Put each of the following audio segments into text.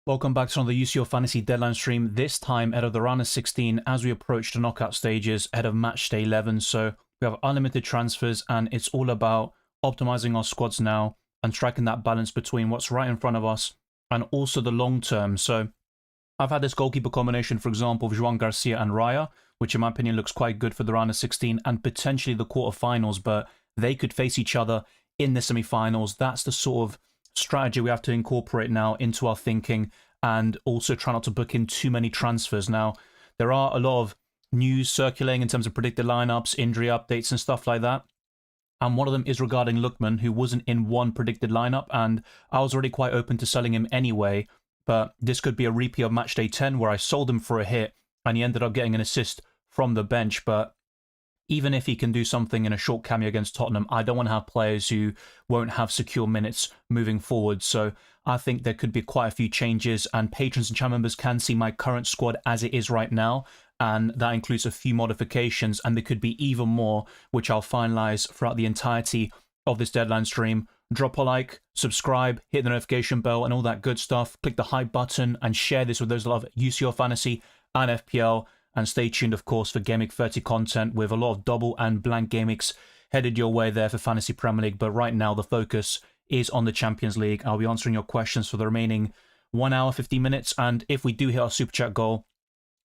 Welcome back to another UCL Fantasy Deadline stream, this time out of the round of 16 as we approach the knockout stages ahead of Matchday 11. So we have unlimited transfers and it's all about optimizing our squads now and striking that balance between what's right in front of us and also the long term. So I've had this goalkeeper combination, for example, of Joan Garcia and Raya, which in my opinion looks quite good for the round of 16 and potentially the quarterfinals, but they could face each other in the semi-finals. That's the sort of strategy we have to incorporate now into our thinking and also try not to book in too many transfers. Now, there are a lot of news circulating in terms of predicted lineups, injury updates and stuff like that. And one of them is regarding Lookman, who wasn't in one predicted lineup, and I was already quite open to selling him anyway, but this could be a repeat of Matchday 10 where I sold him for a hit and he ended up getting an assist from the bench. But even if he can do something in a short cameo against Tottenham, I don't want to have players who won't have secure minutes moving forward. So I think there could be quite a few changes, and patrons and channel members can see my current squad as it is right now. And that includes a few modifications, and there could be even more, which I'll finalize throughout the entirety of this deadline stream. Drop a like, subscribe, hit the notification bell and all that good stuff. Click the hype button and share this with those that love UCL Fantasy and FPL. And stay tuned, of course, for Game Week 30 content with a lot of double and blank game weeks headed your way there for Fantasy Premier League. But right now, the focus is on the Champions League. I'll be answering your questions for the remaining 1 hour, 50 minutes. And if we do hit our Super Chat goal,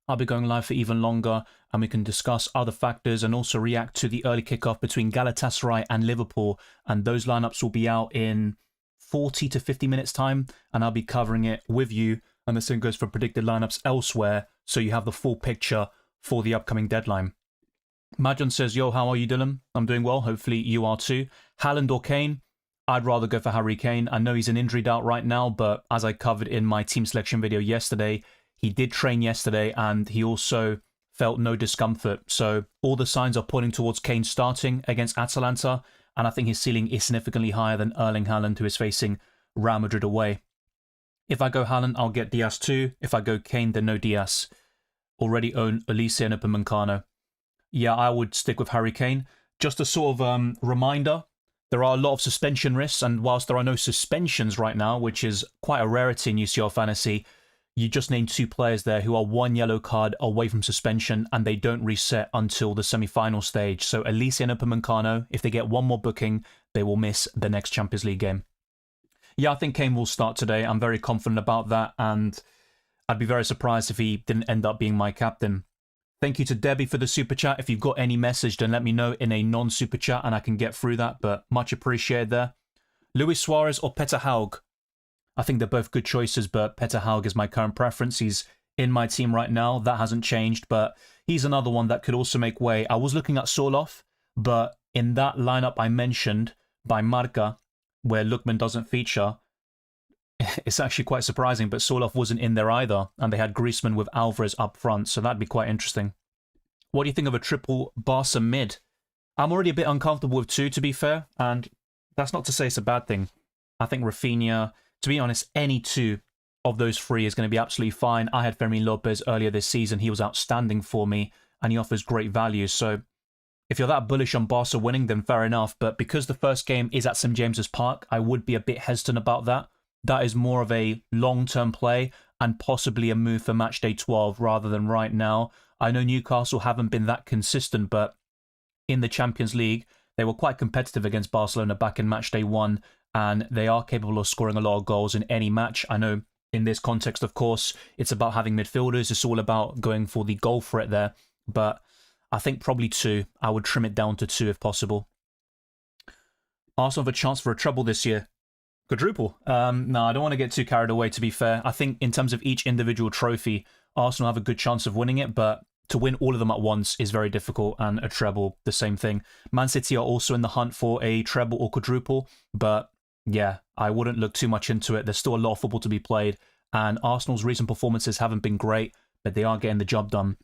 I'll be going live for even longer and we can discuss other factors and also react to the early kickoff between Galatasaray and Liverpool. And those lineups will be out in 40 to 50 minutes time, and I'll be covering it with you. And the same goes for predicted lineups elsewhere, so you have the full picture for the upcoming deadline. Majon says, yo, how are you, Dylan? I'm doing well. Hopefully you are too. Haaland or Kane? I'd rather go for Harry Kane. I know he's an injury doubt right now, but as I covered in my team selection video yesterday, he did train yesterday and he also felt no discomfort. So all the signs are pointing towards Kane starting against Atalanta, and I think his ceiling is significantly higher than Erling Haaland, who is facing Real Madrid away. If I go Haaland, I'll get Diaz too. If I go Kane, then no Diaz. Already own Elise and Upamecano. Yeah, I would stick with Harry Kane. Just a sort of reminder, there are a lot of suspension risks, and whilst there are no suspensions right now, which is quite a rarity in UCL Fantasy, you just named two players there who are one yellow card away from suspension and they don't reset until the semi-final stage. So Elise and Upamecano, if they get one more booking, they will miss the next Champions League game. Yeah, I think Kane will start today. I'm very confident about that, and I'd be very surprised if he didn't end up being my captain. Thank you to Debbie for the super chat. If you've got any message, then let me know in a non-super chat and I can get through that, but much appreciated there. Luis Suarez or Peter Haug? I think they're both good choices, but Peter Haug is my current preference. He's in my team right now. That hasn't changed, but he's another one that could also make way. I was looking at Seinof, but in that lineup I mentioned by Marca, where Lookman doesn't feature, it's actually quite surprising, but Seinof wasn't in there either, and they had Griezmann with Alvarez up front, so that'd be quite interesting. What do you think of a triple Barca mid? I'm already a bit uncomfortable with two, to be fair, and that's not to say it's a bad thing. I think Rafinha, to be honest, any two of those three is going to be absolutely fine. I had Fermin Lopez earlier this season. He was outstanding for me, and he offers great value, so if you're that bullish on Barca winning, then fair enough. But because the first game is at St James's Park, I would be a bit hesitant about that. That is more of a long-term play and possibly a move for Matchday 12 rather than right now. I know Newcastle haven't been that consistent, but in the Champions League, they were quite competitive against Barcelona back in Matchday 1, and they are capable of scoring a lot of goals in any match. I know in this context, of course, it's about having midfielders. It's all about going for the goal threat there, but I think probably two. I would trim it down to two if possible. Arsenal have a chance for a treble this year. Quadruple. No, I don't want to get too carried away, to be fair. I think in terms of each individual trophy, Arsenal have a good chance of winning it, but to win all of them at once is very difficult, and a treble, the same thing. Man City are also in the hunt for a treble or quadruple, but yeah, I wouldn't look too much into it. There's still a lot of football to be played, and Arsenal's recent performances haven't been great, but they are getting the job done.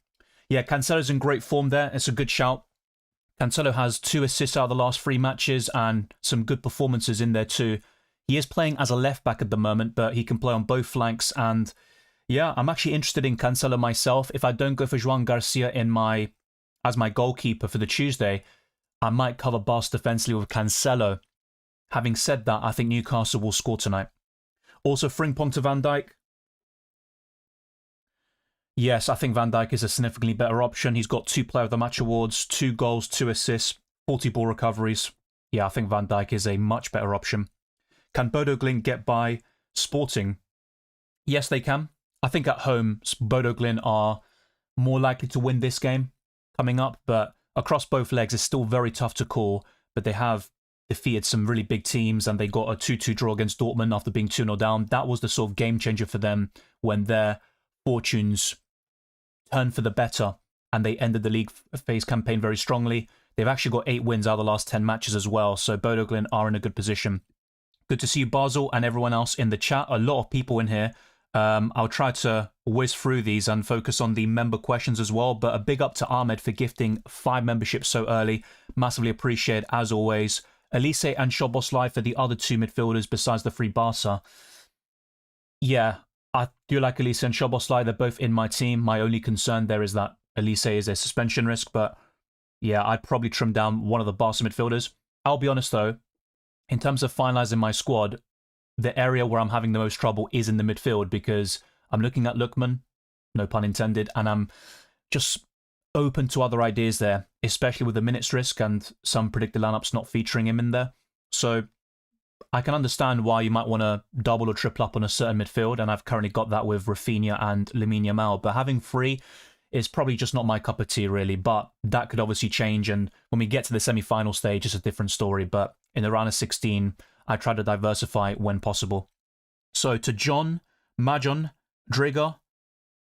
Yeah, Cancelo's in great form there. It's a good shout. Cancelo has 2 assists out of the last 3 matches and some good performances in there too. He is playing as a left-back at the moment, but he can play on both flanks. And yeah, I'm actually interested in Cancelo myself. If I don't go for Joan Garcia as my goalkeeper for the Tuesday, I might cover Barca defensively with Cancelo. Having said that, I think Newcastle will score tonight. Also, Frimpong to Van Dijk. Yes, I think Van Dijk is a significantly better option. He's got 2 Player of the Match awards, 2 goals, 2 assists, 40 ball recoveries. Yeah, I think Van Dijk is a much better option. Can Bodo Glimt get by Sporting? Yes, they can. I think at home, Bodo Glimt are more likely to win this game coming up, but across both legs, it's still very tough to call. But they have defeated some really big teams, and they got a 2-2 draw against Dortmund after being 2-0 down. That was the sort of game changer for them when their fortunes turned for the better, and they ended the league phase campaign very strongly. They've actually got 8 wins out of the last 10 matches as well, so Bodo Glimt are in a good position. Good to see you, Basel, and everyone else in the chat. A lot of people in here. I'll try to whiz through these and focus on the member questions as well, but a big up to Ahmed for gifting 5 memberships so early. Massively appreciated, as always. Elise and Szoboszlai for the other 2 midfielders besides the free Barca. Yeah, I do like Elise and Szoboszlai. They're both in my team. My only concern there is that Elise is a suspension risk, but yeah, I'd probably trim down one of the Barca midfielders. I'll be honest though, in terms of finalising my squad, the area where I'm having the most trouble is in the midfield because I'm looking at Lookman, no pun intended, and I'm just open to other ideas there, especially with the minutes risk and some predicted lineups not featuring him in there. So I can understand why you might want to double or triple up on a certain midfield, and I've currently got that with Rafinha and Lamine Yamal, but having 3 is probably just not my cup of tea, really, but that could obviously change, and when we get to the semi-final stage, it's a different story, but in the round of 16, I try to diversify when possible. So to John, Majon, Driga,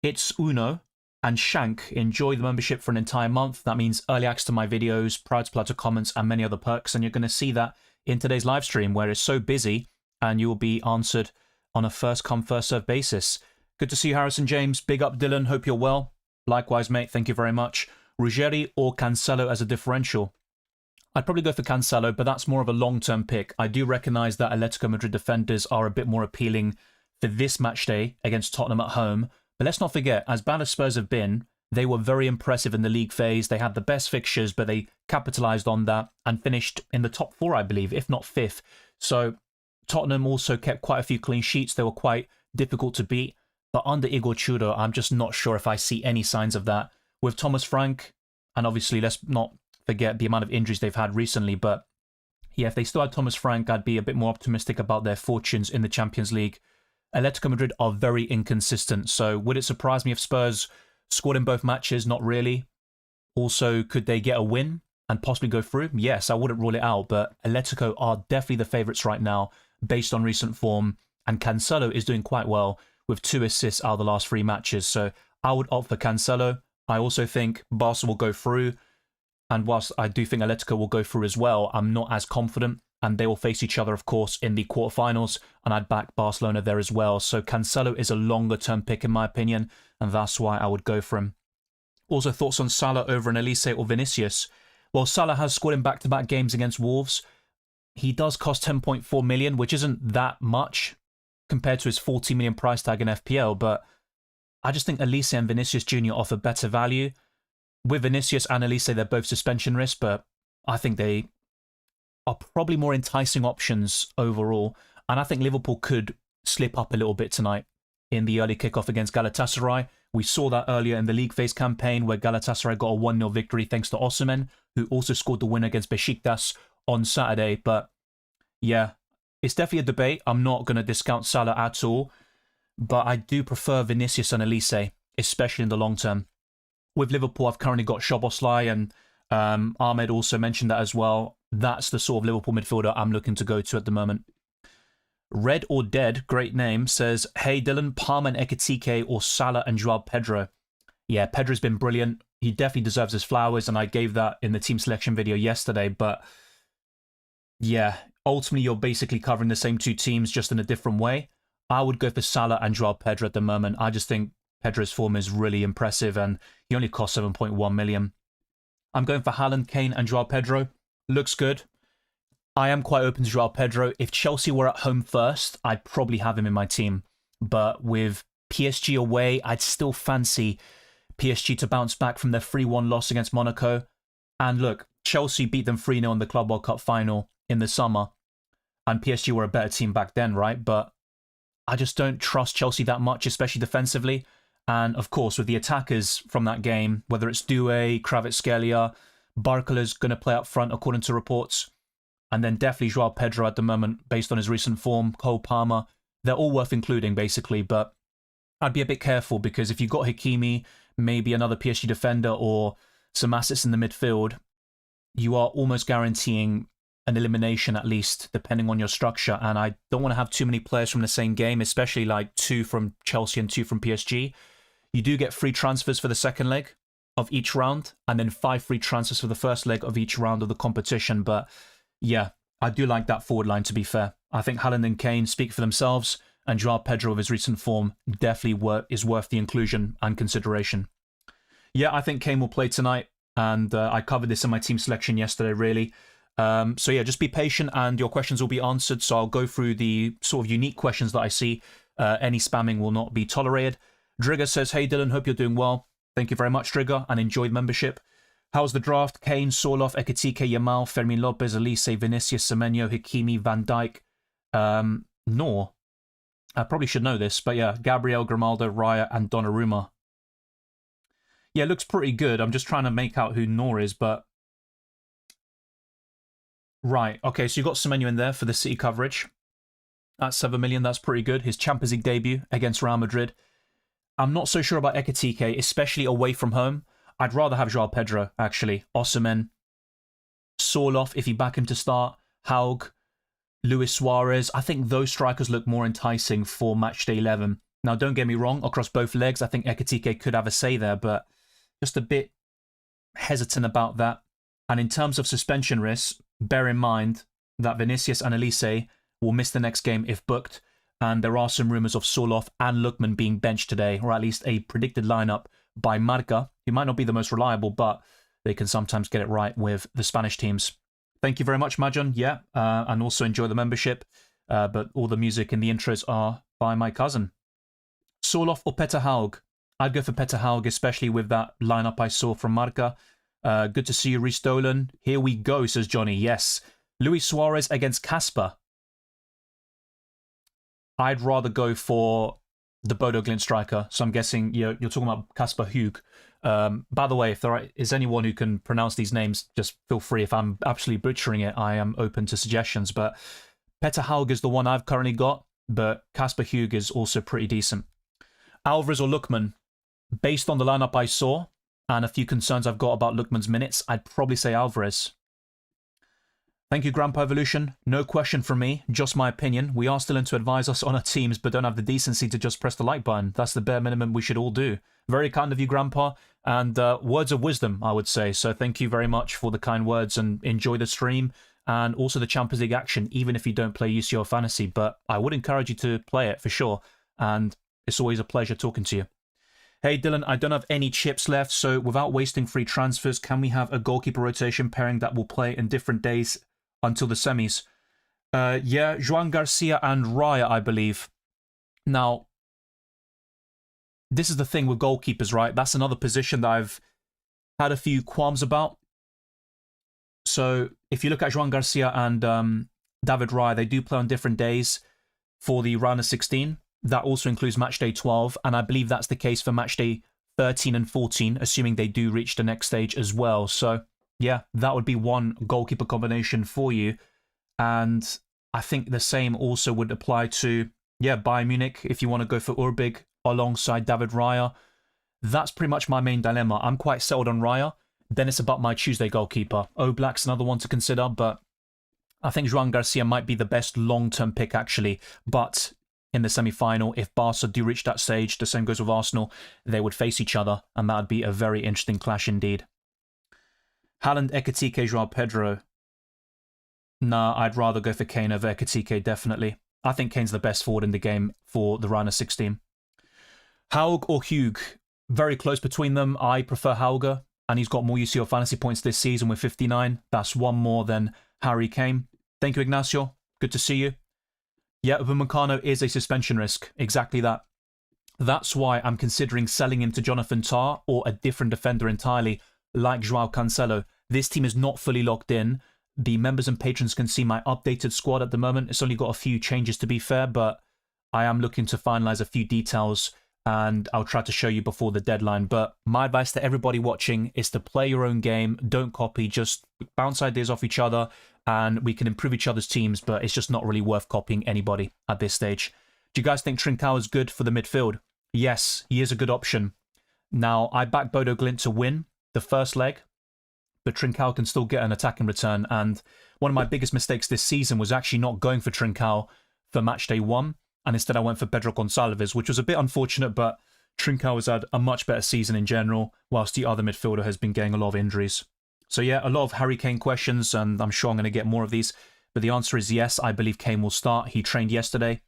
It's Uno, and Shank, enjoy the membership for an entire month. That means early access to my videos, prior to platter comments, and many other perks, and you're going to see that in today's live stream, where it's so busy, and you will be answered on a first-come, first-served basis. Good to see you, Harrison James. Big up, Dylan. Hope you're well. Likewise, mate. Thank you very much. Ruggeri or Cancelo as a differential? I'd probably go for Cancelo, but that's more of a long-term pick. I do recognise that Atletico Madrid defenders are a bit more appealing for this match day against Tottenham at home. But let's not forget, as bad as Spurs have been, they were very impressive in the league phase. They had the best fixtures, but they capitalised on that and finished in the top 4, I believe, if not 5th. So Tottenham also kept quite a few clean sheets. They were quite difficult to beat. But under Igor Tudor, I'm just not sure if I see any signs of that. With Thomas Frank, and obviously let's not forget the amount of injuries they've had recently, but yeah, if they still had Thomas Frank, I'd be a bit more optimistic about their fortunes in the Champions League. Atletico Madrid are very inconsistent, so would it surprise me if Spurs scored in both matches? Not really. Also, could they get a win and possibly go through? Yes, I wouldn't rule it out, but Atletico are definitely the favourites right now based on recent form, and Cancelo is doing quite well with 2 assists out of the last 3 matches, so I would opt for Cancelo. I also think Barca will go through, and whilst I do think Atletico will go through as well, I'm not as confident, and they will face each other, of course, in the quarterfinals, and I'd back Barcelona there as well. So Cancelo is a longer-term pick, in my opinion, and that's why I would go for him. Also, thoughts on Salah over an Elise or Vinicius? Well, Salah has scored in back-to-back games against Wolves. He does cost 10.4 million, which isn't that much compared to his 40 million price tag in FPL, but I just think Elise and Vinicius Jr. offer better value. With Vinicius and Elise, they're both suspension risk, but I think they are probably more enticing options overall. And I think Liverpool could slip up a little bit tonight in the early kickoff against Galatasaray. We saw that earlier in the league phase campaign where Galatasaray got a 1-0 victory thanks to Osimhen, who also scored the win against Besiktas on Saturday. But yeah, it's definitely a debate. I'm not going to discount Salah at all, but I do prefer Vinicius and Elise, especially in the long term. With Liverpool, I've currently got Szoboszlai, and Ahmed also mentioned that as well. That's the sort of Liverpool midfielder I'm looking to go to at the moment. Red or Dead, great name, says, hey Dylan, Palmer and Ekitike or Salah and Joao Pedro? Yeah, Pedro's been brilliant. He definitely deserves his flowers, and I gave that in the team selection video yesterday. But yeah, ultimately you're basically covering the same 2 teams just in a different way. I would go for Salah and Joao Pedro at the moment. I just think Pedro's form is really impressive, and he only costs 7.1 million. I'm going for Haaland, Kane, and Joao Pedro. Looks good. I am quite open to Joao Pedro. If Chelsea were at home first, I'd probably have him in my team. But with PSG away, I'd still fancy PSG to bounce back from their 3-1 loss against Monaco. And look, Chelsea beat them 3-0 in the Club World Cup final in the summer. And PSG were a better team back then, right? But I just don't trust Chelsea that much, especially defensively. And of course, with the attackers from that game, whether it's Doué, Kvaratskhelia, Barkala's going to play up front according to reports, and then definitely Joao Pedro at the moment, based on his recent form, Cole Palmer, they're all worth including basically, but I'd be a bit careful because if you've got Hakimi, maybe another PSG defender or some assets in the midfield, you are almost guaranteeing an elimination at least, depending on your structure. And I don't want to have too many players from the same game, especially like 2 from Chelsea and 2 from PSG. You do get free transfers for the second leg of each round, and then 5 free transfers for the first leg of each round of the competition. But yeah, I do like that forward line, to be fair. I think Haaland and Kane speak for themselves, and Joao Pedro, with his recent form, definitely is worth the inclusion and consideration. Yeah, I think Kane will play tonight, and I covered this in my team selection yesterday, really. So yeah, just be patient, and your questions will be answered. So I'll go through the sort of unique questions that I see. Any spamming will not be tolerated. Drigger says, hey Dylan, hope you're doing well. Thank you very much, Drigger, and enjoyed membership. How's the draft? Kane, Sorloth, Ekitike, Yamal, Fermin Lopez, Elise, Vinicius, Semenyo, Hakimi, Van Dijk, Nor. I probably should know this, but yeah, Gabriel, Grimaldo, Raya, and Donnarumma. Yeah, looks pretty good. I'm just trying to make out who Nor is, but... Right, okay, so you got Semenyo in there for the City coverage. At 7 million, that's pretty good. His Champions League debut against Real Madrid. I'm not so sure about Ekitike, especially away from home. I'd rather have Joao Pedro, actually. Osimhen, Sorloth, if you back him to start, Haug, Luis Suarez. I think those strikers look more enticing for Matchday 11. Now, don't get me wrong, across both legs, I think Ekitike could have a say there, but just a bit hesitant about that. And in terms of suspension risks, bear in mind that Vinicius and Elise will miss the next game if booked, and there are some rumours of Sorloth and Lookman being benched today, or at least a predicted lineup by Marca. He might not be the most reliable, but they can sometimes get it right with the Spanish teams. Thank you very much, Majan. Yeah, and also enjoy the membership, but all the music in the intros are by my cousin. Sorloth or Peter Haug? I'd go for Peter Haug, especially with that lineup I saw from Marca. Good to see you, Restolen. Here we go, says Johnny. Yes. Luis Suarez against Kasper. I'd rather go for the Bodo Glimt striker. So I'm guessing you're talking about Kasper Hug. By the way, if there is anyone who can pronounce these names, just feel free. If I'm absolutely butchering it, I am open to suggestions. But Peter Haug is the one I've currently got, but Kasper Hug is also pretty decent. Alvarez or Lookman? Based on the lineup I saw, and a few concerns I've got about Lookman's minutes, I'd probably say Alvarez. Thank you, Grandpa Evolution. No question from me, just my opinion. We are still in to advise us on our teams, but don't have the decency to just press the like button. That's the bare minimum we should all do. Very kind of you, Grandpa, and words of wisdom, I would say. So thank you very much for the kind words, and enjoy the stream, and also the Champions League action, even if you don't play UCL Fantasy. But I would encourage you to play it, for sure, and it's always a pleasure talking to you. Hey Dylan, I don't have any chips left, so without wasting free transfers, can we have a goalkeeper rotation pairing that will play in different days until the semis? Yeah, Joan Garcia and Raya, I believe. Now, this is the thing with goalkeepers, right? That's another position that I've had a few qualms about. So, if you look at Joan Garcia and David Raya, they do play on different days for the round of 16. That also includes Matchday 12, and I believe that's the case for Matchday 13 and 14, assuming they do reach the next stage as well. So, yeah, that would be one goalkeeper combination for you. And I think the same also would apply to, yeah, Bayern Munich, if you want to go for Urbig alongside David Raya. That's pretty much my main dilemma. I'm quite settled on Raya. Then it's about my Tuesday goalkeeper. Oblak's another one to consider, but I think Joan Garcia might be the best long-term pick, actually. But in the semi-final, if Barca do reach that stage, the same goes with Arsenal, they would face each other, and that would be a very interesting clash indeed. Haaland, Ekitike, Joao Pedro. Nah, I'd rather go for Kane over Ekitike, definitely. I think Kane's the best forward in the game for the round of 16. Haug or Hug? Very close between them. I prefer Hauger, and he's got more UCL fantasy points this season with 59. That's one more than Harry Kane. Thank you, Ignacio. Good to see you. Yeah, Upamecano is a suspension risk. Exactly that. That's why I'm considering selling him to Jonathan Tah or a different defender entirely, like Joao Cancelo. This team is not fully locked in. The members and patrons can see my updated squad at the moment. It's only got a few changes, to be fair, but I am looking to finalise a few details and I'll try to show you before the deadline. But my advice to everybody watching is to play your own game. Don't copy, just bounce ideas off each other, and we can improve each other's teams, but it's just not really worth copying anybody at this stage. Do you guys think Trincao is good for the midfield? Yes, he is a good option. Now, I back Bodo Glimt to win the first leg, but Trincao can still get an attacking return. And one of my biggest mistakes this season was actually not going for Trincao for Matchday 1, and instead I went for Pedro Gonçalves, which was a bit unfortunate, but Trincao has had a much better season in general, whilst the other midfielder has been getting a lot of injuries. So yeah, a lot of Harry Kane questions, and I'm sure I'm going to get more of these, but the answer is yes, I believe Kane will start. He trained yesterday.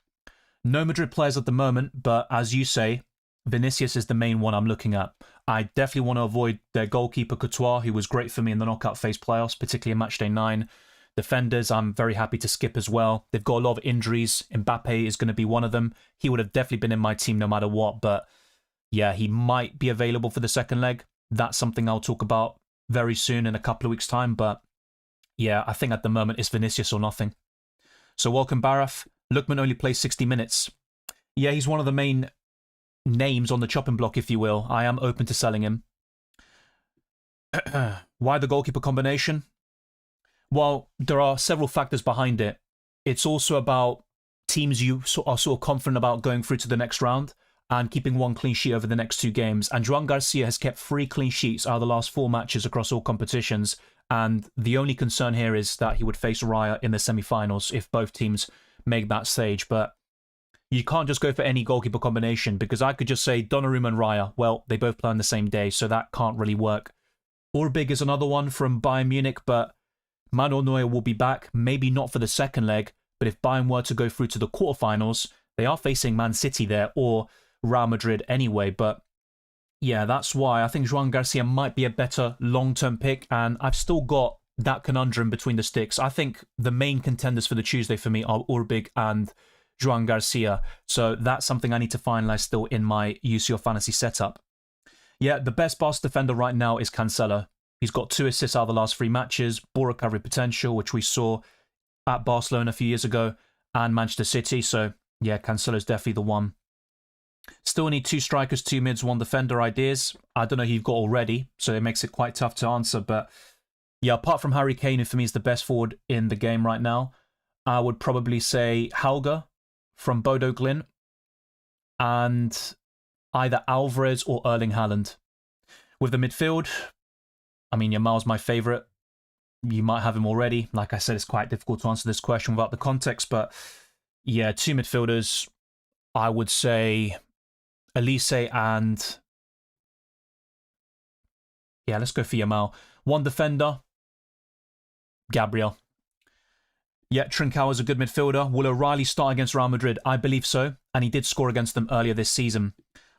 No Madrid players at the moment, but as you say, Vinicius is the main one I'm looking at. I definitely want to avoid their goalkeeper Courtois, who was great for me in the knockout phase playoffs, particularly in Matchday 9. Defenders, I'm very happy to skip as well. They've got a lot of injuries. Mbappe is going to be one of them. He would have definitely been in my team no matter what, but yeah, he might be available for the second leg. That's something I'll talk about very soon in a couple of weeks' time, but yeah, I think at the moment it's Vinicius or nothing. So welcome, Baraf. Lookman only plays 60 minutes. Yeah, he's one of the main names on the chopping block, if you will. I am open to selling him. Why the goalkeeper combination? Well, there are several factors behind it. It's also about teams you are sort of confident about going through to the next round and keeping one clean sheet over the next 2 games. And Joan Garcia has kept 3 clean sheets out of the last 4 matches across all competitions. And the only concern here is that he would face Raya in the semi-finals if both teams make that stage. But you can't just go for any goalkeeper combination, because I could just say Donnarumma and Raya. Well, they both play on the same day, so that can't really work. Orbig is another one from Bayern Munich, but Manuel Neuer will be back, maybe not for the second leg, but if Bayern were to go through to the quarterfinals, they are facing Man City there, or Real Madrid anyway. But yeah, that's why I think Joan Garcia might be a better long-term pick, and I've still got that conundrum between the sticks. I think the main contenders for the Tuesday for me are Orbig and Joan Garcia, so that's something I need to finalize still in my UCL Fantasy setup. Yeah, the best Barca defender right now is Cancelo. He's got 2 assists out of the last 3 matches, ball recovery potential, which we saw at Barcelona a few years ago, and Manchester City, so yeah, Cancelo's definitely the one. Still need 2 strikers, 2 mids, 1 defender ideas. I don't know who you've got already, so it makes it quite tough to answer, but yeah, apart from Harry Kane, who for me is the best forward in the game right now, I would probably say Hauge from Bodo Glimt, and either Alvarez or Erling Haaland. With the midfield, I mean, Yamal's my favourite. You might have him already. Like I said, it's quite difficult to answer this question without the context, but yeah, 2 midfielders, I would say Elise and yeah, let's go for Yamal. 1 defender, Gabriel. Yeah, Trincao is a good midfielder. Will O'Reilly start against Real Madrid? I believe so, and he did score against them earlier this season.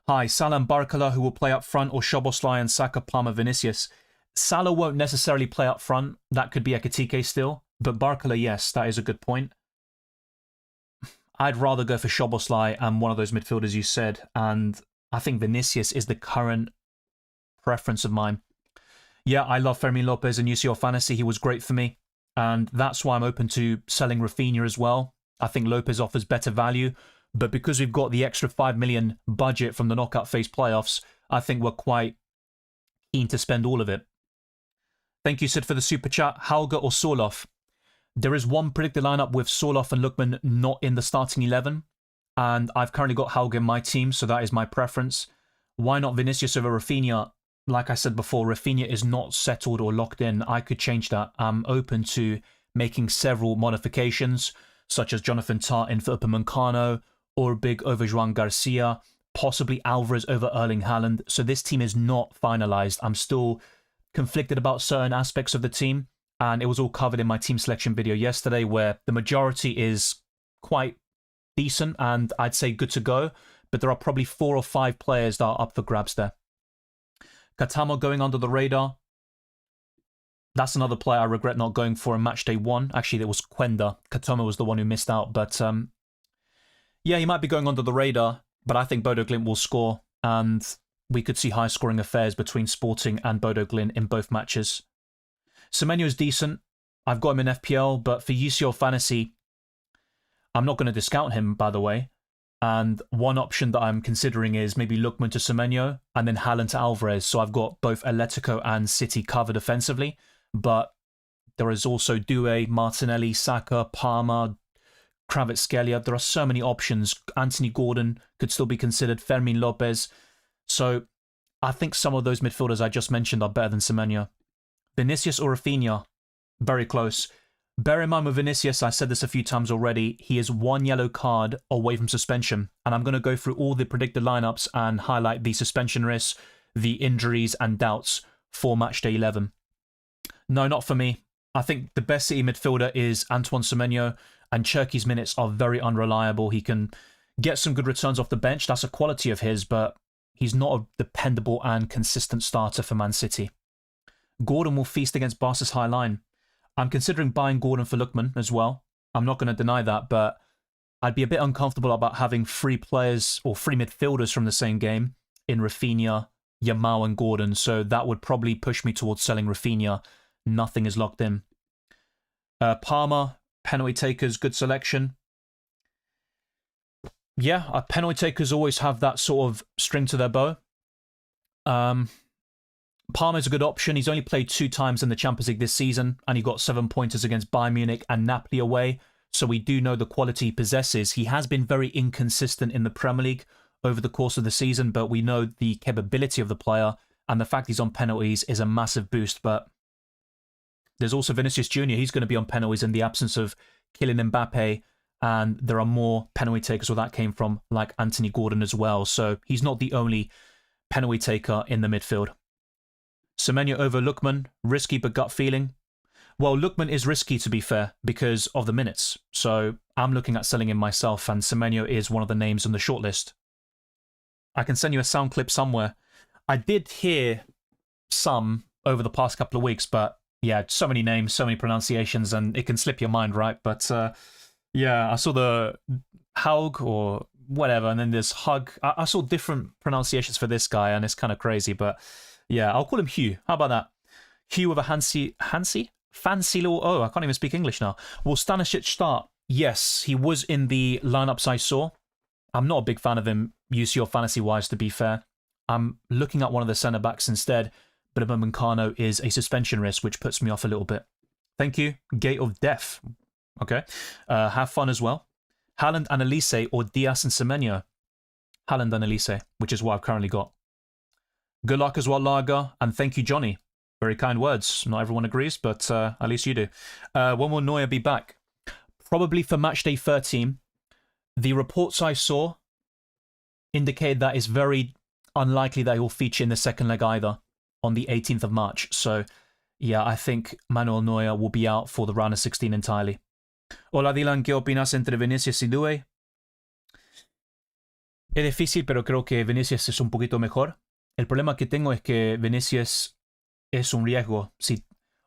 Hi, Salah and Barcola, who will play up front, or Szoboszlai and Saka, Palmer, Vinicius? Salah won't necessarily play up front. That could be Ekitike still, but Barcola, yes, that is a good point. I'd rather go for Szoboszlai and one of those midfielders you said, and I think Vinicius is the current preference of mine. Yeah, I love Fermin Lopez in UCL Fantasy. He was great for me, and that's why I'm open to selling Rafinha as well. I think Lopez offers better value, but because we've got the extra 5 million budget from the knockout phase playoffs, I think we're quite keen to spend all of it. Thank you, Sid, for the super chat. Hauge or Sorloth? There is one predicted lineup with Sorloth and Lookman not in the starting 11, and I've currently got Hauge in my team, so that is my preference. Why not Vinicius over Rafinha? Like I said before, Rafinha is not settled or locked in. I could change that. I'm open to making several modifications, such as Jonathan Tah in for Upamecano, Orbig over Joan Garcia, possibly Alvarez over Erling Haaland. So this team is not finalized. I'm still conflicted about certain aspects of the team, and it was all covered in my team selection video yesterday, where the majority is quite decent and I'd say good to go, but there are probably 4 or 5 players that are up for grabs there. Katamo going under the radar. That's another player I regret not going for in Matchday 1. Actually, there was Quenda. Katamo was the one who missed out, but yeah, he might be going under the radar, but I think Bodo Glimt will score, and we could see high-scoring affairs between Sporting and Bodo Glimt in both matches. Semenyo is decent. I've got him in FPL, but for UCL Fantasy, I'm not going to discount him, by the way. And one option that I'm considering is maybe Lookman to Semenyo and then Haaland to Alvarez. So I've got both Atletico and City covered offensively. But there is also Doué, Martinelli, Saka, Palmer, Kvaratskhelia. There are so many options. Anthony Gordon could still be considered. Fermin Lopez. So I think some of those midfielders I just mentioned are better than Semenyo. Vinicius or Rafinha, very close. Bear in mind with Vinicius, I said this a few times already, he is one yellow card away from suspension. And I'm going to go through all the predicted lineups and highlight the suspension risks, the injuries and doubts for Matchday 11. No, not for me. I think the best City midfielder is Antoine Semenyo, and Cherki's minutes are very unreliable. He can get some good returns off the bench. That's a quality of his, but he's not a dependable and consistent starter for Man City. Gordon will feast against Barca's high line. I'm considering buying Gordon for Lookman as well. I'm not going to deny that, but I'd be a bit uncomfortable about having three players or three midfielders from the same game in Rafinha, Yamal and Gordon, so that would probably push me towards selling Rafinha. Nothing is locked in. Palmer, penalty takers, good selection. Yeah, penalty takers always have that sort of string to their bow. Palmer's a good option. He's only played 2 times in the Champions League this season, and he got 7 pointers against Bayern Munich and Napoli away, so we do know the quality he possesses. He has been very inconsistent in the Premier League over the course of the season, but we know the capability of the player, and the fact he's on penalties is a massive boost. But there's also Vinicius Jr. He's going to be on penalties in the absence of Kylian Mbappe, and there are more penalty takers where that came from, like Anthony Gordon as well, so he's not the only penalty taker in the midfield. Semenyo over Lookman, risky but gut feeling. Well, Lookman is risky to be fair because of the minutes. So I'm looking at selling him myself, and Semenyo is one of the names on the shortlist. I can send you a sound clip somewhere. I did hear some over the past couple of weeks, but yeah, so many names, so many pronunciations, and it can slip your mind, right? But yeah, I saw the Haug or whatever, and then there's Hug. I saw different pronunciations for this guy, and it's kind of crazy, but yeah, I'll call him Hugh. How about that? Hugh with a fancy little... Oh, I can't even speak English now. Will Stanisic start? Yes, he was in the lineups I saw. I'm not a big fan of him, UCL fantasy-wise, to be fair. I'm looking at one of the centre-backs instead, but Upamecano is a suspension risk, which puts me off a little bit. Thank you. Gate of Death. Okay. Have fun as well. Haaland and Elise or Diaz and Semenyo? Haaland and Elise, which is what I've currently got. Good luck as well, Lager, and thank you, Johnny. Very kind words. Not everyone agrees, but at least you do. When will Neuer be back? Probably for Matchday 13. The reports I saw indicated that it's very unlikely that he will feature in the second leg either on the 18th of March. So, yeah, I think Manuel Neuer will be out for the round of 16 entirely. Hola, Dylan. ¿Qué opinas entre Vinicius y Doué? Es difícil, pero creo que Vinicius es un poquito mejor. El problema que tengo es que Vinicius es un riesgo. Si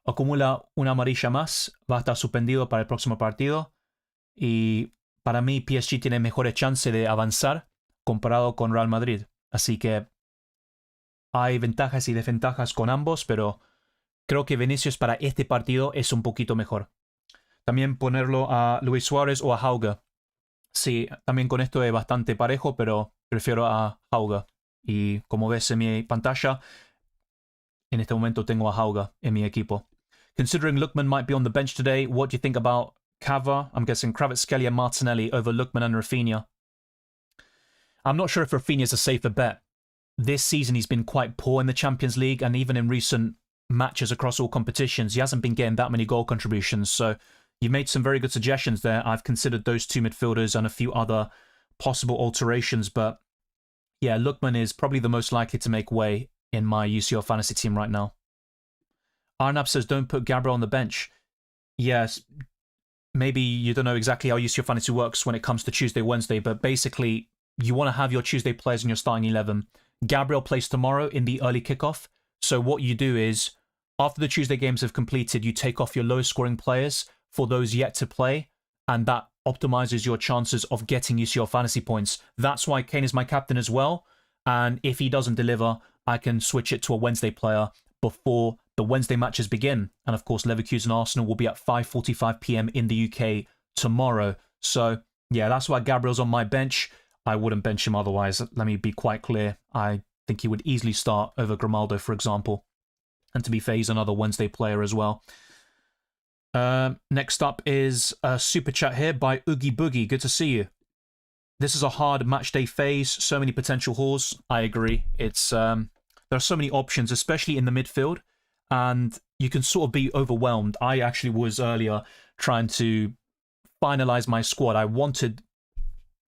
acumula una amarilla más, va a estar suspendido para el próximo partido. Y para mí, PSG tiene mejores chances de avanzar comparado con Real Madrid. Así que hay ventajas y desventajas con ambos, pero creo que Vinicius para este partido es un poquito mejor. También ponerlo a Luis Suárez o a Hauge. Sí, también con esto es bastante parejo, pero prefiero a Hauge. Y como ves en mi pantalla, en este momento tengo a Hauge en mi equipo. Considering Lookman might be on the bench today, what do you think about Cava? I'm guessing Kvaratskhelia and Martinelli over Lookman and Rafinha. I'm not sure if Rafinha is a safer bet. This season he's been quite poor in the Champions League, and even in recent matches across all competitions, he hasn't been getting that many goal contributions. So you made some very good suggestions there. I've considered those two midfielders and a few other possible alterations, but yeah, Lookman is probably the most likely to make way in my UCL fantasy team right now. Arnab says, don't put Gabriel on the bench. Yes, maybe you don't know exactly how UCL fantasy works when it comes to Tuesday, Wednesday, but basically you want to have your Tuesday players in your starting 11. Gabriel plays tomorrow in the early kickoff. So what you do is, after the Tuesday games have completed, you take off your lowest scoring players for those yet to play, and that optimizes your chances of getting UCL fantasy points. That's why Kane is my captain as well. And if he doesn't deliver, I can switch it to a Wednesday player before the Wednesday matches begin. And of course, Leverkusen Arsenal will be at 5:45 PM in the UK tomorrow. So yeah, that's why Gabriel's on my bench. I wouldn't bench him otherwise. Let me be quite clear. I think he would easily start over Grimaldo, for example. And to be fair, he's another Wednesday player as well. Next up is a super chat here by Oogie Boogie. Good to see you. This is a hard match day phase. So many potential hauls. I agree. It's there are so many options, especially in the midfield, and you can sort of be overwhelmed. I actually was earlier trying to finalize my squad. I wanted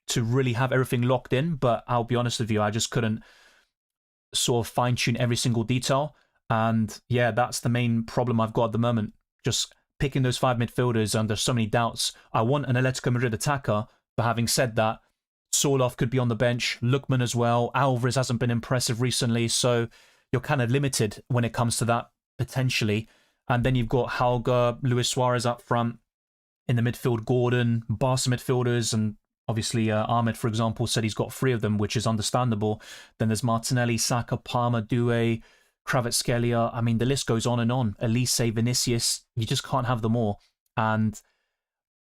to really have everything locked in, but I'll be honest with you, I just couldn't sort of fine-tune every single detail. And yeah, that's the main problem I've got at the moment. Just picking those 5 midfielders, and there's so many doubts. I want an Atletico Madrid attacker, but having said that, Seinof could be on the bench, Lookman as well. Alvarez hasn't been impressive recently, so you're kind of limited when it comes to that, potentially. And then you've got Hauger, Luis Suarez up front. In the midfield, Gordon, Barca midfielders, and obviously Ahmed, for example, said he's got 3 of them, which is understandable. Then there's Martinelli, Saka, Palmer, Doué, Kvaratskhelia. I mean, the list goes on and on. Elise, Vinicius, you just can't have them all. And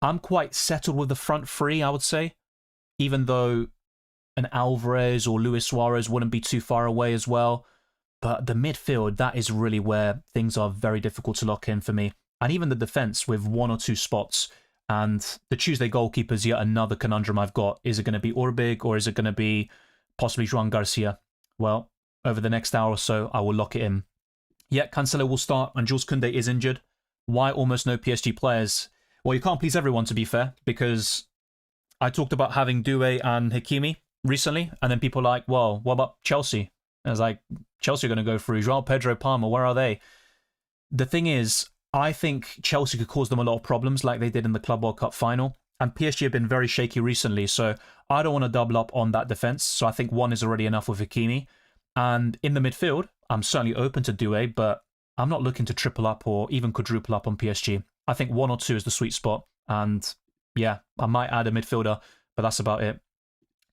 I'm quite settled with the front 3, I would say. Even though an Alvarez or Luis Suarez wouldn't be too far away as well. But the midfield, that is really where things are very difficult to lock in for me. And even the defence with 1 or 2 spots. And the Tuesday goalkeeper's yet another conundrum I've got. Is it going to be Urbig or is it going to be possibly Joan Garcia? Well, over the next hour or so, I will lock it in. Yeah, Cancelo will start and Jules Koundé is injured. Why almost no PSG players? Well, you can't please everyone, to be fair, because I talked about having Doué and Hakimi recently, and then people are like, well, what about Chelsea? And I was like, Chelsea are going to go through. João Pedro, Palmer, where are they? The thing is, I think Chelsea could cause them a lot of problems like they did in the Club World Cup final. And PSG have been very shaky recently, so I don't want to double up on that defence. So I think 1 is already enough with Hakimi. And in the midfield, I'm certainly open to Doué, but I'm not looking to triple up or even quadruple up on PSG. I think 1 or 2 is the sweet spot. And yeah, I might add a midfielder, but that's about it.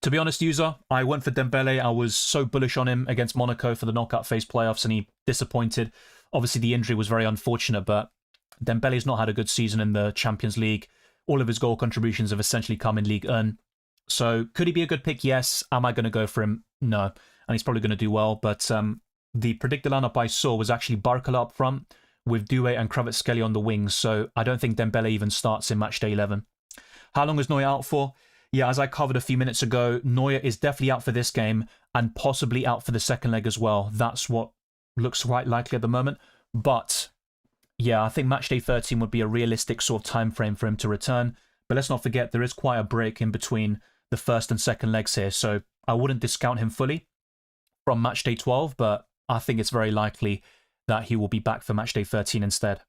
To be honest, user, I went for Dembele. I was so bullish on him against Monaco for the knockout phase playoffs, and he disappointed. Obviously, the injury was very unfortunate, but Dembele's not had a good season in the Champions League. All of his goal contributions have essentially come in Ligue 1. So, could he be a good pick? Yes. Am I going to go for him? No. And he's probably going to do well, but the predicted lineup I saw was actually Barcola up front with Doué and Kvaratskhelia on the wings, so I don't think Dembele even starts in matchday 11. How long is Neuer out for? Yeah, as I covered a few minutes ago, Neuer is definitely out for this game and possibly out for the second leg as well. That's what looks right likely at the moment. But yeah, I think matchday 13 would be a realistic sort of time frame for him to return. But let's not forget there is quite a break in between the first and second legs here, so I wouldn't discount him fully from matchday 12, but I think it's very likely that he will be back for matchday 13 instead.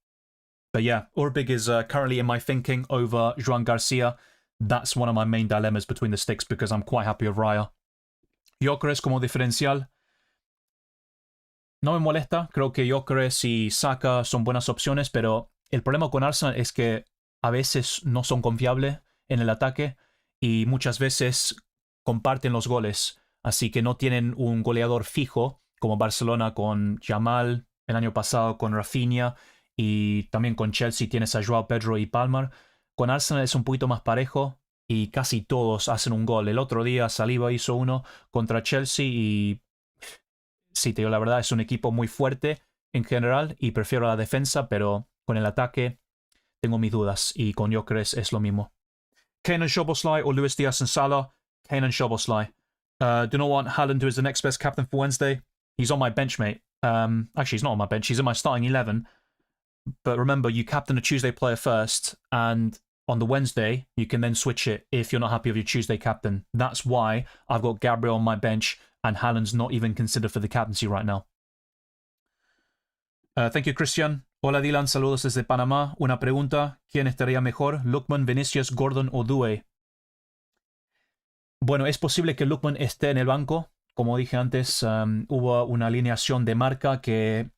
But yeah, Urbig is currently in my thinking over Joan Garcia. That's one of my main dilemmas between the sticks because I'm quite happy with Raya. Gyökeres como diferencial. No me molesta. Creo que Gyökeres y Saka son buenas opciones, pero el problema con Arsenal es que a veces no son confiables en el ataque y muchas veces comparten los goles. Así que no tienen un goleador fijo como Barcelona con Yamal, el año pasado con Rafinha y también con Chelsea tienes a Joao Pedro y Palmer. Con Arsenal es un poquito más parejo y casi todos hacen un gol. El otro día Saliba hizo uno contra Chelsea y sí, te digo la verdad, es un equipo muy fuerte en general y prefiero la defensa, pero con el ataque tengo mis dudas y con Gyökeres es lo mismo. Kane and Szoboszlai or Luis Diaz and Salah? Kane and Szoboszlai. Do not want Haaland, who is the next best captain for Wednesday. He's on my bench, mate. Actually, he's not on my bench. He's in my starting 11. But remember, you captain a Tuesday player first, and on the Wednesday, you can then switch it if you're not happy with your Tuesday captain. That's why I've got Gabriel on my bench, and Haaland's not even considered for the captaincy right now. Thank you, Christian. Hola, Dylan. Saludos desde Panamá. Una pregunta. ¿Quién estaría mejor? ¿Lookman, Vinicius, Gordon o Doué? Bueno, es posible que Lookman esté en el banco. Como dije antes, hubo una alineación de marca que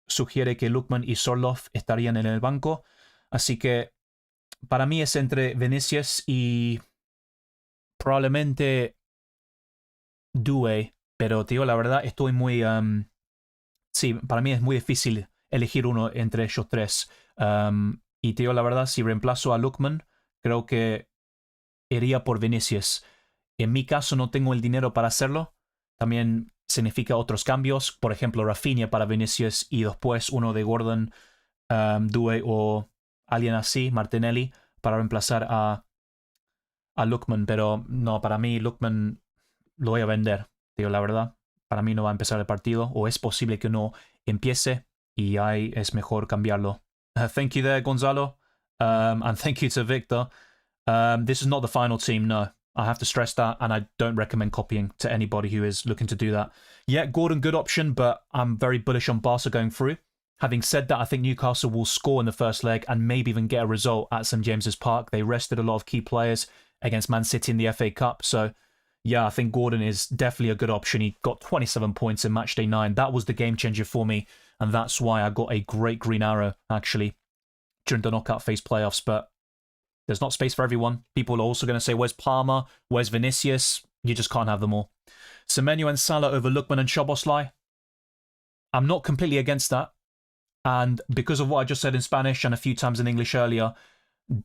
sugiere que Lookman y Sorloth estarían en el banco. Así que para mí es entre Vinicius y probablemente Doué. Pero te digo la verdad, estoy muy... sí, para mí es muy difícil elegir uno entre ellos 3. Y te digo la verdad, si reemplazo a Lookman, creo que iría por Vinicius. En mi caso no tengo el dinero para hacerlo. También significa otros cambios. Por ejemplo, Rafinha para Vinicius y después uno de Gordon, Due o alguien así, Martinelli, para reemplazar a Lookman. Pero no, para mí Lookman lo voy a vender, digo la verdad. Para mí no va a empezar el partido, o es posible que no empiece, y ahí es mejor cambiarlo. Thank you there, Gonzalo. And thank you to Victor. This is not the final team, no. I have to stress that, and I don't recommend copying to anybody who is looking to do that. Yeah, Gordon, good option, but I'm very bullish on Barca going through. Having said that, I think Newcastle will score in the first leg and maybe even get a result at St James's Park. They rested a lot of key players against Man City in the FA Cup, so yeah, I think Gordon is definitely a good option. He got 27 points in Matchday 9. That was the game changer for me, and that's why I got a great green arrow, actually, during the knockout phase playoffs. But there's not space for everyone. People are also going to say, where's Palmer? Where's Vinicius? You just can't have them all. Semenyo and Salah over Lookman and Szoboszlai. I'm not completely against that. And because of what I just said in Spanish and a few times in English earlier,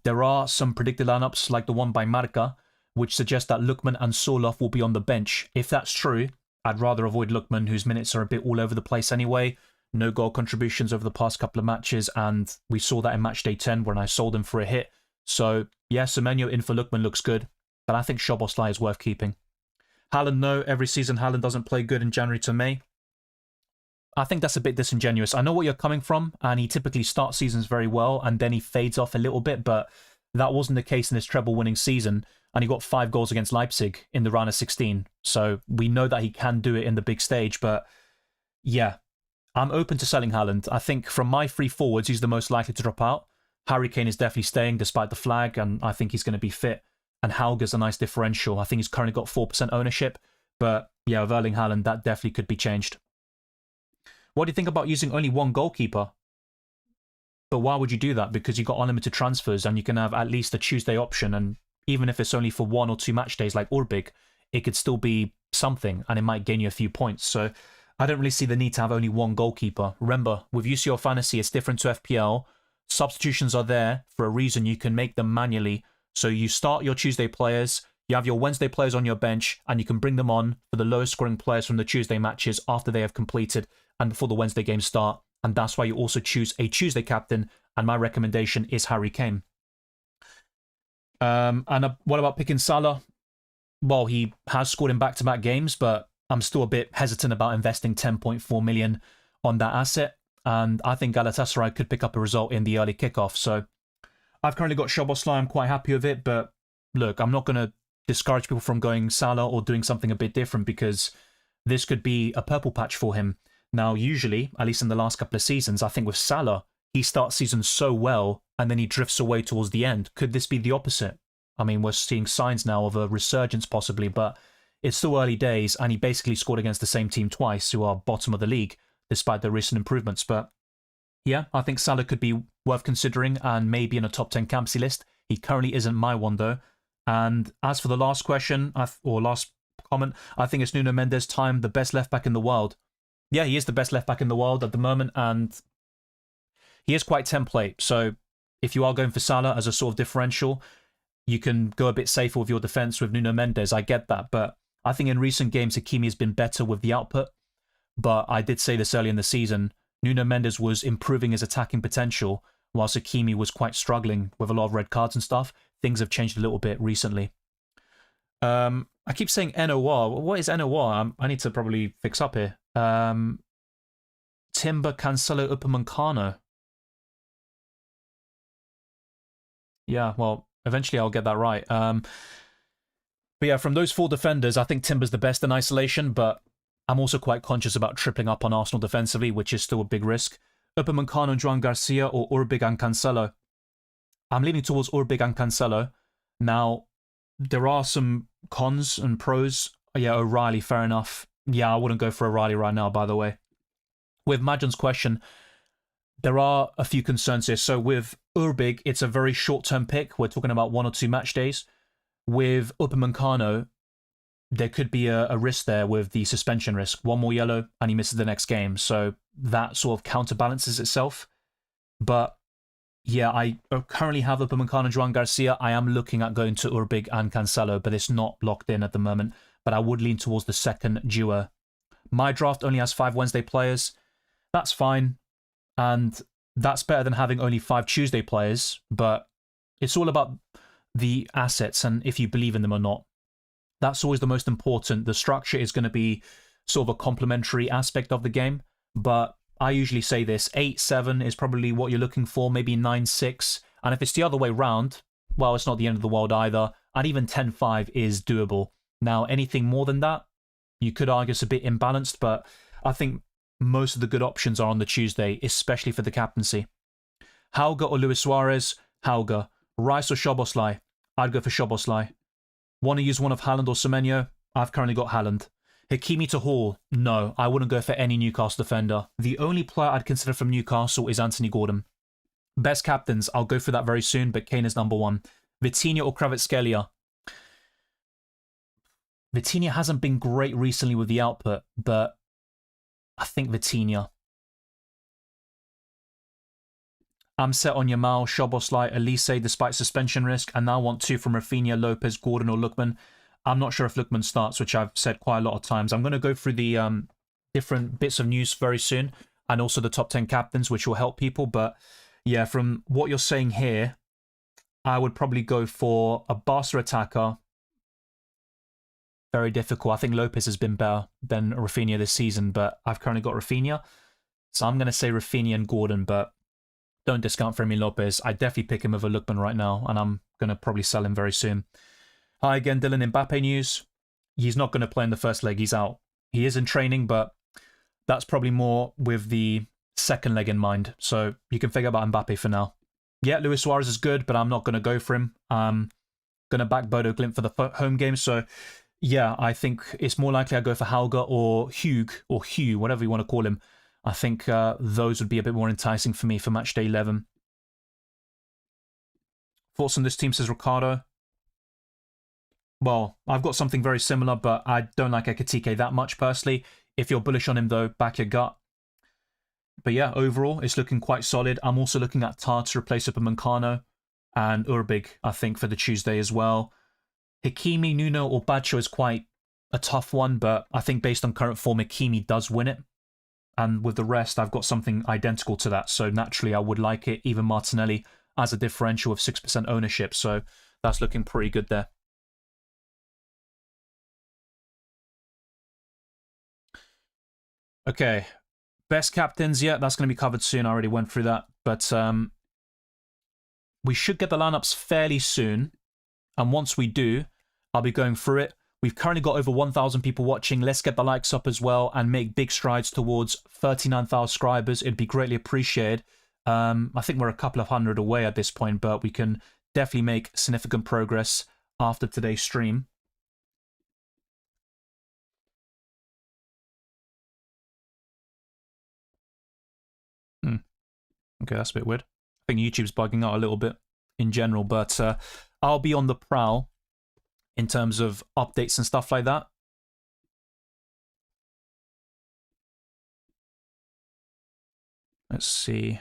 there are some predicted lineups like the one by Marca, which suggests that Lookman and Seinof will be on the bench. If that's true, I'd rather avoid Lookman, whose minutes are a bit all over the place anyway. No goal contributions over the past couple of matches, and we saw that in Matchday 10 when I sold him for a hit. So, yeah, Semenyo in for Lookman looks good, but I think Szoboszlai is worth keeping. Haaland, no. Every season Haaland doesn't play good in January to May. I think that's a bit disingenuous. I know what you're coming from, and he typically starts seasons very well, and then he fades off a little bit, but that wasn't the case in his treble-winning season, and he got 5 goals against Leipzig in the round of 16. So we know that he can do it in the big stage, but yeah, I'm open to selling Haaland. I think from my 3 forwards, he's the most likely to drop out. Harry Kane is definitely staying despite the flag, and I think he's going to be fit. And Hauger's a nice differential. I think he's currently got 4% ownership, but yeah, with Erling Haaland, that definitely could be changed. What do you think about using only one goalkeeper? But why would you do that? Because you've got unlimited transfers and you can have at least a Tuesday option, and even if it's only for 1 or 2 match days like Urbig, it could still be something and it might gain you a few points. So I don't really see the need to have only one goalkeeper. Remember, with UCL Fantasy, it's different to FPL. Substitutions are there for a reason. You can make them manually. So you start your Tuesday players, you have your Wednesday players on your bench, and you can bring them on for the lowest scoring players from the Tuesday matches after they have completed and before the Wednesday games start. And that's why you also choose a Tuesday captain, and my recommendation is Harry Kane. What about picking Salah? Well, he has scored in back-to-back games, but I'm still a bit hesitant about investing 10.4 million on that asset, and I think Galatasaray could pick up a result in the early kickoff. So I've currently got Szoboszlai. I'm quite happy with it, but look, I'm not going to discourage people from going Salah or doing something a bit different, because this could be a purple patch for him. Now, usually, at least in the last couple of seasons, I think with Salah, he starts seasons so well and then he drifts away towards the end. Could this be the opposite? I mean, we're seeing signs now of a resurgence possibly, but it's still early days, and he basically scored against the same team twice, who are bottom of the league, despite their recent improvements. But yeah, I think Salah could be worth considering and maybe in a top 10 captaincy list. He currently isn't my one, though. And as for the last question, or last comment, I think it's Nuno Mendes' time, the best left-back in the world. Yeah, he is the best left-back in the world at the moment, and he is quite template. So if you are going for Salah as a sort of differential, you can go a bit safer with your defense with Nuno Mendes. I get that, but I think in recent games, Hakimi has been better with the output. But I did say this early in the season, Nuno Mendes was improving his attacking potential, whilst Hakimi was quite struggling with a lot of red cards and stuff. Things have changed a little bit recently. I keep saying NOR. What is NOR? I need to probably fix up here. Timber, Cancelo, Upamecano. Yeah, well, eventually I'll get that right. But yeah, from those 4 defenders, I think Timber's the best in isolation, but I'm also quite conscious about tripling up on Arsenal defensively, which is still a big risk. Upamecano and Joan Garcia, or Urbig and Cancelo. I'm leaning towards Urbig and Cancelo. Now, there are some cons and pros. Yeah, O'Reilly, fair enough. Yeah, I wouldn't go for O'Reilly right now, by the way. With Majan's question, there are a few concerns here. So with Urbig, it's a very short-term pick. We're talking about 1 or 2 match days. With Upamecano, there could be a risk there with the suspension risk. 1 more yellow, and he misses the next game. So that sort of counterbalances itself. But Yeah, I currently have Upamecano and Juan Garcia. I am looking at going to Urbig and Cancelo, but it's not locked in at the moment. But I would lean towards the second duo. My draft only has 5 Wednesday players. That's fine. And that's better than having only 5 Tuesday players. But it's all about the assets and if you believe in them or not. That's always the most important. The structure is going to be sort of a complementary aspect of the game. But I usually say this, 8-7 is probably what you're looking for, maybe 9-6. And if it's the other way round, well, it's not the end of the world either. And even 10-5 is doable. Now, anything more than that, you could argue it's a bit imbalanced, but I think most of the good options are on the Tuesday, especially for the captaincy. Hauger or Luis Suarez? Hauger. Rice or Szoboszlai? I'd go for Szoboszlai. Want to use one of Haaland or Semenyo? I've currently got Haaland. Hakimi to Hall? No, I wouldn't go for any Newcastle defender. The only player I'd consider from Newcastle is Anthony Gordon. Best captains, I'll go for that very soon, but Kane is number 1. Vitinha or Kvaratskhelia? Vitinha hasn't been great recently with the output, but I think Vitinha. I'm set on Yamal, Szoboszlai, Elise despite suspension risk, and now want 2 from Rafinha, Lopez, Gordon or Lookman. I'm not sure if Lookman starts, which I've said quite a lot of times. I'm going to go through the different bits of news very soon, and also the top 10 captains, which will help people. But yeah, from what you're saying here, I would probably go for a Barca attacker. Very difficult. I think Lopez has been better than Rafinha this season, but I've currently got Rafinha. So I'm going to say Rafinha and Gordon, but don't discount Fermin Lopez. I definitely pick him over Lookman right now, and I'm going to probably sell him very soon. Hi again, Dylan. Mbappe news. He's not going to play in the first leg. He's out. He is in training, but that's probably more with the second leg in mind. So you can figure about Mbappe for now. Yeah, Luis Suarez is good, but I'm not going to go for him. I'm going to back Bodo Glimt for the home game. So yeah, I think it's more likely I go for Hauger or Hugh, whatever you want to call him. I think those would be a bit more enticing for me for Matchday 11. Thoughts on this team, says Ricardo? Well, I've got something very similar, but I don't like Ekitike that much personally. If you're bullish on him, though, back your gut. But yeah, overall, it's looking quite solid. I'm also looking at Tar to replace Upamecano and Urbig, I think, for the Tuesday as well. Hakimi, Nuno, or Bacho is quite a tough one, but I think based on current form, Hakimi does win it. And with the rest, I've got something identical to that. So naturally, I would like it. Even Martinelli has a differential of 6% ownership. So that's looking pretty good there. Okay. Best captains. Yeah, that's going to be covered soon. I already went through that. But we should get the lineups fairly soon. And once we do, I'll be going through it. We've currently got over 1,000 people watching. Let's get the likes up as well and make big strides towards 39,000 subscribers. It'd be greatly appreciated. I think we're a couple of hundred away at this point, but we can definitely make significant progress after today's stream. Okay, that's a bit weird. I think YouTube's bugging out a little bit in general, but I'll be on the prowl in terms of updates and stuff like that. Let's see.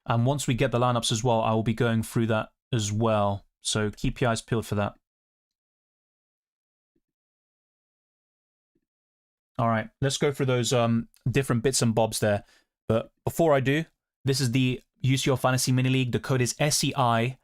And once we get the lineups as well, I will be going through that as well. So keep your eyes peeled for that. All right, let's go through those different bits and bobs there. But before I do, this is the UCL Fantasy Mini League. The code is SEINOF.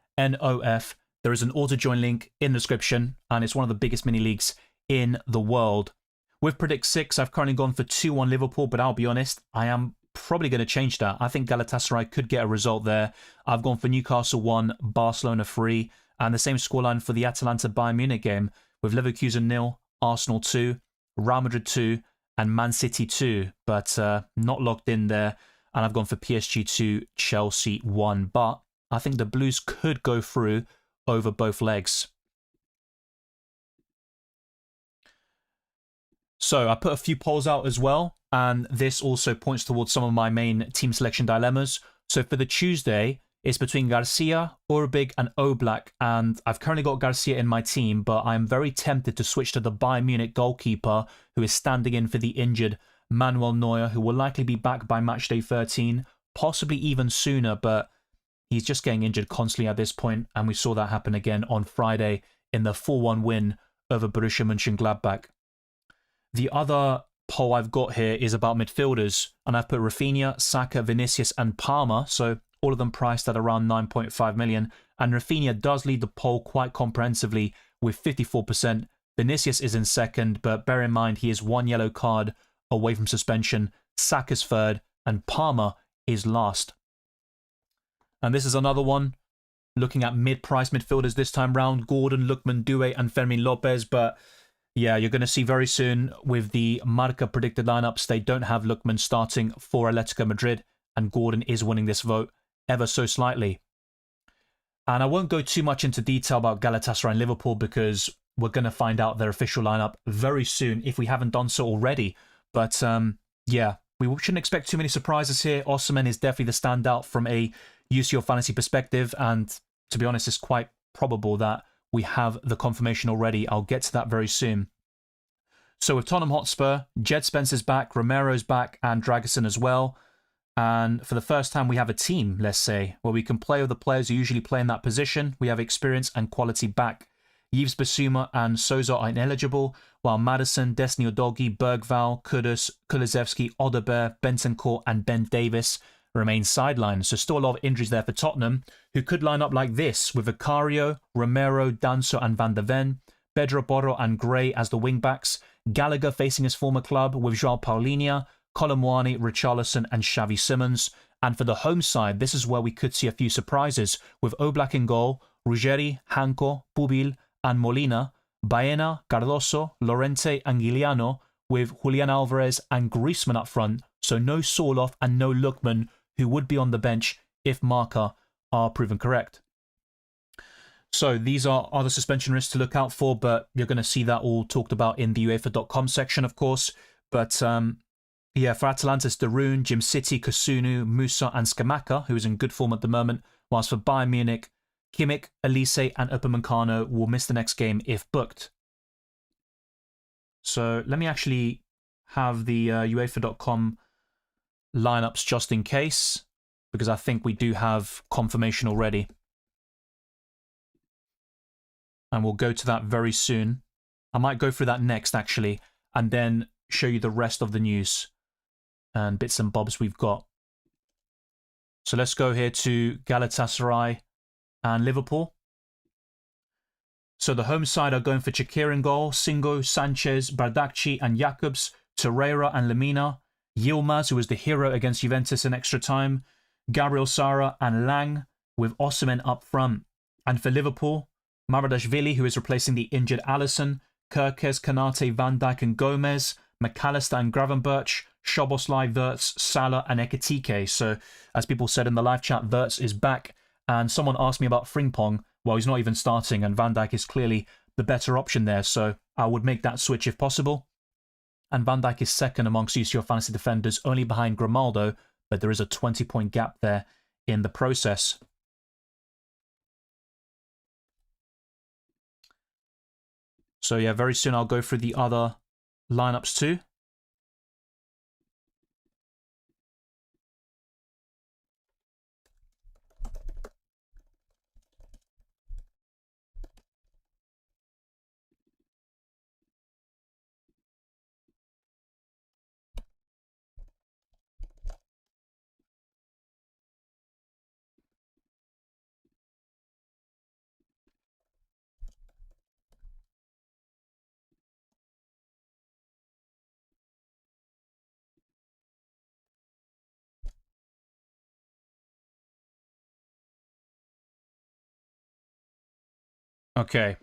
There is an auto-join link in the description, and it's one of the biggest mini leagues in the world. With Predict 6, I've currently gone for 2-1 Liverpool, but I'll be honest, I am probably going to change that. I think Galatasaray could get a result there. I've gone for Newcastle 1, Barcelona 3, and the same scoreline for the Atalanta-Bayern Munich game, with Leverkusen 0, Arsenal 2, Real Madrid 2, and Man City 2, but not locked in there. And I've gone for PSG 2, Chelsea 1. But I think the Blues could go through over both legs. So I put a few polls out as well, and this also points towards some of my main team selection dilemmas. So for the Tuesday, It's between Garcia, Urbig, and Oblak, and I've currently got Garcia in my team, but I'm very tempted to switch to the Bayern Munich goalkeeper, who is standing in for the injured Manuel Neuer, who will likely be back by matchday 13, possibly even sooner, but he's just getting injured constantly at this point, and we saw that happen again on Friday in the 4-1 win over Borussia Mönchengladbach. The other poll I've got here is about midfielders, and I've put Rafinha, Saka, Vinicius, and Palmer, so all of them priced at around 9.5 million, and Rafinha does lead the poll quite comprehensively with 54%. Vinicius is in second, but bear in mind he is one yellow card away from suspension. Saka's third, and Palmer is last. And this is another one, looking at mid-price midfielders this time round, Gordon, Lookman, Doué, and Fermin Lopez, but yeah, you're going to see very soon with the Marca predicted lineups, they don't have Lookman starting for Atletico Madrid, and Gordon is winning this vote ever so slightly. And I won't go too much into detail about Galatasaray and Liverpool because we're going to find out their official lineup very soon if we haven't done so already. But yeah, we shouldn't expect too many surprises here. Osimhen is definitely the standout from a UCL fantasy perspective, and to be honest, it's quite probable that we have the confirmation already. I'll get to that very soon. So with Tottenham Hotspur, Jed Spencer's back, Romero's back, and Dragusin as well. And for the first time, we have a team, let's say, where we can play with the players who usually play in that position. We have experience and quality back. Yves Bissouma and Souza are ineligible, while Maddison, Destiny Udogie, Bergval, Kudus, Kulusevski, Odebear, Bentancur, and Ben Davis remain sidelined. So still a lot of injuries there for Tottenham, who could line up like this, with Vicario, Romero, Danso, and Van der Ven, Pedro Porro and Gray as the wing-backs, Gallagher facing his former club with João Paulinho, Colomwani, Richarlison, and Xavi Simons. And for the home side, this is where we could see a few surprises, with Oblak in goal, Ruggeri, Hanko, Pubil, and Molina, Baena, Cardoso, Lorente, and Giuliano, with Julian Alvarez and Griezmann up front, so no Sorloth and no Lookman, who would be on the bench if Marca are proven correct. So these are other suspension risks to look out for, but you're going to see that all talked about in the UEFA.com section, of course. But yeah, for Atalanta's Darun, Jim City, Kusunu, Musa, and Skamaka, who is in good form at the moment, whilst for Bayern Munich, Kimmich, Elise, and Upamecano will miss the next game if booked. So let me actually have the UEFA.com lineups just in case, because I think we do have confirmation already. And we'll go to that very soon. I might go through that next, actually, and then show you the rest of the news and bits and bobs we've got. So let's go here to Galatasaray and Liverpool. So the home side are going for Chakir in goal, Singo, Sanchez, Bardakci, and Jakobs, Torreira and Lemina, Yilmaz, who was the hero against Juventus in extra time, Gabriel Sara and Lang, with Osimhen up front. And for Liverpool, Maradashvili, who is replacing the injured Alisson, Kirkes, Kanate, Van Dijk, and Gomez, McAllister and Gravenberch, Szoboszlai, Wirtz, Salah, and Ekitike. So, as people said in the live chat, Wirtz is back. And someone asked me about Frimpong. Well, he's not even starting, and Van Dijk is clearly the better option there. So, I would make that switch if possible. And Van Dijk is second amongst UCL fantasy defenders, only behind Grimaldo, but there is a 20-point gap there in the process. So yeah, very soon I'll go through the other lineups too. Okay,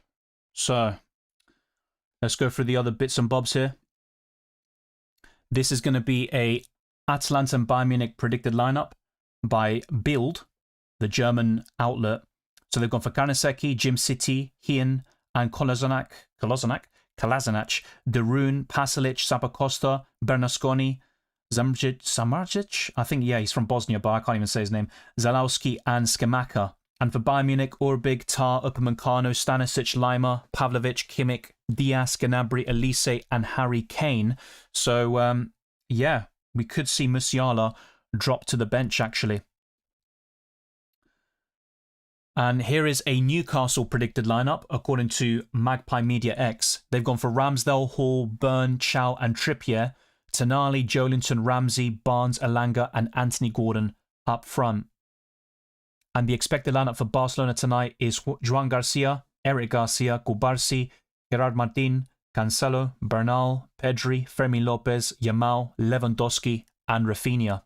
so let's go through the other bits and bobs here. This is going to be a Atalanta and Bayern Munich predicted lineup by Bild, the German outlet. So they've gone for Karnaseki, Jim City, Hien, and Kolasinac, Darun, Pasalic, Sapacosta, Bernasconi, Samardzic? I think, yeah, he's from Bosnia, but I can't even say his name. Zalewski and Skamaka. And for Bayern Munich, Urbig, Tar, Upamecano, Stanisic, Lima, Pavlovic, Kimmich, Diaz, Gnabry, Elise, and Harry Kane. So, yeah, we could see Musiala drop to the bench, actually. And here is a Newcastle predicted lineup, according to Magpie Media X. They've gone for Ramsdale, Hall, Byrne, Chow, and Trippier, Tonali, Joelinton, Ramsey, Barnes, Elanga, and Anthony Gordon up front. And the expected lineup for Barcelona tonight is Joan Garcia, Eric Garcia, Cubarsí, Gerard Martin, Cancelo, Bernal, Pedri, Fermín López, Yamal, Lewandowski, and Rafinha.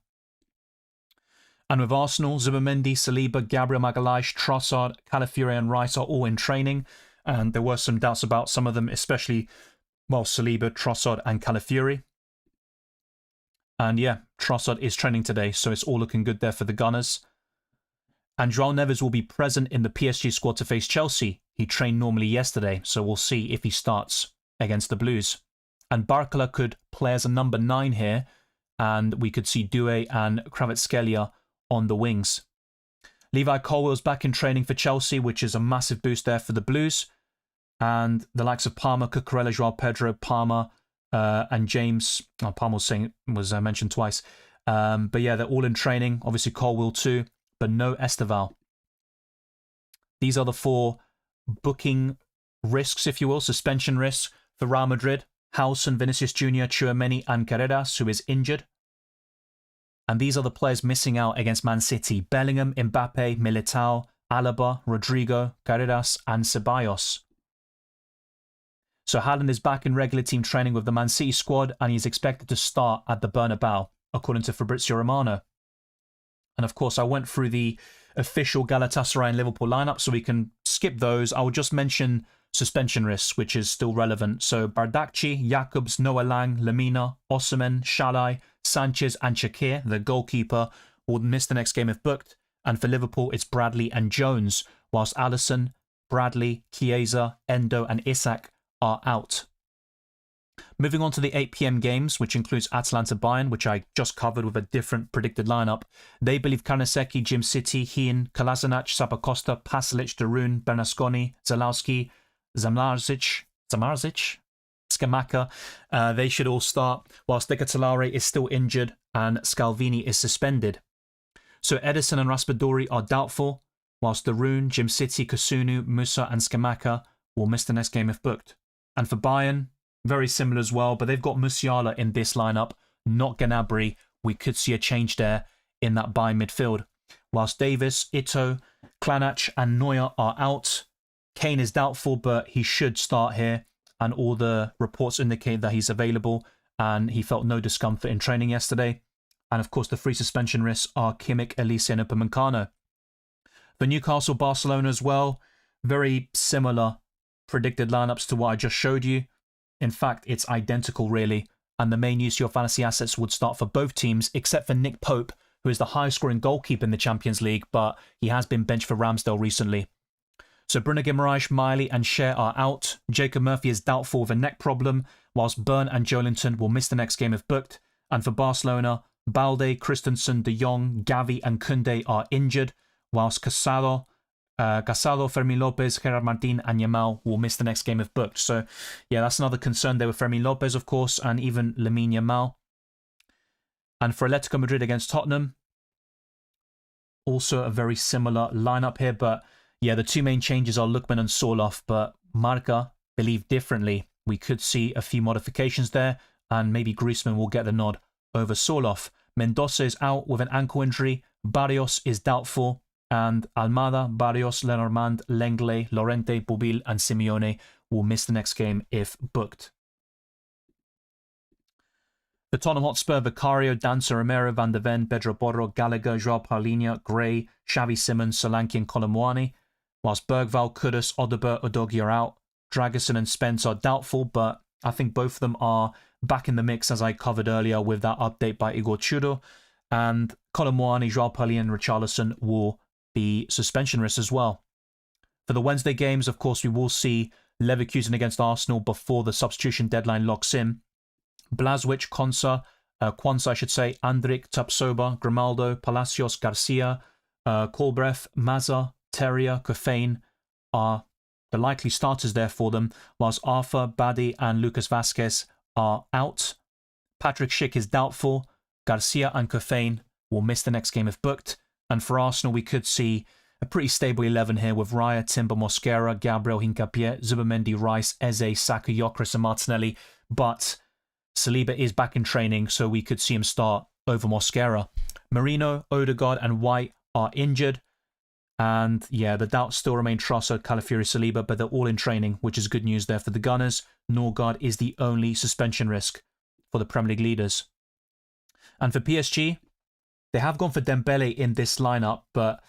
And with Arsenal, Zubimendi, Saliba, Gabriel Magalhaes, Trossard, Calafiori, and Rice are all in training. And there were some doubts about some of them, especially, well, Saliba, Trossard, and Calafiori. And yeah, Trossard is training today, so it's all looking good there for the Gunners. And João Neves will be present in the PSG squad to face Chelsea. He trained normally yesterday, so we'll see if he starts against the Blues. And Barcola could play as a number 9 here, and we could see Doué and Kvaratskhelia on the wings. Levi Colwill's back in training for Chelsea, which is a massive boost there for the Blues. And the likes of Palmer, Cucurella, João Pedro, Palmer, and James. Oh, Palmer was mentioned twice. But yeah, they're all in training. Obviously Colwill too, but no Esteval. These are the 4 booking risks, if you will, suspension risks for Real Madrid. Howson, Vinicius Jr., Tchouaméni, and Carreras, who is injured. And these are the players missing out against Man City: Bellingham, Mbappe, Militao, Alaba, Rodrigo, Carreras, and Ceballos. So Haaland is back in regular team training with the Man City squad, and he's expected to start at the Bernabeu, according to Fabrizio Romano. And of course, I went through the official Galatasaray and Liverpool lineup, so we can skip those. I will just mention suspension risks, which is still relevant. So Bardakci, Jakobs, Noah Lang, Lemina, Osimhen, Shalai, Sanchez, and Shaqiri, the goalkeeper, will miss the next game if booked. And for Liverpool, it's Bradley and Jones, whilst Alisson, Bradley, Chiesa, Endo, and Isak are out. Moving on to the 8 p.m. games, which includes Atalanta Bayern, which I just covered with a different predicted lineup. They believe Karnaseki, Jim City, Hien, Kolasinac, Sapacosta, Pasalic, Darun, Bernasconi, Zalewski, Zamarzic, Skamaka. They should all start, whilst Decatellare is still injured and Scalvini is suspended. So Edison and Raspadori are doubtful, whilst Darun, Jim City, Kusunu, Musa, and Skamaka will miss the next game if booked. And for Bayern, very similar as well, but they've got Musiala in this lineup, not Gnabry. We could see a change there in that Bayern midfield. Whilst Davis, Ito, Klanac, and Neuer are out. Kane is doubtful, but he should start here, and all the reports indicate that he's available, and he felt no discomfort in training yesterday. And of course, the 3 suspension risks are Kimmich, Elise, and Upamecano. For Newcastle, Barcelona as well, very similar predicted lineups to what I just showed you. In fact, it's identical really, and the main UCL Fantasy assets would start for both teams, except for Nick Pope, who is the highest scoring goalkeeper in the Champions League, but he has been benched for Ramsdale recently. So Bruno Guimaraes, Miley, and Cher are out. Jacob Murphy is doubtful with a neck problem, whilst Byrne and Joelinton will miss the next game if booked. And for Barcelona, Balde, Christensen, De Jong, Gavi, and Koundé are injured, whilst Casado, Fermín López, Gerard Martin, and Yamal will miss the next game if booked. So, yeah, that's another concern there with Fermín López, of course, and even Lamine Yamal. And for Atletico Madrid against Tottenham, also a very similar lineup here, but yeah, the 2 main changes are Lookman and Sorloth, but Marca believe differently. We could see a few modifications there, and maybe Griezmann will get the nod over Sorloth. Mendoza is out with an ankle injury, Barrios is doubtful, and Almada, Barrios, Lenormand, Lenglet, Lorente, Bubil, and Simeone will miss the next game if booked. For Tottenham Hotspur, Vicario, Dancer, Romero, Van de Ven, Pedro Porro, Gallagher, Joao Paulinho, Gray, Xavi Simons, Solanke, and Colomwani. Whilst Bergval, Kudus, Odeber, Udogi are out. Dragusin and Spence are doubtful, but I think both of them are back in the mix, as I covered earlier with that update by Igor Chudo. And Colomwani, Joao Paulinho, and Richarlison will be suspension risks as well. For the Wednesday games, of course, we will see Leverkusen against Arsenal before the substitution deadline locks in. Blazwicz, Konsa, Kwanzaa, I should say, Andrik, Tapsoba, Grimaldo, Palacios, Garcia, Kolbref, Maza, Terrier, Kofane are the likely starters there for them, whilst Arthur, Badi, and Lucas Vasquez are out. Patrick Schick is doubtful. Garcia and Kofane will miss the next game if booked. And for Arsenal, we could see a pretty stable 11 here with Raya, Timber, Mosquera, Gabriel, Hincapié, Zubimendi, Rice, Eze, Saka, Gyökeres, and Martinelli. But Saliba is back in training, so we could see him start over Mosquera. Marino, Odegaard, and White are injured. And yeah, the doubts still remain Trossard, Calafiori, Saliba, but they're all in training, which is good news there for the Gunners. Norgard is the only suspension risk for the Premier League leaders. And for PSG, they have gone for Dembele in this lineup, but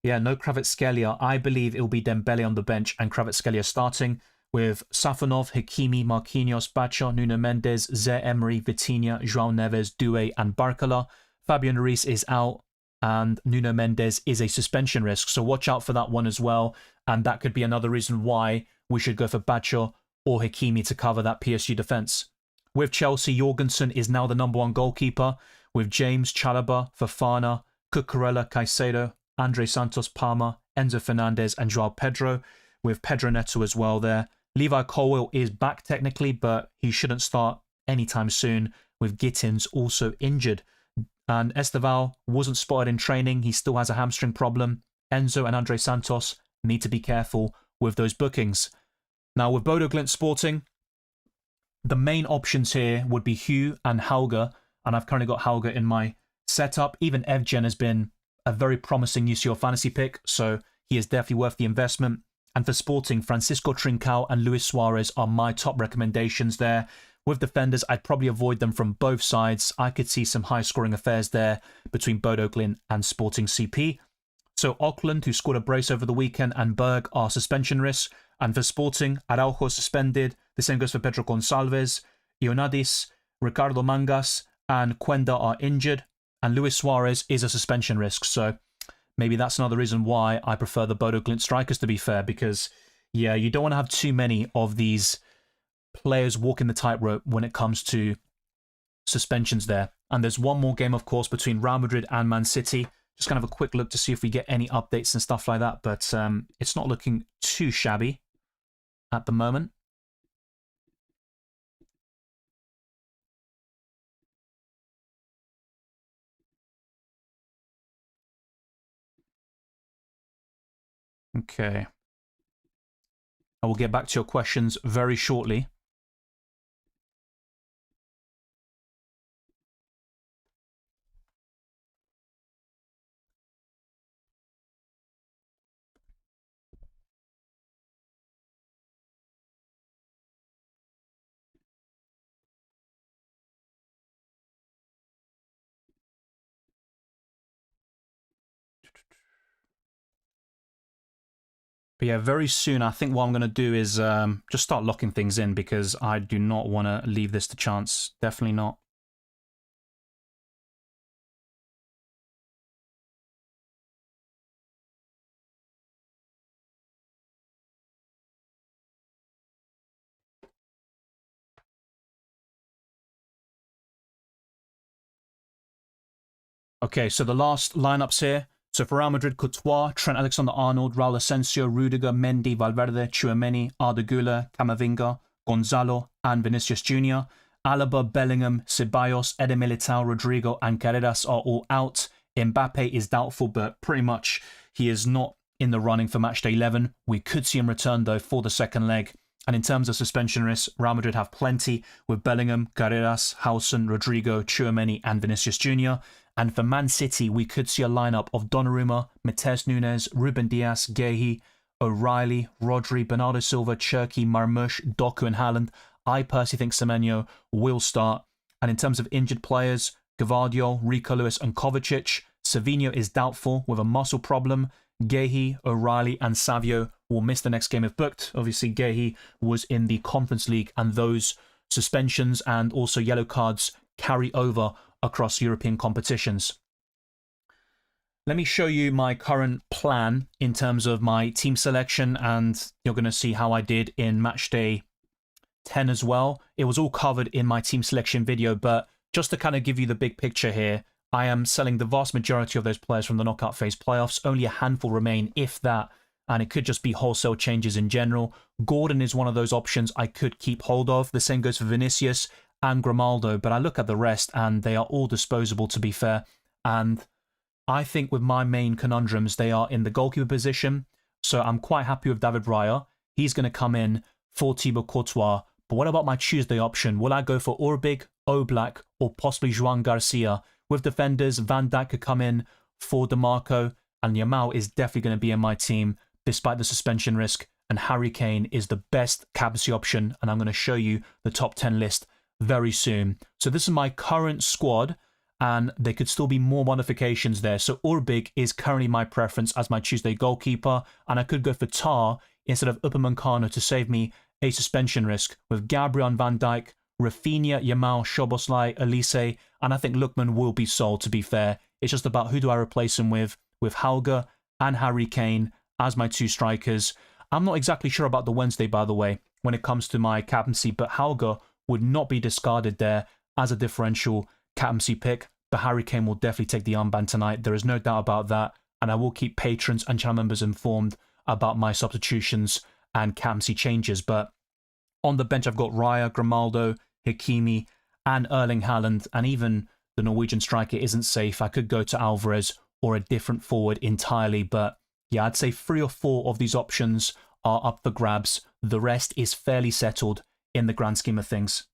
yeah, no Kvaratskhelia. I believe it will be Dembele on the bench and Kvaratskhelia starting, with Safonov, Hakimi, Marquinhos, Bacho, Nuno Mendes, Zé Emery, Vitinha, João Neves, Doué, and Barcola. Fabian Ruiz is out, and Nuno Mendes is a suspension risk, so watch out for that one as well. And that could be another reason why we should go for Bacho or Hakimi to cover that PSG defence. With Chelsea, Jorgensen is now the #1 goalkeeper, with James, Chalobah, Fofana, Cucurella, Caicedo, Andre Santos, Palma, Enzo Fernandez, and Joao Pedro, with Pedro Neto as well there. Levi Colwill is back technically, but he shouldn't start anytime soon, with Gittins also injured. And Esteval wasn't spotted in training. He still has a hamstring problem. Enzo and Andre Santos need to be careful with those bookings. Now, with Bodo Glimt Sporting, the main options here would be Hugh and Hauge, and I've currently got Hauge in my setup. Even Evgen has been a very promising UCL fantasy pick, so he is definitely worth the investment. And for Sporting, Francisco Trincao and Luis Suarez are my top recommendations there. With defenders, I'd probably avoid them from both sides. I could see some high-scoring affairs there between Bodo Glimt and Sporting CP. So Auckland, who scored a brace over the weekend, and Berg are suspension risks. And for Sporting, Araujo suspended. The same goes for Pedro Gonçalves, Ionadis, Ricardo Mangas, and Quenda are injured. And Luis Suarez is a suspension risk. So maybe that's another reason why I prefer the Bodo Glimt strikers, to be fair, because, yeah, you don't want to have too many of these players walking the tightrope when it comes to suspensions there. And there's one more game, of course, between Real Madrid and Man City. Just kind of a quick look to see if we get any updates and stuff like that, but it's not looking too shabby at the moment. Okay. I will get back to your questions very shortly. But yeah, very soon, I think what I'm going to do is just start locking things in, because I do not want to leave this to chance. Definitely not. Okay, so the last lineups here. So for Real Madrid, Courtois, Trent Alexander-Arnold, Raul Asensio, Rudiger, Mendy, Valverde, Tchouaméni, Arda Güler, Camavinga, Gonzalo, and Vinicius Jr. Alaba, Bellingham, Ceballos, Eder Militao, Rodrigo, and Carreras are all out. Mbappe is doubtful, but pretty much he is not in the running for Matchday 11. We could see him return, though, for the second leg. And in terms of suspension risks, Real Madrid have plenty, with Bellingham, Carreras, Howson, Rodrigo, Tchouaméni, and Vinicius Jr. And for Man City, we could see a lineup of Donnarumma, Matheus Nunes, Ruben Dias, Guehi, O'Reilly, Rodri, Bernardo Silva, Cherki, Marmoush, Doku, and Haaland. I personally think Semenyo will start. And in terms of injured players, Gvardiol, Rico Lewis, and Kovacic. Savinho is doubtful with a muscle problem. Guehi, O'Reilly, and Savio will miss the next game if booked. Obviously, Guehi was in the Conference League, and those suspensions and also yellow cards carry over across European competitions. Let me show you my current plan in terms of my team selection, and you're going to see how I did in Matchday 10 as well. It was all covered in my team selection video, but just to kind of give you the big picture here, I am selling the vast majority of those players from the knockout phase playoffs. Only a handful remain, if that, and it could just be wholesale changes in general. Gordon is one of those options I could keep hold of. The same goes for Vinicius and Grimaldo, but I look at the rest and they are all disposable, to be fair. And I think with my main conundrums, they are in the goalkeeper position. So I'm quite happy with David Raya. He's going to come in for Thibaut Courtois. But what about my Tuesday option? Will I go for Orbig, Oblak, or possibly Joan Garcia? With defenders, Van Dijk could come in for DeMarco, and Yamal is definitely going to be in my team despite the suspension risk. And Harry Kane is the best captaincy option, and I'm going to show you the top 10 list very soon. So this is my current squad, and there could still be more modifications there. So Orbig is currently my preference as my Tuesday goalkeeper, and I could go for Tar instead of Upamecano to save me a suspension risk with Gabriel and Van Dijk, Rafinha, Yamal, Szoboszlai, Elise, and I think Lookman will be sold, to be fair. It's just about who do I replace him with Hauge and Harry Kane as my two strikers. I'm not exactly sure about the Wednesday, by the way, when it comes to my captaincy, but Hauge would not be discarded there as a differential captaincy pick, but Harry Kane will definitely take the armband tonight. There is no doubt about that, and I will keep patrons and channel members informed about my substitutions and captaincy changes. But on the bench, I've got Raya, Grimaldo, Hakimi, and Erling Haaland, and even the Norwegian striker isn't safe. I could go to Alvarez or a different forward entirely, but yeah, I'd say 3 or 4 of these options are up for grabs. The rest is fairly settled in the grand scheme of things.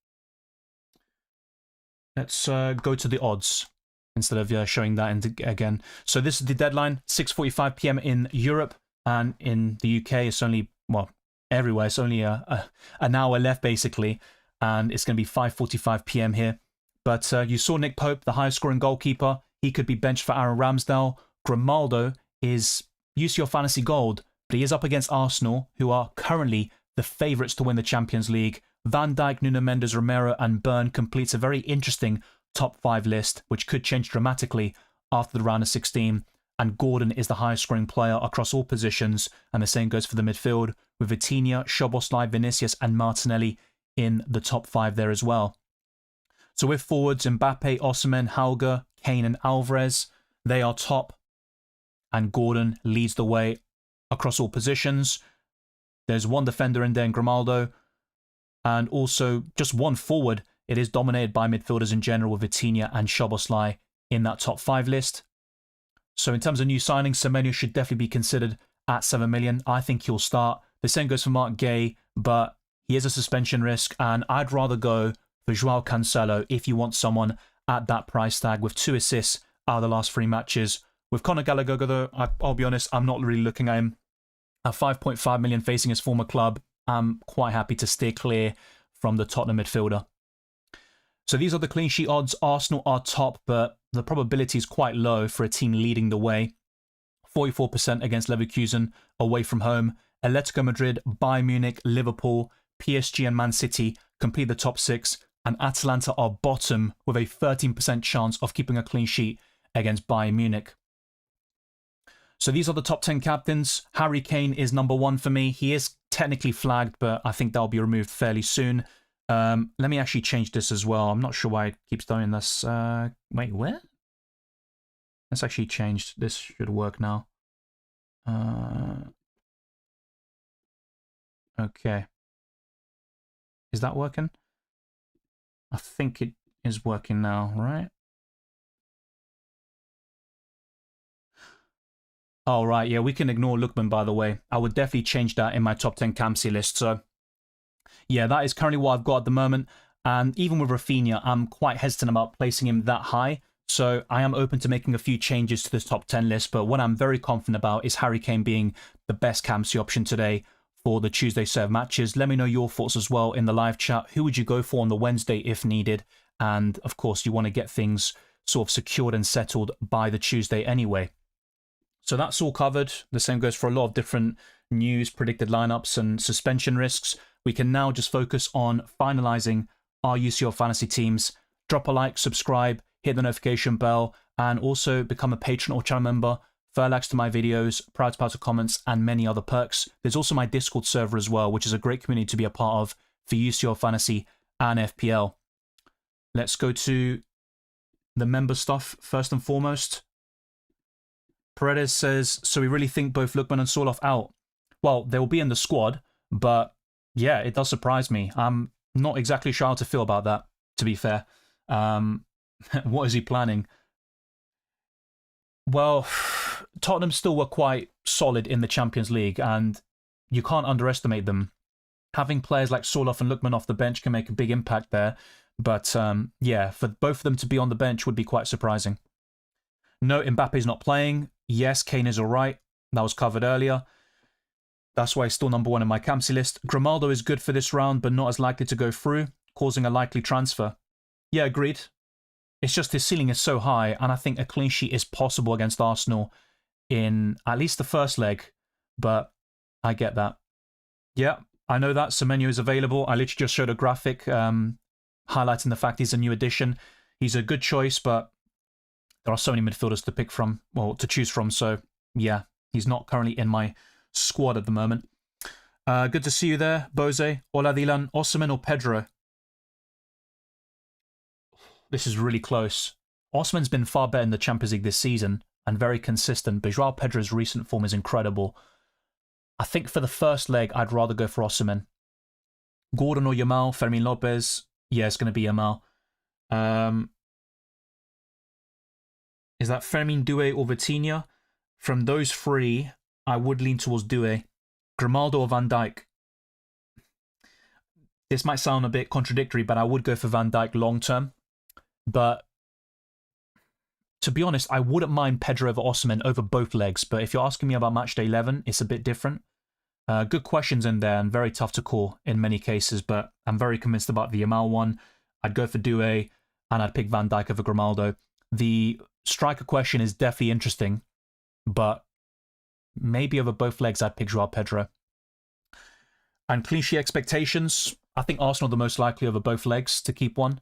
Let's go to the odds instead of showing that again. So this is the deadline, 6:45 p.m. in Europe, and in the UK it's only, well, everywhere it's only an hour left basically, and it's going to be 5:45 p.m. here. But you saw Nick Pope, the highest scoring goalkeeper. He could be benched for Aaron Ramsdale. Grimaldo is UCL Fantasy Gold, but he is up against Arsenal, who are currently the favourites to win the Champions League. Van Dijk, Nuno Mendes, Romero and Byrne completes a very interesting top 5 list, which could change dramatically after the round of 16. And Gordon is the highest scoring player across all positions, and the same goes for the midfield, with Vitinha, Szoboszlai, Vinicius and Martinelli in the top 5 there as well. So with forwards, Mbappe, Osimhen, Hauge, Kane and Alvarez, they are top, and Gordon leads the way across all positions. There's one defender in there in Grimaldo, and also just one forward. It is dominated by midfielders in general, with Vitinha and Szoboszlai in that top 5 list. So in terms of new signings, Semenyo should definitely be considered at 7 million. I think he'll start. The same goes for Mark Gay, but he is a suspension risk, and I'd rather go for Joao Cancelo if you want someone at that price tag with 2 assists out of the last 3 matches. With Conor Gallagher, though, I'll be honest, I'm not really looking at him. At 5.5 million facing his former club, I'm quite happy to steer clear from the Tottenham midfielder. So these are the clean sheet odds. Arsenal are top, but the probability is quite low for a team leading the way. 44% against Leverkusen away from home. Atletico Madrid, Bayern Munich, Liverpool, PSG and Man City complete the top 6, and Atalanta are bottom with a 13% chance of keeping a clean sheet against Bayern Munich. So these are the top 10 captains. Harry Kane is number 1 for me. He is technically flagged, but I think that'll be removed fairly soon. Let me actually change this as well. I'm not sure why it keeps doing this. Wait, where? Let's actually change. This should work now. Okay. Is that working? I think it is working now, right? Oh, right. Yeah, we can ignore Lookman, by the way. I would definitely change that in my top 10 captaincy list. So, yeah, that is currently what I've got at the moment. And even with Rafinha, I'm quite hesitant about placing him that high. So I am open to making a few changes to this top 10 list. But what I'm very confident about is Harry Kane being the best captaincy option today for the Tuesday set of matches. Let me know your thoughts as well in the live chat. Who would you go for on the Wednesday if needed? And of course, you want to get things sort of secured and settled by the Tuesday anyway. So that's all covered. The same goes for a lot of different news, predicted lineups and suspension risks. We can now just focus on finalizing our UCL fantasy teams. Drop a like, subscribe, hit the notification bell, and also become a patron or channel member. Further likes to my videos, proud to post comments, and many other perks. There's also my Discord server as well, which is a great community to be a part of for UCL fantasy and FPL. Let's go to the member stuff first and foremost. Paredes says, so we really think both Lookman and Soloff out. Well, they will be in the squad, but yeah, it does surprise me. I'm not exactly sure how to feel about that, to be fair. What is he planning? Well, Tottenham still were quite solid in the Champions League, and you can't underestimate them. Having players like Soloff and Lookman off the bench can make a big impact there, but yeah, for both of them to be on the bench would be quite surprising. No, Mbappe's not playing. Yes, Kane is all right. That was covered earlier. That's why he's still number one in my captaincy list. Grimaldo is good for this round, but not as likely to go through, causing a likely transfer. Yeah, agreed. It's just his ceiling is so high, and I think a clean sheet is possible against Arsenal in at least the first leg, but I get that. Yeah, I know that. Semenyo is available. I literally just showed a graphic highlighting the fact he's a new addition. He's a good choice, but there are so many midfielders to pick from, well, to choose from, so yeah, he's not currently in my squad at the moment. Good to see you there, Bose. Oladilan, Osimhen or Pedro? This is really close. Osimhen's been far better in the Champions League this season and very consistent, but Joao Pedro's recent form is incredible. I think for the first leg, I'd rather go for Osimhen. Gordon or Yamal, Fermin Lopez. Yeah, it's going to be Yamal. Is that Fermin, Doué or Vitinha? From those three, I would lean towards Doué. Grimaldo or Van Dijk? This might sound a bit contradictory, but I would go for Van Dijk long term. But to be honest, I wouldn't mind Pedro over Osimhen over both legs. But if you're asking me about Matchday 11, it's a bit different. Good questions in there and very tough to call in many cases. But I'm very convinced about the Yamal one. I'd go for Doué and I'd pick Van Dijk over Grimaldo. The striker question is definitely interesting. But maybe over both legs, I'd pick Joao Pedro. And clean sheet expectations, I think Arsenal are the most likely over both legs to keep one.